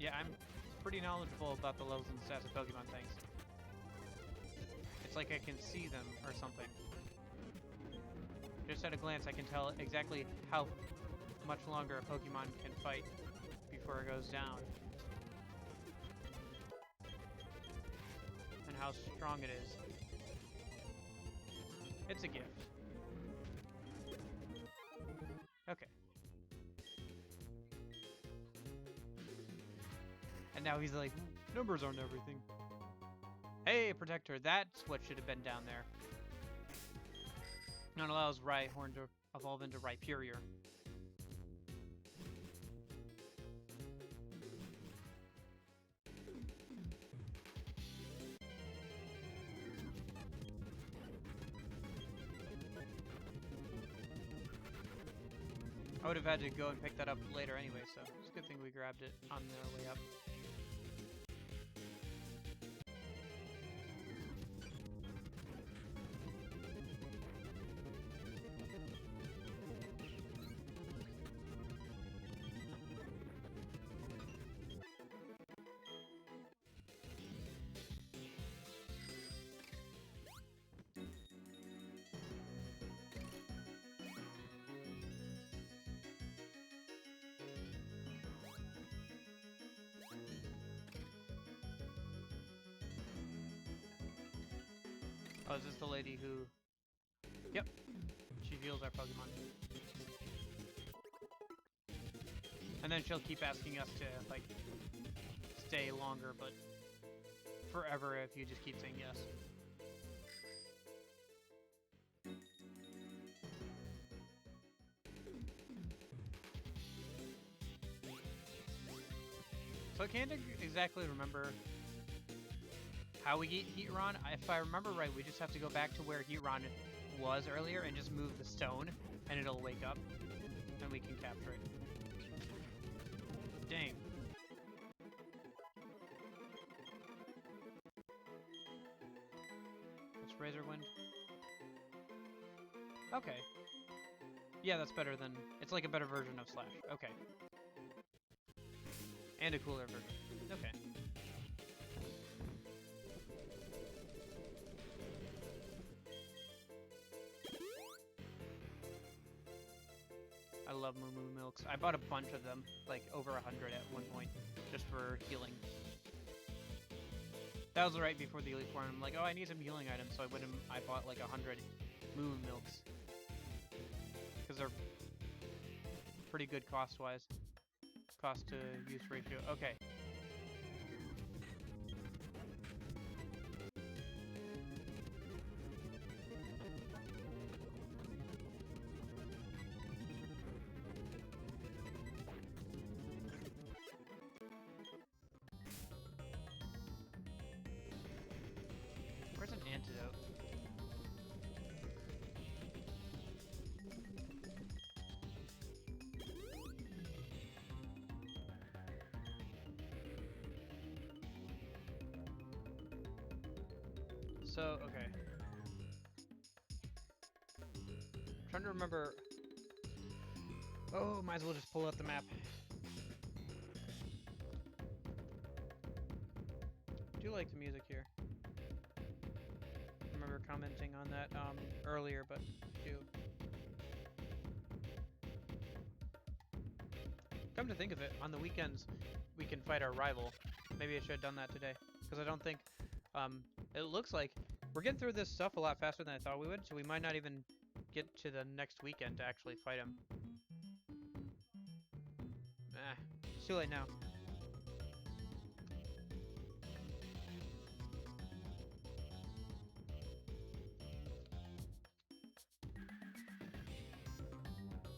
A: Yeah, I'm pretty knowledgeable about the levels and stats of Pokemon things. It's like I can see them or something. Just at a glance, I can tell exactly how much longer a Pokemon can fight before it goes down. And how strong it is. It's a gift. Okay. And now he's like, numbers aren't everything. Hey, Protector, that's what should have been down there. Not allows Rhyhorn to evolve into Rhyperior. I would have had to go and pick that up later anyway, so it's a good thing we grabbed it on the way up. Oh, is this the lady who... Yep. She heals our Pokemon. And then she'll keep asking us to, like, stay longer, but forever if you just keep saying yes. So I can't exactly remember how we get Heatron. If I remember right, we just have to go back to where Heatron was earlier and just move the stone, and it'll wake up, and we can capture it. Dang. It's Razor Wind. Okay. Yeah, that's better than... It's like a better version of Slash. Okay. And a cooler version. Okay. I love Moo Moo Milks. I bought a bunch of them, like over 100 at one point, just for healing. That was right before the Elite Four, and I'm like, oh, I need some healing items, so I bought like 100 Moo Moo Milks. Because they're pretty good cost-wise. Cost to use ratio. Okay. Where's an antidote? So, okay. I'm trying to remember... Oh, might as well just pull out the map. I do like the music here. I remember commenting on that earlier, but I do. Come to think of it, on the weekends we can fight our rival. Maybe I should have done that today, because I don't think... it looks like we're getting through this stuff a lot faster than I thought we would, so we might not even get to the next weekend to actually fight him. It's too late now.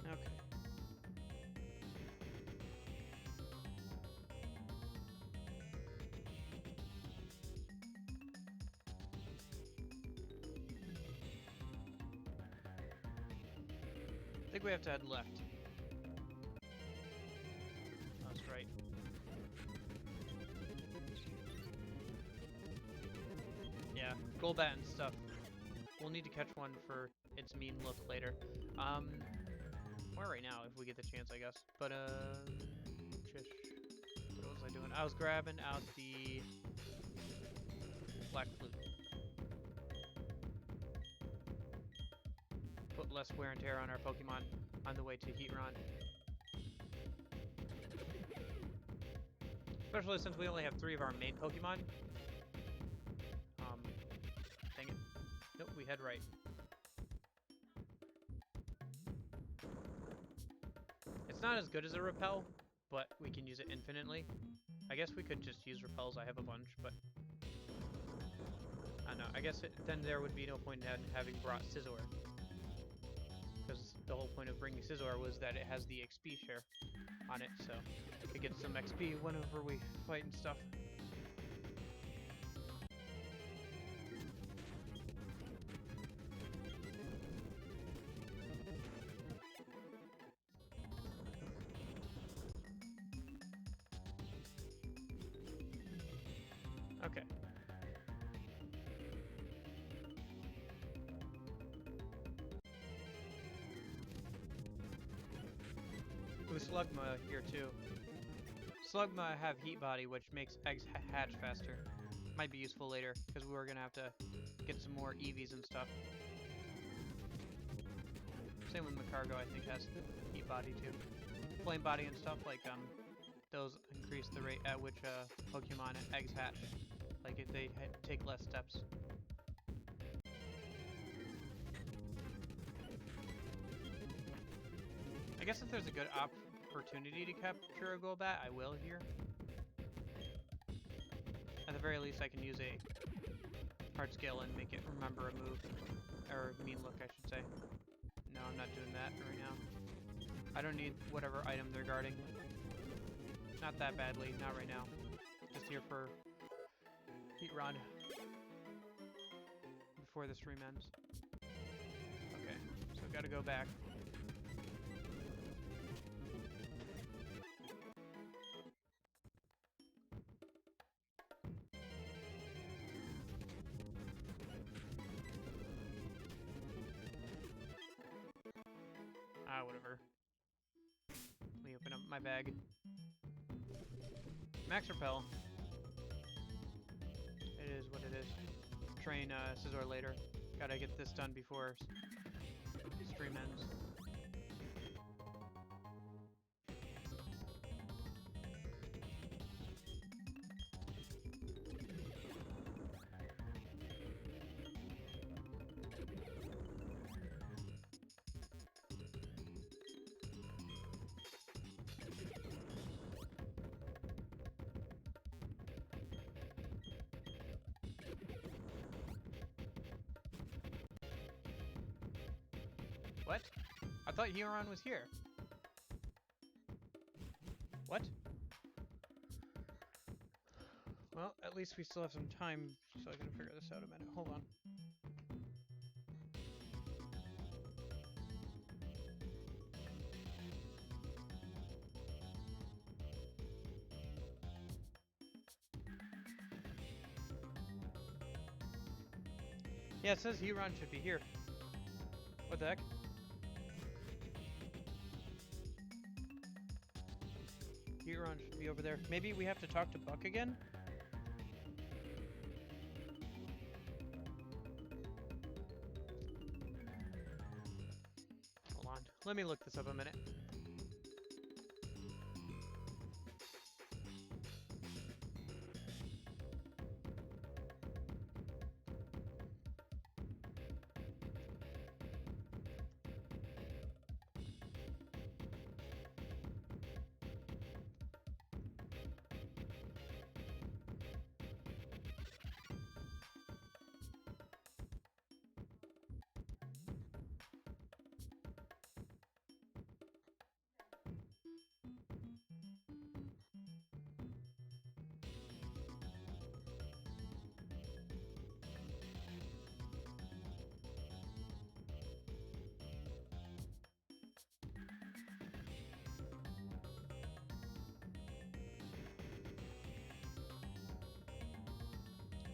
A: Okay. I think we have to head left. That's right. Yeah, Golbat and stuff. We'll need to catch one for its mean look later. Or right now, if we get the chance, I guess. But, Chish. What was I doing? I was grabbing out the Black Flute. Put less wear and tear on our Pokemon on the way to Heatron. Especially since we only have 3 of our main Pokemon. Dang it. Nope, we head right. It's not as good as a Repel, but we can use it infinitely. I guess we could just use Repels. I have a bunch, but... I don't know. I guess then there would be no point in having brought Scizor. Because the whole point of bringing Scizor was that it has the XP share on it, so we get some XP whenever we fight and stuff. Okay. Ooh, Slugma here too. Slugma have Heat Body, which makes eggs hatch faster. Might be useful later, because we were gonna have to get some more EVs and stuff. Same with Macargo, I think, has Heat Body too. Flame Body and stuff, like, those increase the rate at which, Pokemon eggs hatch. Like, if they take less steps. guess if there's a good opportunity to capture a Golbat, I will here. At the very least, I can use a hard scale and make it remember a move. Or mean look, I should say. No, I'm not doing that right now. I don't need whatever item they're guarding. Not that badly, not right now. Just here for Heat Rod. Before the stream ends. Okay, so gotta go back. Whatever. Let me open up my bag. Max Repel. It is what it is. Train Scizor later. Gotta get this done before stream ends. What? I thought Huron was here. What? Well, at least we still have some time, so I can figure this out a minute. Hold on. Yeah, it says Huron should be here. What the heck? Huron should be over there. Maybe we have to talk to Buck again? Hold on. Let me look this up a minute.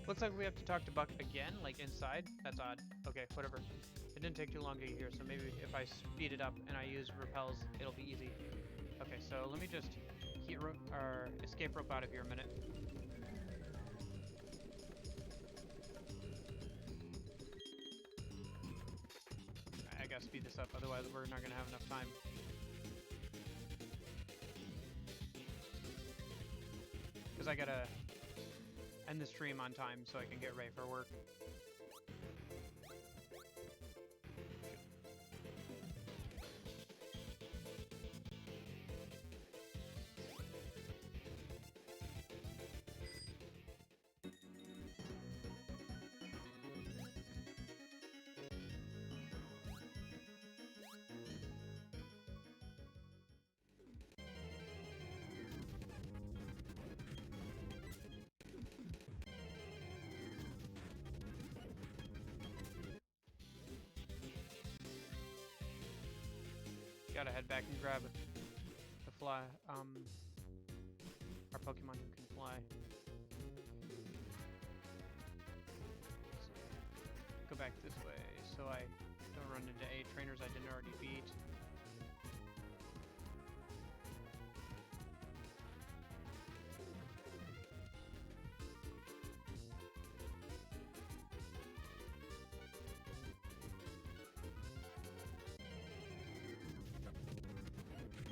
A: Looks like we have to talk to Buck again, like inside. That's odd. Okay, whatever. It didn't take too long to get here, so maybe if I speed it up and I use repels, it'll be easy. Okay, so let me just heat rope or escape rope out of here a minute. I gotta speed this up, otherwise we're not gonna have enough time. Because I gotta end the stream on time so I can get ready for work. Gotta head back and grab the fly, our Pokemon who can fly. Go back this way so I don't run into A trainers I didn't already beat.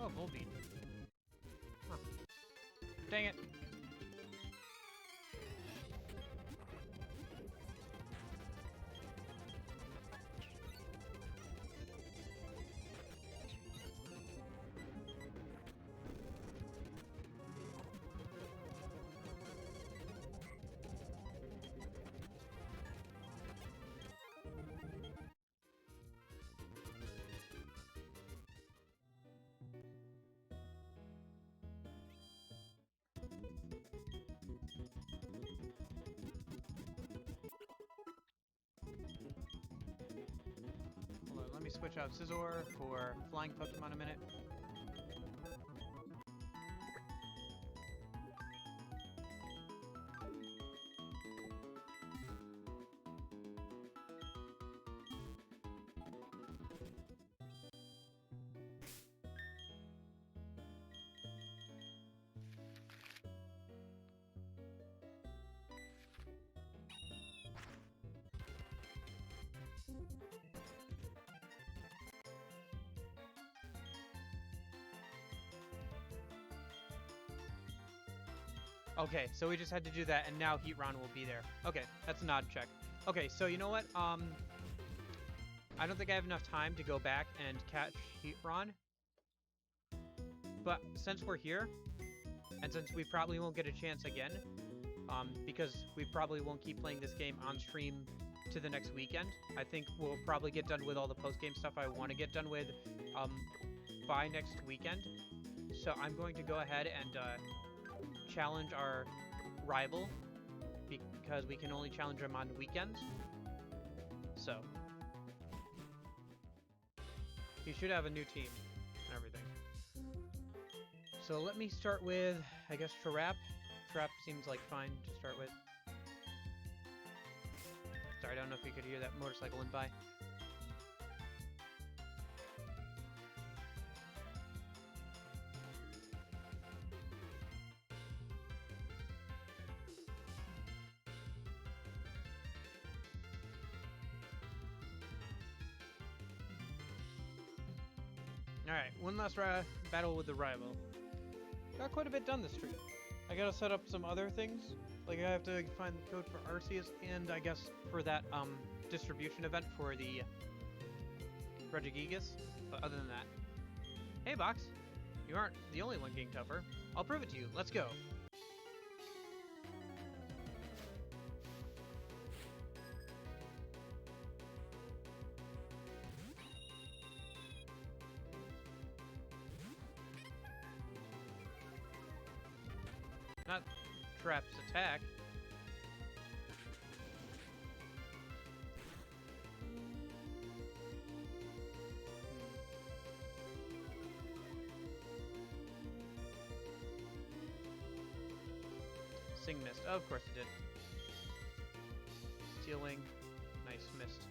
A: Oh, Volbeat. Huh. Dang it. switch out Scizor for flying Pokemon a minute. Okay, so we just had to do that, and now Heatron will be there. Okay, that's an odd check. Okay, so you know what? I don't think I have enough time to go back and catch Heatron. But since we're here, and since we probably won't get a chance again, because we probably won't keep playing this game on stream to the next weekend, I think we'll probably get done with all the post-game stuff I want to get done with by next weekend. So I'm going to go ahead and challenge our rival, because we can only challenge him on weekends. So he should have a new team and everything. So let me start with, I guess, Trap. Trap seems like fine to start with. Sorry, I don't know if you could hear that motorcycle went by. Alright, one last battle with the rival. Got quite a bit done this stream. I gotta set up some other things. Like, I have to find the code for Arceus, and I guess for that distribution event for the Regigigas. But other than that... Hey, Box! You aren't the only one getting tougher. I'll prove it to you. Let's go! Not Trap's attack. Sing missed. Oh, of course it did. Stealing. Nice, missed.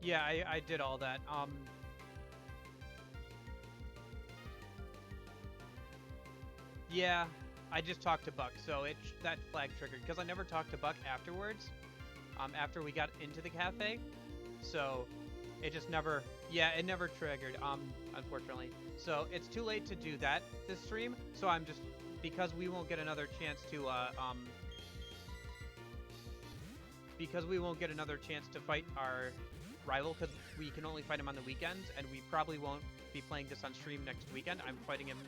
A: Yeah, I did all that. Yeah, I just talked to Buck, so that flag triggered, because I never talked to Buck afterwards, after we got into the cafe, so it just never, yeah, it never triggered, unfortunately. So it's too late to do that this stream, so I'm just, because we won't get another chance to, fight our rival, because we can only fight him on the weekends, and we probably won't be playing this on stream next weekend. I'm fighting him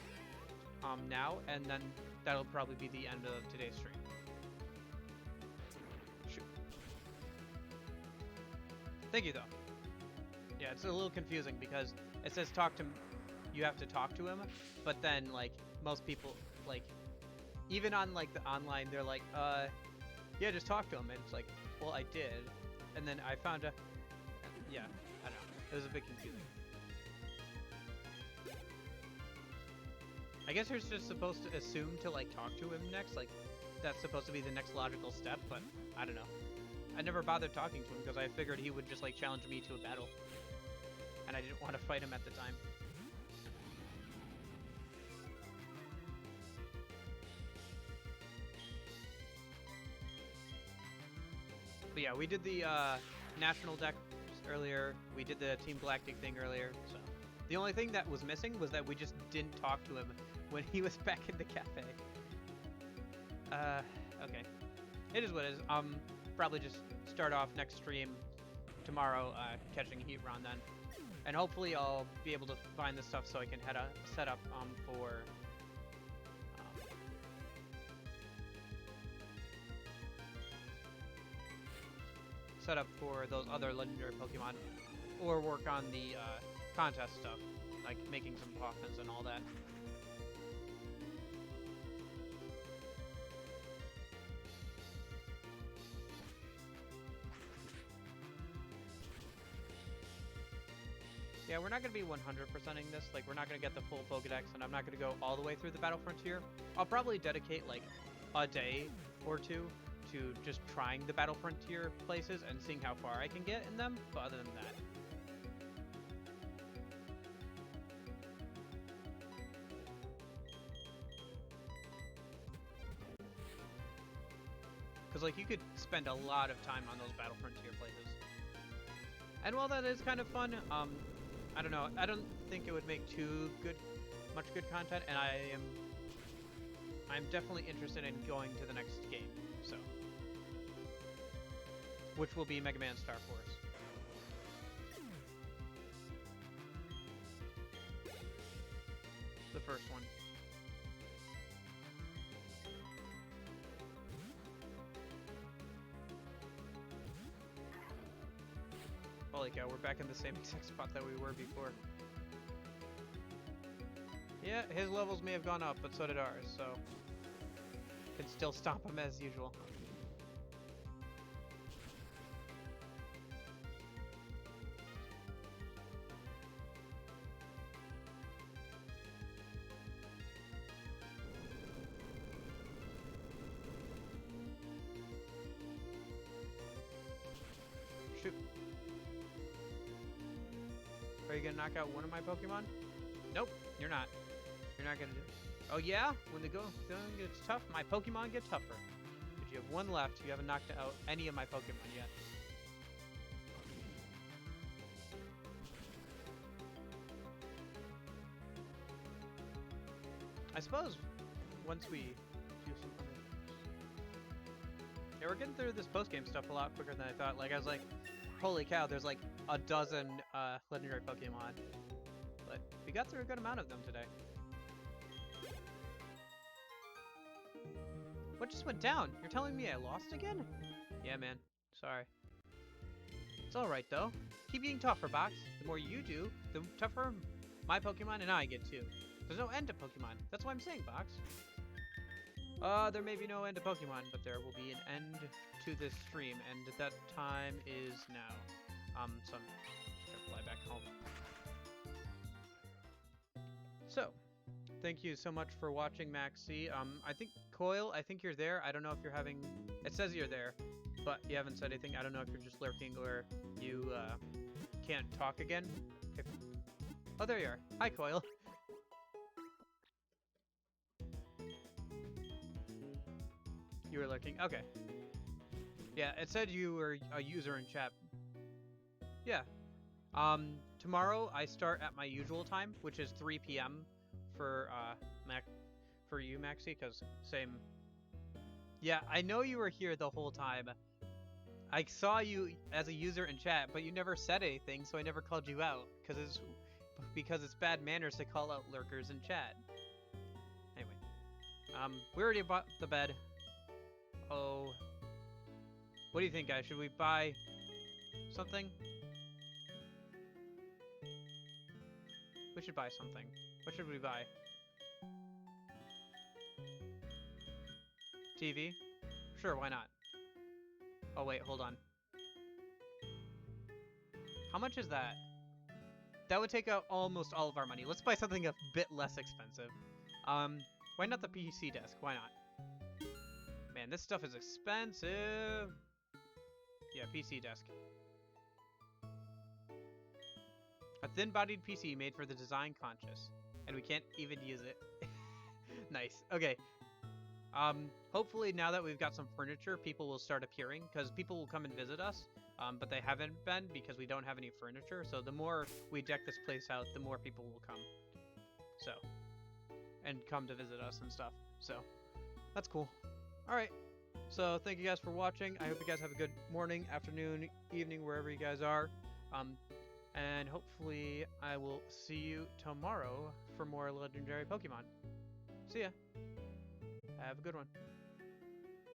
A: now, and then that'll probably be the end of today's stream. Shoot. Thank you, though. Yeah, it's a little confusing because it says you have to talk to him, but then, like, most people, like, even on, like, the online, they're like, yeah, just talk to him, and it's like, well, I did, and then I found a, yeah, I don't know, it was a bit confusing. I guess you're just supposed to assume to, like, talk to him next, like, that's supposed to be the next logical step, but I don't know. I never bothered talking to him because I figured he would just, like, challenge me to a battle, and I didn't want to fight him at the time. But yeah, we did the national deck earlier, we did the Team Galactic thing earlier, so... The only thing that was missing was that we just didn't talk to him when he was back in the cafe. Okay. It is what it is. Probably just start off next stream tomorrow, catching Heatron then. And hopefully I'll be able to find the stuff so I can set up, for set up for those other legendary Pokemon, or work on the contest stuff, like making some Pokémons and all that. Yeah, we're not going to be 100%ing this. Like, we're not going to get the full Pokedex, and I'm not going to go all the way through the Battle Frontier. I'll probably dedicate, like, a day or two to just trying the Battle Frontier places and seeing how far I can get in them, but other than that. Because, like, you could spend a lot of time on those Battle Frontier places. And while that is kind of fun, I don't know. I don't think it would make much good content, and I'm definitely interested in going to the next game. So, which will be Mega Man Star Force. The first one. Holy cow, we're back in the same exact spot that we were before. Yeah, his levels may have gone up, but so did ours, so can still stomp him as usual. Shoot. Are you gonna knock out one of my Pokemon? Nope, you're not. You're not gonna do it. Oh yeah? When the going gets tough, my Pokemon get tougher. But you have one left. You haven't knocked out any of my Pokemon yet. I suppose once we do some other things. Yeah, we're getting through this post-game stuff a lot quicker than I thought. Like, I was like, holy cow, there's like a dozen legendary Pokemon. But we got through a good amount of them today. What just went down? You're telling me I lost again? Yeah, man. Sorry. It's alright, though. Keep getting tougher, Box. The more you do, the tougher my Pokemon and I get, too. There's no end to Pokemon. That's what I'm saying, Box. There may be no end to Pokemon, but there will be an end to this stream, and that time is now. So I'm just gonna fly back home. So, thank you so much for watching, Maxi. I think, Coil, I think you're there. I don't know if you're having... It says you're there, but you haven't said anything. I don't know if you're just lurking or you, can't talk again. If... Oh, there you are. Hi, Coil. You were lurking. Okay. Yeah, it said you were a user in chat. Yeah. Tomorrow I start at my usual time, which is 3 p.m. for for you, Maxi, because same. Yeah, I know you were here the whole time. I saw you as a user in chat, but you never said anything, so I never called you out because it's bad manners to call out lurkers in chat. Anyway, we already bought the bed. Oh, what do you think, guys? Should we buy something? We should buy something. What should we buy? TV? Sure, why not? Oh wait, hold on. How much is that? That would take out almost all of our money. Let's buy something a bit less expensive. Why not the PC desk? Why not? Man, this stuff is expensive. Yeah, PC desk. A thin-bodied PC made for the design conscious. And we can't even use it. Nice. Okay. Hopefully now that we've got some furniture, people will start appearing, because people will come and visit us, but they haven't been because we don't have any furniture. So the more we deck this place out, the more people will come. So, and come to visit us and stuff. So, that's cool. Alright. So, thank you guys for watching. I hope you guys have a good morning, afternoon, evening, wherever you guys are. And hopefully I will see you tomorrow for more legendary Pokemon. See ya. Have a good one.